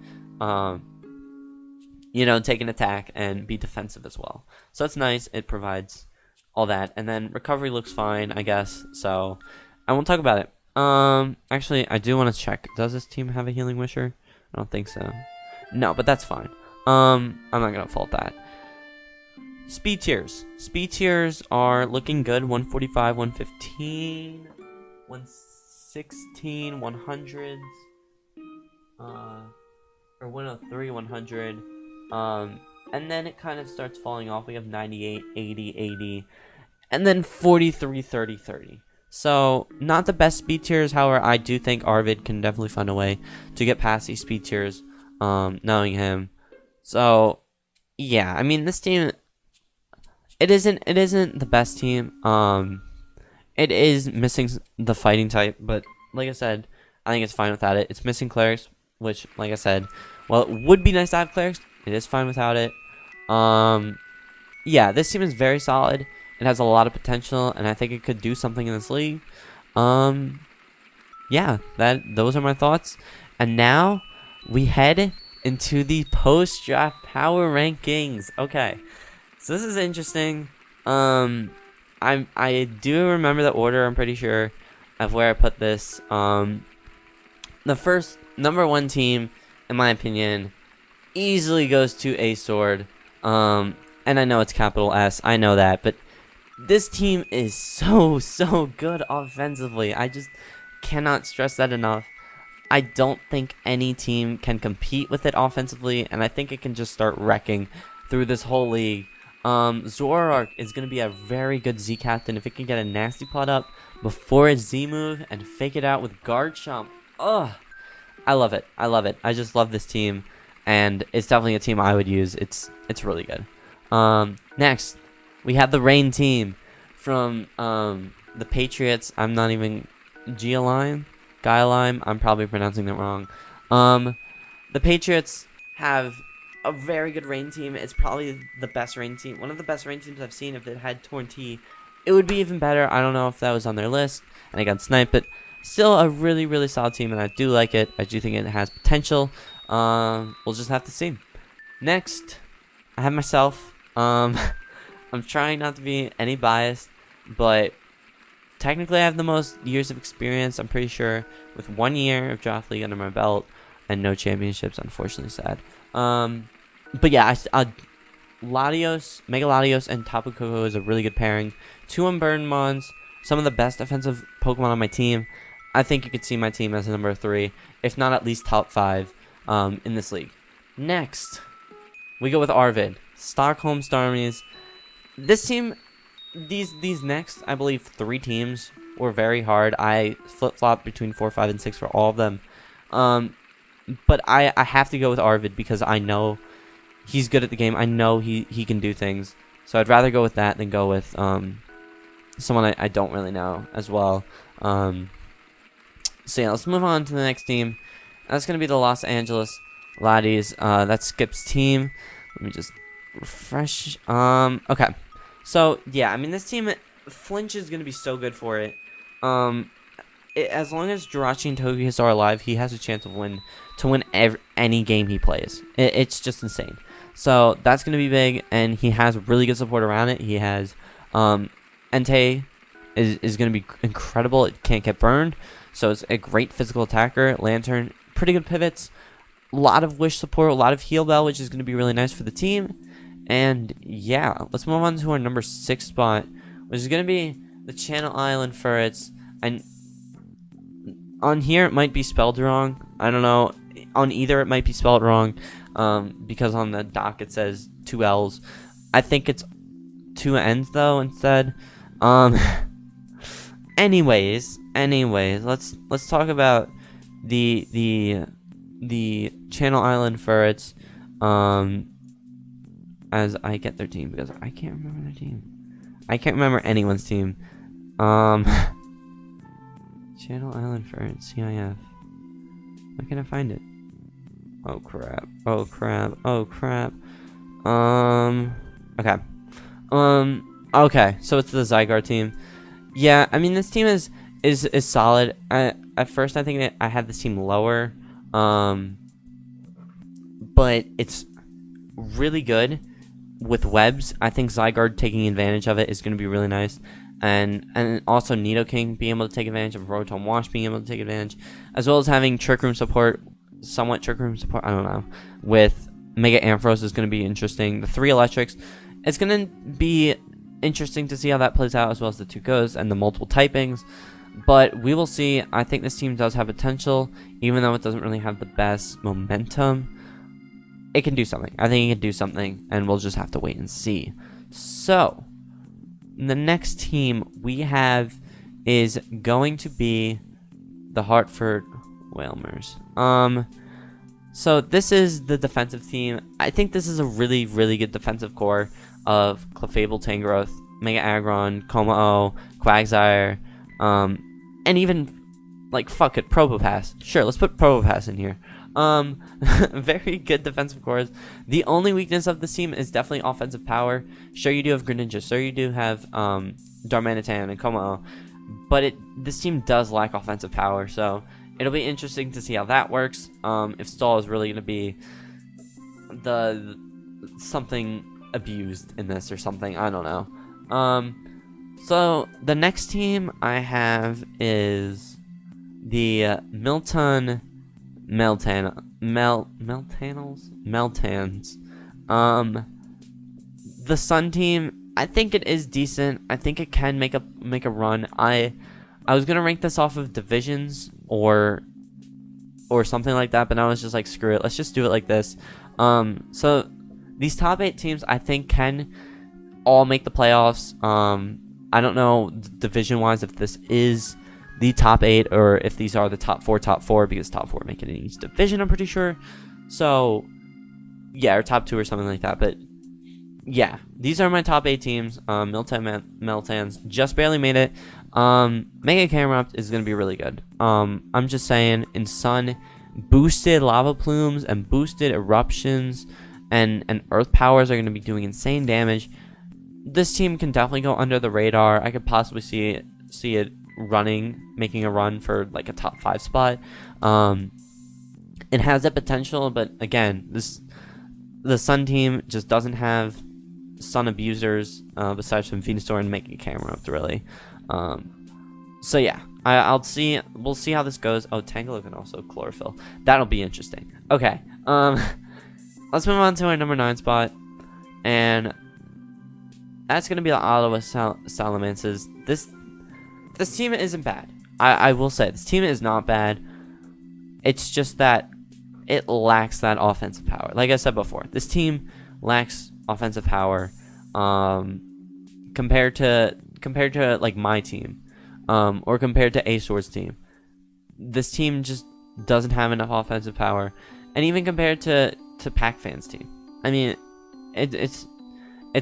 take an attack and be defensive as well. So that's nice. It provides all that. And then recovery looks fine, I guess. So I won't talk about it. Actually, I do want to check. Does this team have a Healing Wisher? I don't think so. No, but that's fine. I'm not going to fault that. Speed tiers. Speed tiers are looking good. 145, 115, 116, 100s. Or 103, 100. And then it kind of starts falling off. We have 98, 80, 80, and then 43, 30, 30. So, not the best speed tiers. However, I do think Arvid can definitely find a way to get past these speed tiers, knowing him. So, yeah, I mean, this team, it isn't the best team. It is missing the fighting type, but like I said, I think it's fine without it. It's missing Clerics, which, like I said, well, it would be nice to have Clerics. It is fine without it. Yeah, this team is very solid. It has a lot of potential, and I think it could do something in this league. Yeah, those are my thoughts. And now we head into the post-draft power rankings. Okay, so this is interesting. I do remember the order. I'm pretty sure of where I put this. The first #1 team, in my opinion, easily goes to A Sword. And I know it's capital S. I know that, but this team is so good offensively. I just cannot stress that enough. I don't think any team can compete with it offensively, and I think it can just start wrecking through this whole league. Zoroark is going to be a very good Z captain if it can get a nasty plot up before its Z move and fake it out with Garchomp. Ugh, I love it. I love it. I just love this team, and it's definitely a team I would use. It's really good. Next, we have the Rain team from the Patriots. I'm not even Gialime. I'm probably pronouncing that wrong. The Patriots have a very good Rain team. It's probably the best Rain team. One of the best Rain teams I've seen. If it had Torn T, it would be even better. I don't know if that was on their list, and I got sniped, but still a really solid team, and I do like it. I do think it has potential. We'll just have to see. Next, I have myself. I'm trying not to be any biased, but technically I have the most years of experience, I'm pretty sure, with 1 year of Draft League under my belt and no championships, unfortunately sad. But yeah, Latios, Mega Latios, and Tapu Koko is a really good pairing. 2 Unburdened Mons, some of the best defensive Pokemon on my team. I think you could see my team as a #3, if not at least top 5 in this league. Next, we go with Arvid, Stockholm Starmies. This team, these next, I believe, 3 teams were very hard. I flip-flopped between 4, 5, and 6 for all of them. But I have to go with Arvid because I know he's good at the game. I know he can do things. So I'd rather go with that than go with someone I don't really know as well. So yeah, let's move on to the next team. That's going to be the Los Angeles Laddies. That's Skip's team. Let me just refresh. Okay. So yeah, I mean, this team, Flinch is going to be so good for it. As long as Jirachi and Togekiss are alive, he has a chance of win any game he plays. It's just insane. So that's going to be big, and he has really good support around it. He has Entei is going to be incredible. It can't get burned, so it's a great physical attacker. Lantern, pretty good pivots. A lot of Wish support, a lot of Heal Bell, which is going to be really nice for the team. And yeah, let's move on to our #6 spot, which is going to be the Channel Island Ferrets. And on here, it might be spelled wrong. I don't know. On either, it might be spelled wrong because on the doc it says 2 L's. I think it's 2 N's, though, instead. Anyways, let's talk about the Channel Island Ferrets as I get their team, because I can't remember their team. I can't remember anyone's team. Channel Island Ferrets, CIF. Where can I find it? Oh crap. Okay. Okay, so it's the Zygarde team. Yeah, I mean, this team is solid. At first I think that I had this team lower. But it's really good with webs. I think Zygarde taking advantage of it is going to be really nice. And also Nidoking being able to take advantage of Rotom Wash being able to take advantage, as well as having Trick Room support, somewhat Trick Room support, I don't know, with Mega Ampharos is going to be interesting. The 3 Electrics, it's going to be interesting to see how that plays out, as well as the 2 Goes and the multiple typings. But we will see. I think this team does have potential, even though it doesn't really have the best momentum. It can do something. I think it can do something, and we'll just have to wait and see. So, the next team we have is going to be the Hartford Whalers. So this is the defensive team. I think this is a really good defensive core of Clefable, Tangrowth, Mega Aggron, Komao, Quagsire, and even, like, fuck it, Probopass. Sure, let's put Probopass in here. Very good defensive cores. The only weakness of this team is definitely offensive power. Sure, you do have Greninja. Sure, you do have Darmanitan and Komao. But this team does lack offensive power, so it'll be interesting to see how that works. If Stall is really going to be something abused in this or something. I don't know. So the next team I have is the Meltans. The Sun team, I think it is decent. I think it can make a run. I was gonna rank this off of divisions or something like that, but I was just like, screw it, let's just do it like this. So these top 8 teams I think can all make the playoffs. I don't know division wise if this is the top 8 or if these are the top four, because top 4 make it in each division, I'm pretty sure. So yeah, or top 2 or something like that. But yeah, these are my top 8 teams. Meltans just barely made it. Mega Camera Up is gonna be really good. I'm just saying, in Sun, boosted lava plumes and boosted eruptions and earth powers are gonna be doing insane damage. This team can definitely go under the radar. I could possibly see it making a run for like a top 5 spot. It has that potential, but again, the Sun team just doesn't have Sun abusers besides from Venusaur and Mega Camera Up, really. So yeah, we'll see how this goes. Oh, Tangela can also chlorophyll. That'll be interesting. Okay, let's move on to our number 9 spot, and that's gonna be the Ottawa Salamanders. This team isn't bad. I will say this team is not bad. It's just that it lacks that offensive power. Like I said before, this team lacks offensive power compared to like my team, or compared to A-Sword's team. This team just doesn't have enough offensive power, and even compared to Pac-Fan's team, I mean, it's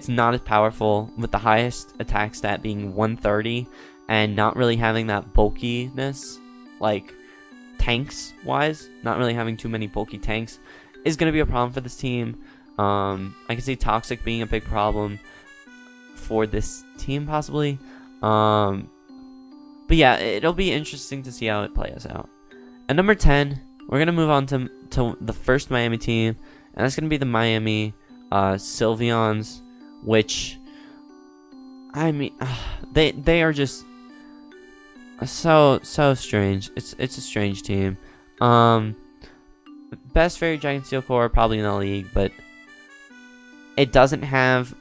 not as powerful, with the highest attack stat being 130 and not really having that bulkiness, like tanks wise, not really having too many bulky tanks is going to be a problem for this team. I can see Toxic being a big problem for this team possibly. But yeah, it'll be interesting to see how it plays out. At number 10, we're going to move on to the first Miami team, and that's going to be the Miami Sylveons, which, I mean, they are just so strange. It's a strange team. Best Fairy Dragon Steel Core probably in the league, but it doesn't have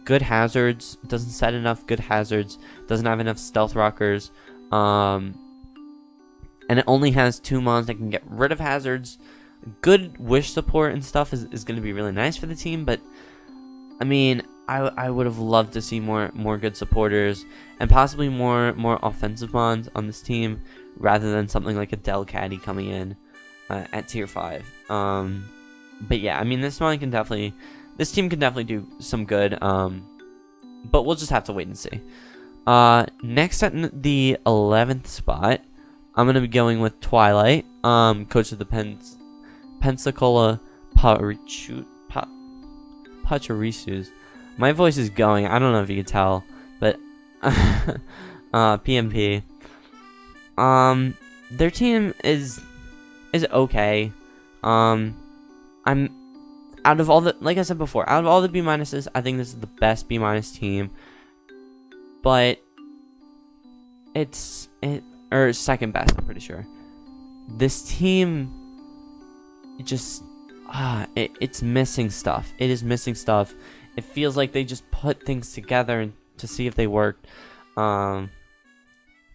good hazards. It doesn't set enough good hazards. Doesn't have enough Stealth Rockers. And it only has 2 mons that can get rid of hazards. Good wish support and stuff is going to be really nice for the team, but I mean, I would have loved to see more good supporters and possibly more offensive mons on this team, rather than something like a Delcatty coming in at tier 5. But yeah, I mean, this team can definitely do some good, but we'll just have to wait and see. Next at the 11th spot, I'm going to be going with Twilight, coach of the Pensacola Pachirisus. My voice is going. I don't know if you can tell, but PMP. Their team is okay. I'm out of all the, like I said before, out of all the B minuses, I think this is the best B minus team. But or second best, I'm pretty sure. This team just it's missing stuff. It is missing stuff. It feels like they just put things together to see if they worked. 3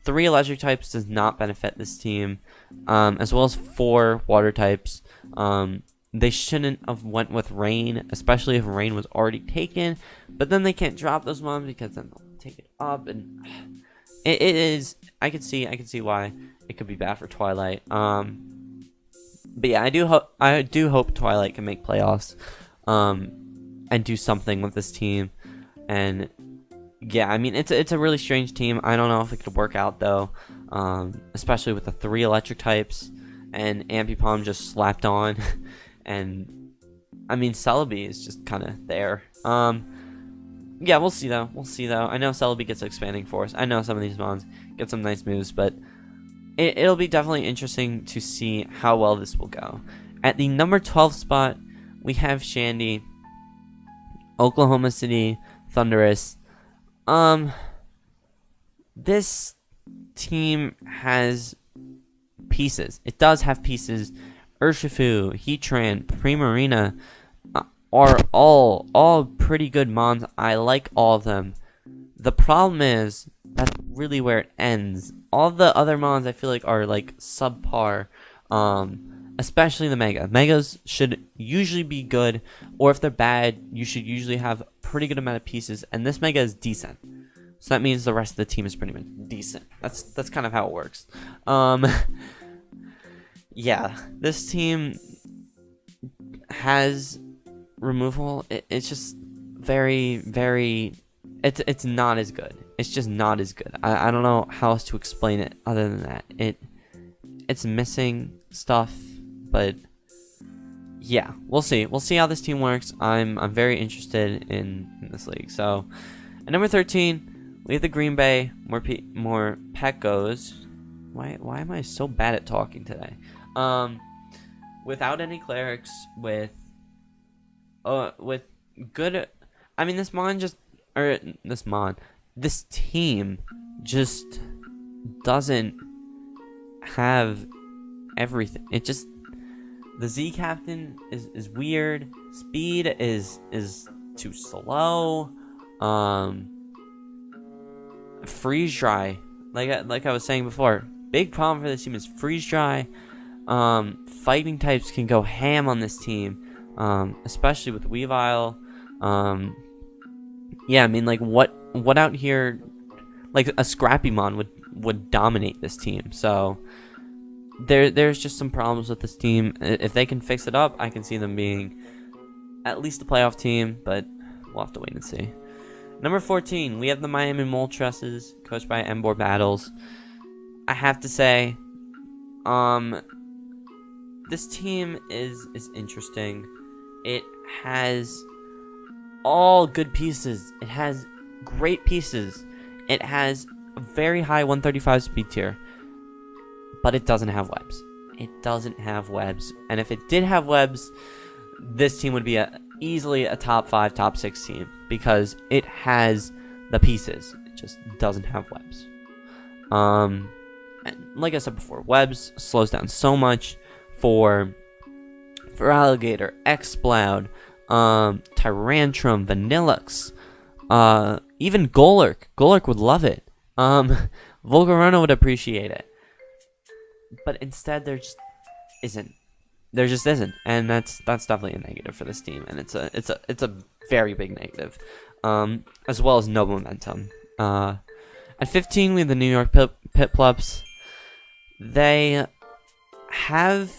electric types does not benefit this team, as well as 4 water types. They shouldn't have went with rain, especially if rain was already taken. But then they can't drop those mons because then they'll take it up, and it is. I can see why it could be bad for Twilight. But yeah, I do hope Twilight can make playoffs, and do something with this team. And yeah, I mean, it's a really strange team. I don't know if it could work out though, especially with the 3 electric types and Ambipom just slapped on. And I mean, Celebi is just kind of there. Yeah, we'll see though. I know Celebi gets expanding force. I know some of these mons get some nice moves, but it'll be definitely interesting to see how well this will go. At the number 12 spot, we have Shandy, Oklahoma City Thunderous. this team has pieces. It does have pieces. Urshifu, Heatran, Primarina are all pretty good mons. I like all of them. The problem is that's really where it ends. All the other mons I feel like are like subpar. Especially the Mega. Megas should usually be good, or if they're bad, you should usually have a pretty good amount of pieces, and this Mega is decent. So that means the rest of the team is pretty much decent. That's kind of how it works. Yeah, this team has removal. It's just very. It's not as good. It's just not as good. I don't know how else to explain it other than that. It's missing stuff, but yeah, we'll see. We'll see how this team works. I'm very interested in this league. So, at number 13, we have the Green Bay more Peckos. Why am I so bad at talking today? Without any clerics, with good. I mean, this team just doesn't have everything. The Z captain is weird. Speed is too slow. Freeze dry, like I was saying before, big problem for this team is freeze dry. Fighting types can go ham on this team, especially with Weavile. Yeah, I mean, like what out here, like a Scrappymon would dominate this team. So there's just some problems with this team. If they can fix it up, I can see them being at least a playoff team, but we'll have to wait and see. Number 14, we have the Miami Moltresses, coached by Embor Battles. I have to say, this team is interesting. It has all good pieces. It has great pieces. It has a very high 135 speed tier, but it doesn't have webs. It doesn't have webs. And if it did have webs, this team would be easily a top 5, top 6 team, because it has the pieces. It just doesn't have webs. And like I said before, webs slows down so much for Alligator, Exploud, Tyrantrum, Vanillux, even Golurk. Golurk would love it. Volcarona would appreciate it. But instead, there just isn't. There just isn't, and that's definitely a negative for this team, and it's a very big negative, as well as no momentum. At 15, we have the New York Piplups. They have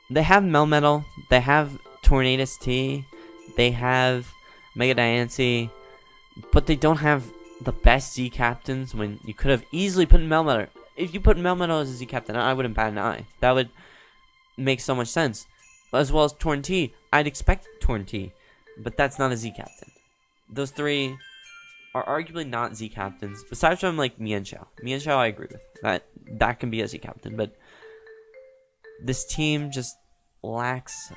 Melmetal, they have Tornadus T, they have Mega Diancie, but they don't have the best Z captains. When you could have easily put Melmetal. If you put Melmetal as a Z captain, I wouldn't bat an eye. That would make so much sense. As well as Torn T. I'd expect Torn T, but that's not a Z captain. Those three are arguably not Z captains. Besides from like Mienshao. Mienshao I agree with. That can be a Z captain, but this team just lacks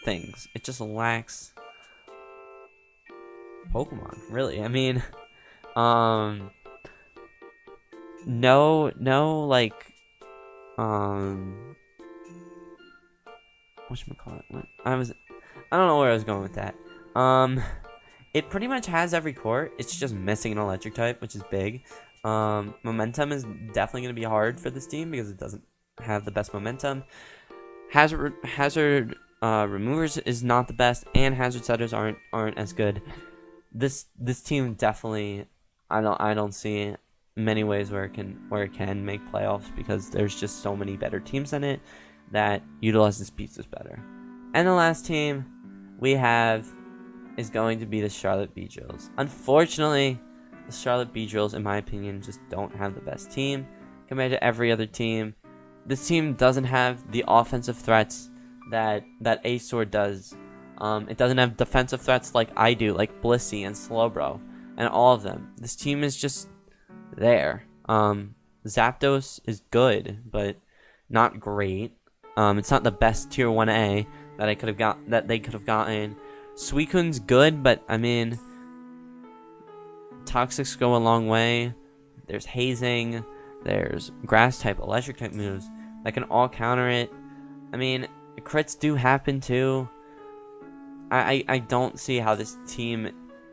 things. It just lacks Pokemon, really. I mean, no, like, whatchamacallit? I don't know where I was going with that. It pretty much has every core. It's just missing an electric type, which is big. Momentum is definitely going to be hard for this team because it doesn't have the best momentum. Hazard removers is not the best, and hazard setters aren't as good. This team definitely, I don't see many ways where it can make playoffs, because there's just so many better teams than it that utilize this pieces better. And the last team we have is going to be the Charlotte Beedrills. Unfortunately, the Charlotte Beedrills, in my opinion, just don't have the best team compared to every other team. This team doesn't have the offensive threats that A-Sword does. It doesn't have defensive threats like I do, like Blissey and Slowbro, and all of them. This team is just there. Zapdos is good, but not great. It's not the best tier 1A that they could have gotten. Suicune's good, but I mean, toxics go a long way. There's hazing. There's grass type, electric type moves that can all counter it. I mean, crits do happen too. I don't see how this team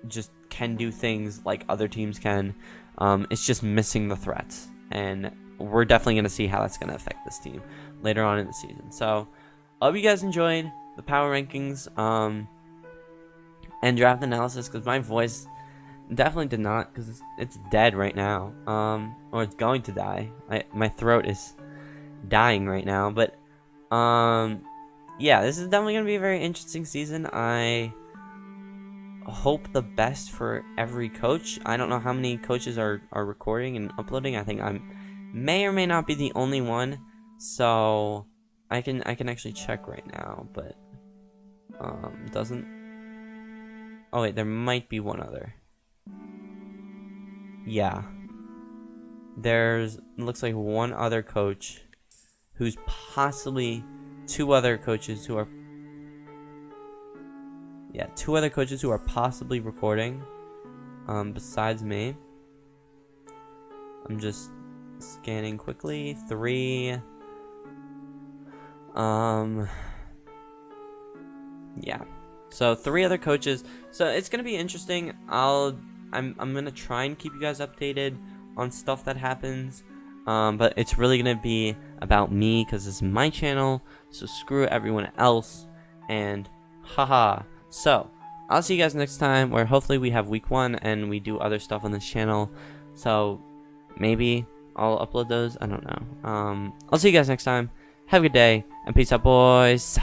just can do things like other teams can. It's just missing the threats, and we're definitely going to see how that's going to affect this team later on in the season. So I hope you guys enjoyed the power rankings and draft analysis, because my voice definitely did not, because it's dead right now, or it's going to die. My throat is dying right now, but yeah, this is definitely going to be a very interesting season. I hope the best for every coach. I don't know how many coaches are recording and uploading. I think I may or may not be the only one, so I can actually check right now, but doesn't. Oh wait, there might be one other. Yeah, looks like one other coach, who's possibly two other coaches who are possibly recording, besides me. I'm just scanning quickly. 3. Yeah. So 3 other coaches. So it's gonna be interesting. I'm gonna try and keep you guys updated on stuff that happens. But it's really gonna be about me, because this is my channel. So screw everyone else. And haha. So I'll see you guys next time, where hopefully we have week 1 and we do other stuff on this channel. So maybe I'll upload those. I don't know. I'll see you guys next time. Have a good day, and peace out, boys.